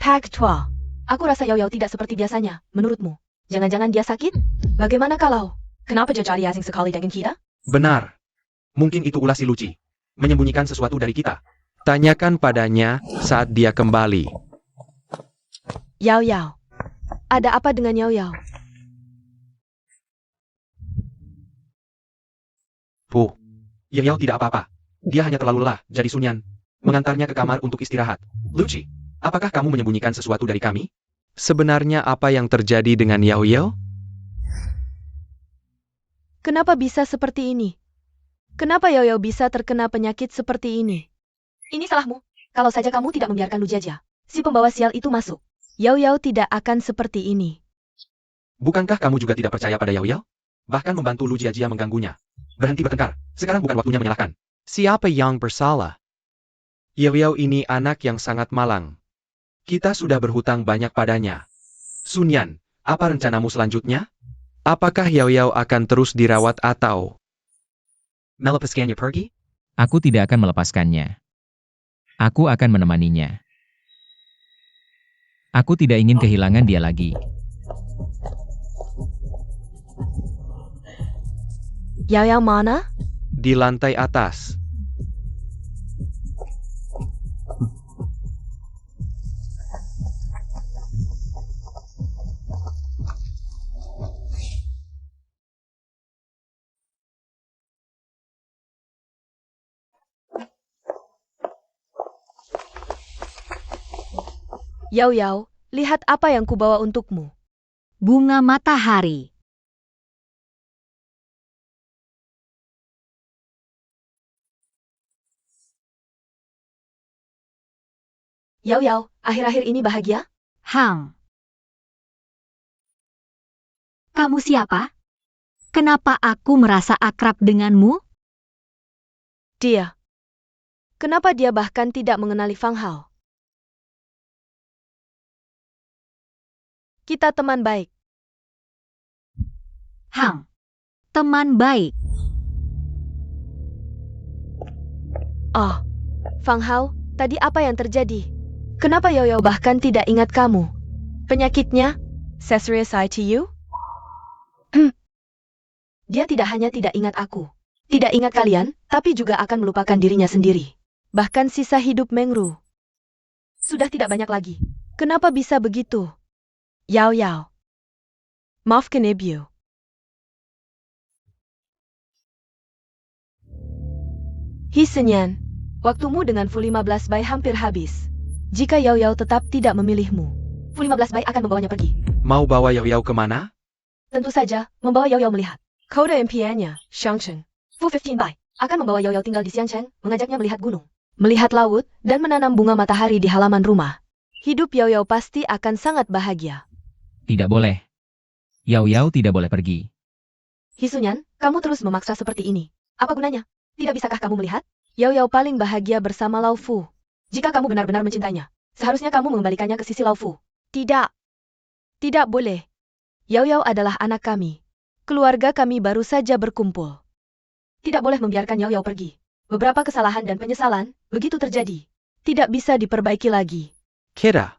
[SPEAKER 3] Pak Tua. Aku rasa Yao Yao tidak seperti biasanya. Menurutmu? Jangan-jangan dia sakit? Bagaimana kalau? Kenapa dia cari asing sekali dengan kita?
[SPEAKER 1] Benar. Mungkin itu ulah si Luci. Menyembunyikan sesuatu dari kita. Tanyakan padanya saat dia kembali.
[SPEAKER 3] Yao Yao. Ada apa dengan Yao Yao?
[SPEAKER 1] Bu, Yao Yao tidak apa-apa. Dia hanya terlalu lelah, jadi Sun Yan mengantarnya ke kamar untuk istirahat. Luci, apakah kamu menyembunyikan sesuatu dari kami? Sebenarnya apa yang terjadi dengan Yao Yao?
[SPEAKER 3] Kenapa bisa seperti ini? Kenapa Yao Yao bisa terkena penyakit seperti ini? Ini salahmu. Kalau saja kamu tidak membiarkan Lu Jia, si pembawa sial itu masuk. Yao Yao tidak akan seperti ini.
[SPEAKER 1] Bukankah kamu juga tidak percaya pada Yao Yao? Bahkan membantu Lu Jia mengganggunya. Berhenti bertengkar. Sekarang bukan waktunya menyalahkan. Siapa yang bersalah? Yao Yao ini anak yang sangat malang. Kita sudah berhutang banyak padanya. Sun Yan, apa rencanamu selanjutnya? Apakah Yao Yao akan terus dirawat atau melepaskannya pergi?
[SPEAKER 4] Aku tidak akan melepaskannya. Aku akan menemaninya. Aku tidak ingin kehilangan dia lagi.
[SPEAKER 3] Yao Yao mana?
[SPEAKER 1] Di lantai atas.
[SPEAKER 3] Yao Yao, lihat apa yang kubawa untukmu.
[SPEAKER 2] Bunga matahari.
[SPEAKER 3] Yao Yao, akhir-akhir ini bahagia?
[SPEAKER 2] Hang. Kamu siapa? Kenapa aku merasa akrab denganmu?
[SPEAKER 3] Dia. Kenapa dia bahkan tidak mengenali Fang Hao? Kita teman baik.
[SPEAKER 2] Hang. Teman baik.
[SPEAKER 3] Oh, Fang Hao, tadi apa yang terjadi? Kenapa Yao Yao bahkan tidak ingat kamu? Penyakitnya? Serious I to you? Dia tidak hanya tidak ingat aku, tidak ingat kalian, tapi juga akan melupakan dirinya sendiri. Bahkan sisa hidup Mengru. Sudah tidak banyak lagi. Kenapa bisa begitu? Yao Yao. Maafkan Ibu. Hisenyan, waktumu dengan Fu 15 Bai hampir habis. Jika Yao Yao tetap tidak memilihmu, Fu 15 Bai akan membawanya pergi.
[SPEAKER 1] Mau bawa Yao Yao kemana?
[SPEAKER 3] Tentu saja, membawa Yao Yao melihat. Kode impiannya, Xiangcheng. Fu 15 Bai akan membawa Yao Yao tinggal di Xiangcheng, mengajaknya melihat gunung, melihat laut, dan menanam bunga matahari di halaman rumah. Hidup Yao Yao pasti akan sangat bahagia.
[SPEAKER 4] Tidak boleh. Yao Yao tidak boleh pergi.
[SPEAKER 3] Hisunyan, kamu terus memaksa seperti ini. Apa gunanya? Tidak bisakah kamu melihat? Yao Yao paling bahagia bersama Lao Fu. Jika kamu benar-benar mencintainya, seharusnya kamu mengembalikannya ke sisi Lao Fu. Tidak. Tidak boleh. Yao Yao adalah anak kami. Keluarga kami baru saja berkumpul. Tidak boleh membiarkan Yao Yao pergi. Beberapa kesalahan dan penyesalan, begitu terjadi. Tidak bisa diperbaiki lagi.
[SPEAKER 1] Kira.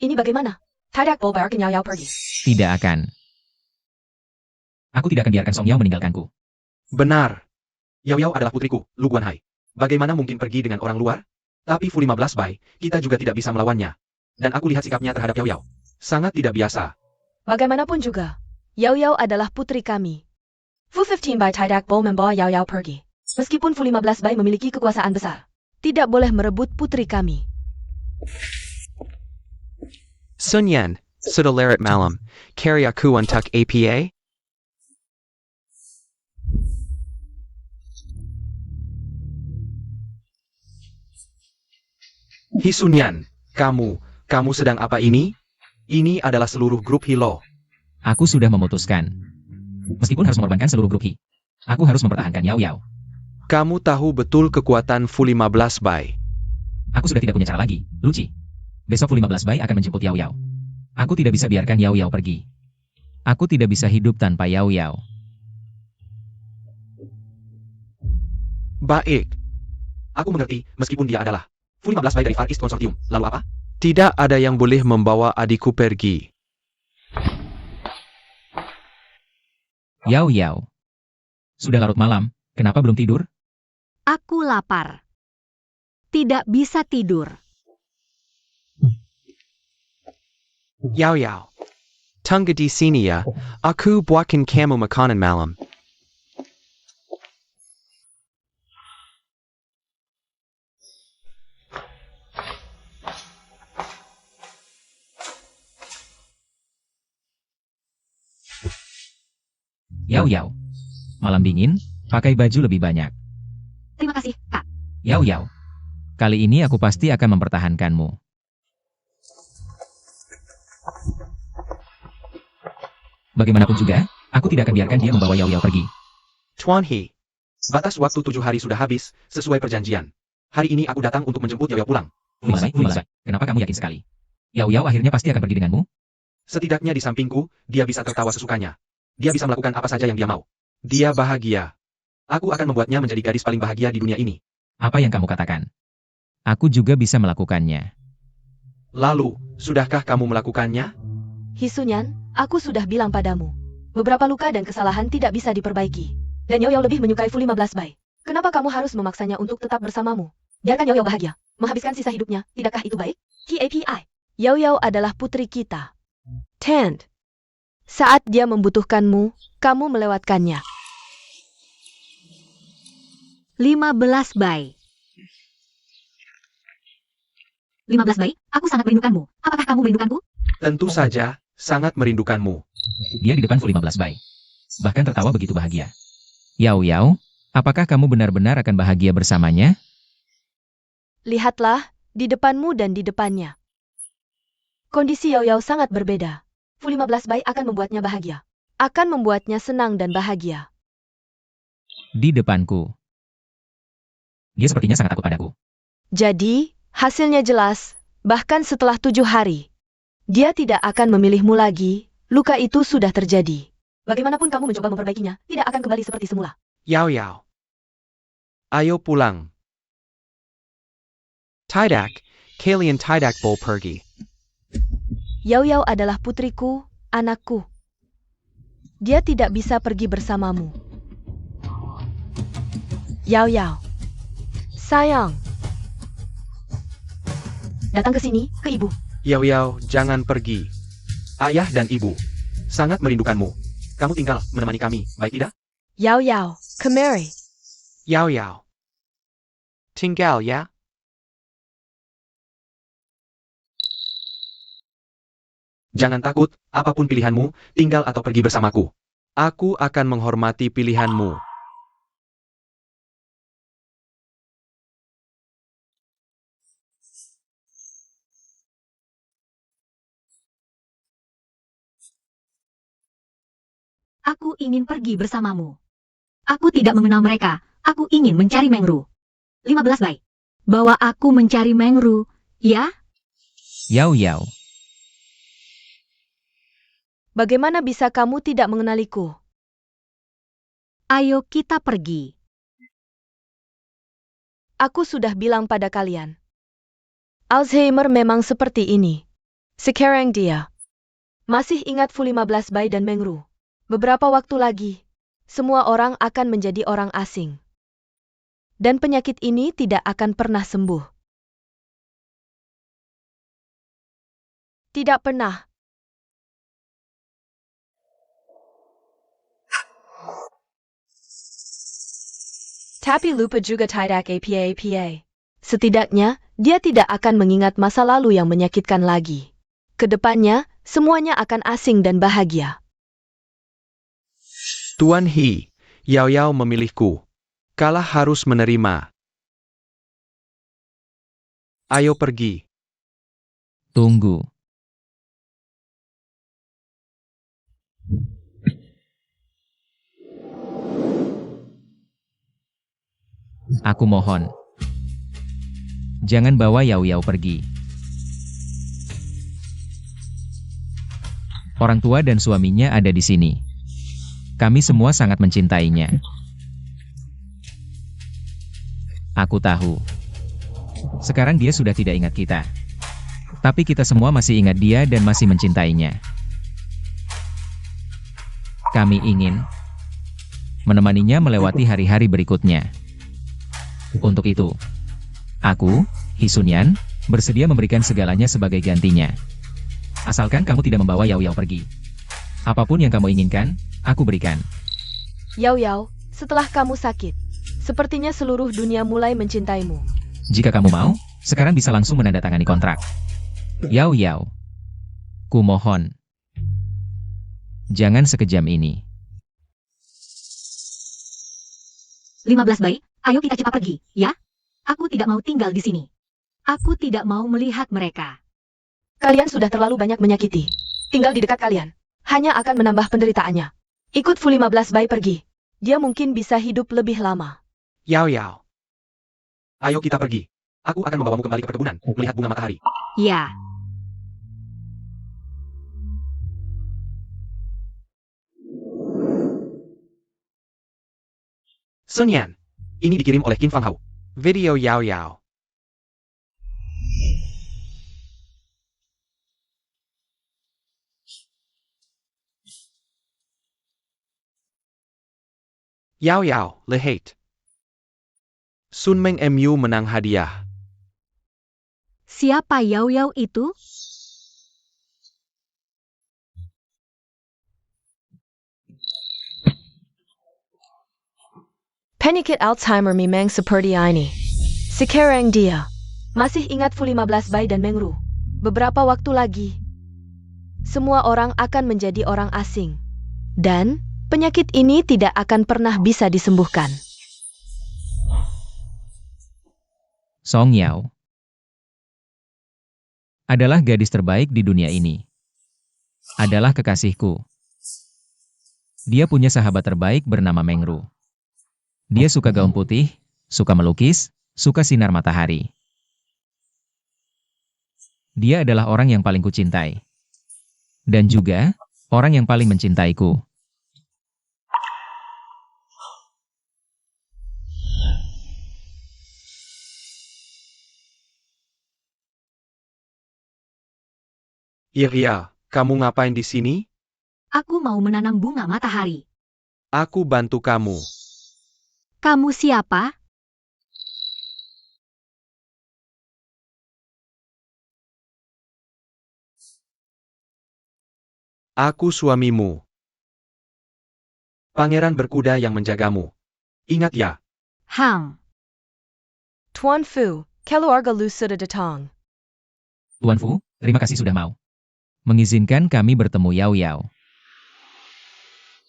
[SPEAKER 3] Ini bagaimana? Tidak boleh biarkan Yao Yao pergi.
[SPEAKER 4] Tidak akan. Aku tidak akan biarkan Song Yao meninggalkanku.
[SPEAKER 1] Benar. Yao Yao adalah putriku, Lu Guanhai. Bagaimana mungkin pergi dengan orang luar? Tapi Fu 15 Bai, kita juga tidak bisa melawannya. Dan aku lihat sikapnya terhadap Yao Yao. Sangat tidak biasa.
[SPEAKER 3] Bagaimanapun juga, Yao Yao adalah putri kami. Fu 15 Bai tidak boleh membawa Yao Yao pergi. Meskipun Fu 15 Bai memiliki kekuasaan besar, tidak boleh merebut putri kami.
[SPEAKER 5] Sun Yan, Sudalarit Malam, Carry aku untuk APA?
[SPEAKER 1] Hisunyan, kamu sedang apa ini? Ini adalah seluruh grup Hilo.
[SPEAKER 4] Aku sudah memutuskan. Meskipun harus mengorbankan seluruh grup Hi, aku harus mempertahankan Yao Yao.
[SPEAKER 5] Kamu tahu betul kekuatan Fu 15 Bai.
[SPEAKER 4] Aku sudah tidak punya cara lagi, Luci. Besok Fu 15 Bai akan menjemput Yao Yao. Aku tidak bisa biarkan Yao Yao pergi. Aku tidak bisa hidup tanpa Yao Yao.
[SPEAKER 1] Baik. Aku mengerti, meskipun dia adalah Fu 15 Bai dari Far East Consortium. Lalu apa?
[SPEAKER 5] Tidak ada yang boleh membawa adikku pergi.
[SPEAKER 4] Yao Yao. Sudah larut malam, kenapa belum tidur?
[SPEAKER 2] Aku lapar. Tidak bisa tidur.
[SPEAKER 5] Yao Yao. Tunggu di sini ya. Aku buatkan kamu makanan malam.
[SPEAKER 4] Yao Yao. Malam dingin, pakai baju lebih banyak.
[SPEAKER 2] Terima kasih, Kak.
[SPEAKER 4] Yao Yao. Kali ini aku pasti akan mempertahankanmu. Bagaimanapun juga, aku tidak akan biarkan dia membawa Yao Yao pergi.
[SPEAKER 1] Tuan He. Batas waktu 7 hari sudah habis, sesuai perjanjian. Hari ini aku datang untuk menjemput Yao Yao pulang.
[SPEAKER 4] Fulimazai, kenapa kamu yakin sekali? Yao Yao akhirnya pasti akan pergi denganmu?
[SPEAKER 1] Setidaknya di sampingku, dia bisa tertawa sesukanya. Dia bisa melakukan apa saja yang dia mau. Dia bahagia. Aku akan membuatnya menjadi gadis paling bahagia di dunia ini.
[SPEAKER 4] Apa yang kamu katakan? Aku juga bisa melakukannya.
[SPEAKER 1] Lalu, sudahkah kamu melakukannya?
[SPEAKER 3] Hisunyan, aku sudah bilang padamu. Beberapa luka dan kesalahan tidak bisa diperbaiki. Dan Yao Yao lebih menyukai Fu 15 Bai. Kenapa kamu harus memaksanya untuk tetap bersamamu? Biarkan Yao Yao bahagia. Menghabiskan sisa hidupnya, tidakkah itu baik? TAPI. Yao Yao adalah putri kita. Tand. Saat dia membutuhkanmu, kamu melewatkannya.
[SPEAKER 2] 15 Bai. 15 baik, aku sangat merindukanmu. Apakah kamu merindukanku?
[SPEAKER 1] Tentu saja, sangat merindukanmu.
[SPEAKER 4] Dia di depan Fu 15 Bai. Bahkan tertawa begitu bahagia. Yao Yao, apakah kamu benar-benar akan bahagia bersamanya?
[SPEAKER 3] Lihatlah, di depanmu dan di depannya. Kondisi Yao Yao sangat berbeda. Fu 15 Bai akan membuatnya bahagia. Akan membuatnya senang dan bahagia.
[SPEAKER 4] Di depanku. Dia sepertinya sangat takut padaku.
[SPEAKER 3] Jadi, hasilnya jelas, bahkan setelah 7 hari. Dia tidak akan memilihmu lagi, luka itu sudah terjadi. Bagaimanapun kamu mencoba memperbaikinya, tidak akan kembali seperti semula.
[SPEAKER 5] Yao Yao. Ayo pulang. Tidak, kalian tidak boleh pergi.
[SPEAKER 3] Yao Yao adalah putriku, anakku. Dia tidak bisa pergi bersamamu. Yao Yao. Sayang. Datang ke sini, ke ibu.
[SPEAKER 1] Yao Yao, jangan pergi. Ayah dan ibu sangat merindukanmu. Kamu tinggal menemani kami, baik tidak?
[SPEAKER 3] Yao Yao, kemari.
[SPEAKER 5] Yao Yao. Tinggal ya.
[SPEAKER 1] Jangan takut, apapun pilihanmu, tinggal atau pergi bersamaku.
[SPEAKER 5] Aku akan menghormati pilihanmu.
[SPEAKER 2] Aku ingin pergi bersamamu. Aku tidak mengenal mereka. Aku ingin mencari Mengru. 15 baik. Bawa aku mencari Mengru, ya?
[SPEAKER 4] Yao Yao.
[SPEAKER 3] Bagaimana bisa kamu tidak mengenaliku?
[SPEAKER 2] Ayo kita pergi.
[SPEAKER 3] Aku sudah bilang pada kalian. Alzheimer memang seperti ini. Sekarang dia. Masih ingat Fu 15 Bai dan Mengru. Beberapa waktu lagi, semua orang akan menjadi orang asing. Dan penyakit ini tidak akan pernah sembuh. Tidak pernah. Tapi lupa juga tidak apa. Setidaknya, dia tidak akan mengingat masa lalu yang menyakitkan lagi. Kedepannya, semuanya akan asing dan bahagia.
[SPEAKER 5] Tuan He, Yao Yao memilihku. Kalah harus menerima. Ayo pergi.
[SPEAKER 4] Tunggu. Aku mohon. Jangan bawa Yao Yao pergi. Orang tua dan suaminya ada di sini. Kami semua sangat mencintainya. Aku tahu. Sekarang dia sudah tidak ingat kita. Tapi kita semua masih ingat dia dan masih mencintainya. Kami ingin menemaninya melewati hari-hari berikutnya. Untuk itu, aku, He Sunyan, bersedia memberikan segalanya sebagai gantinya. Asalkan kamu tidak membawa Yao Yao pergi. Apapun yang kamu inginkan, aku berikan.
[SPEAKER 3] Yao Yao, setelah kamu sakit, sepertinya seluruh dunia mulai mencintaimu.
[SPEAKER 4] Jika kamu mau, sekarang bisa langsung menandatangani kontrak. Yao Yao. Kumohon. Jangan sekejam ini.
[SPEAKER 2] 15 baik, ayo kita cepat pergi, ya? Aku tidak mau tinggal di sini. Aku tidak mau melihat mereka.
[SPEAKER 3] Kalian sudah terlalu banyak menyakiti. Tinggal di dekat kalian. Hanya akan menambah penderitaannya. Ikut Fu 15 Bai pergi. Dia mungkin bisa hidup lebih lama.
[SPEAKER 5] Yao Yao.
[SPEAKER 1] Ayo kita pergi. Aku akan membawamu kembali ke perkebunan, melihat bunga matahari.
[SPEAKER 2] Ya.
[SPEAKER 1] Sun Yan. Ini dikirim oleh Qin Fang Hao.
[SPEAKER 5] Video Yao Yao. Yao Yao, lihat. Sunmeng MU menang hadiah.
[SPEAKER 2] Siapa Yao Yao itu?
[SPEAKER 3] Penyakit Alzheimer memang seperti ini. Sekarang dia. Masih ingat Fu 15 Bai dan Mengru? Beberapa waktu lagi, semua orang akan menjadi orang asing. Dan penyakit ini tidak akan pernah bisa disembuhkan.
[SPEAKER 4] Song Yao adalah gadis terbaik di dunia ini. Adalah kekasihku. Dia punya sahabat terbaik bernama Mengru. Dia suka gaun putih, suka melukis, suka sinar matahari. Dia adalah orang yang paling kucintai. Dan juga orang yang paling mencintaiku.
[SPEAKER 1] Iria, kamu ngapain di sini?
[SPEAKER 2] Aku mau menanam bunga matahari.
[SPEAKER 1] Aku bantu kamu.
[SPEAKER 2] Kamu siapa?
[SPEAKER 1] Aku suamimu. Pangeran berkuda yang menjagamu. Ingat ya.
[SPEAKER 2] Hang.
[SPEAKER 3] Tuan Fu, keluarga Lu sudah datang.
[SPEAKER 4] Tuan Fu, terima kasih sudah mau mengizinkan kami bertemu Yao Yao.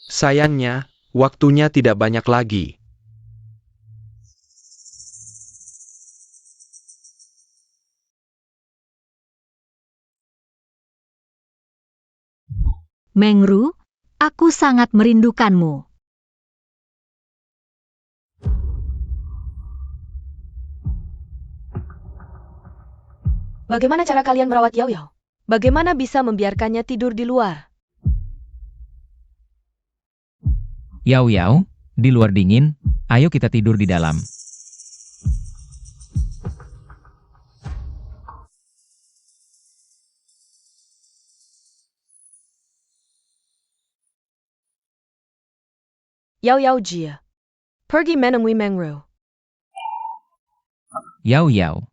[SPEAKER 1] Sayangnya, waktunya tidak banyak lagi.
[SPEAKER 2] Mengru, aku sangat merindukanmu.
[SPEAKER 3] Bagaimana cara kalian merawat Yao Yao? Bagaimana bisa membiarkannya tidur di luar?
[SPEAKER 4] Yao Yao, di luar dingin, ayo kita tidur di dalam.
[SPEAKER 3] Yao Yao Jia. Pergi menemui Mengru.
[SPEAKER 4] Yao Yao,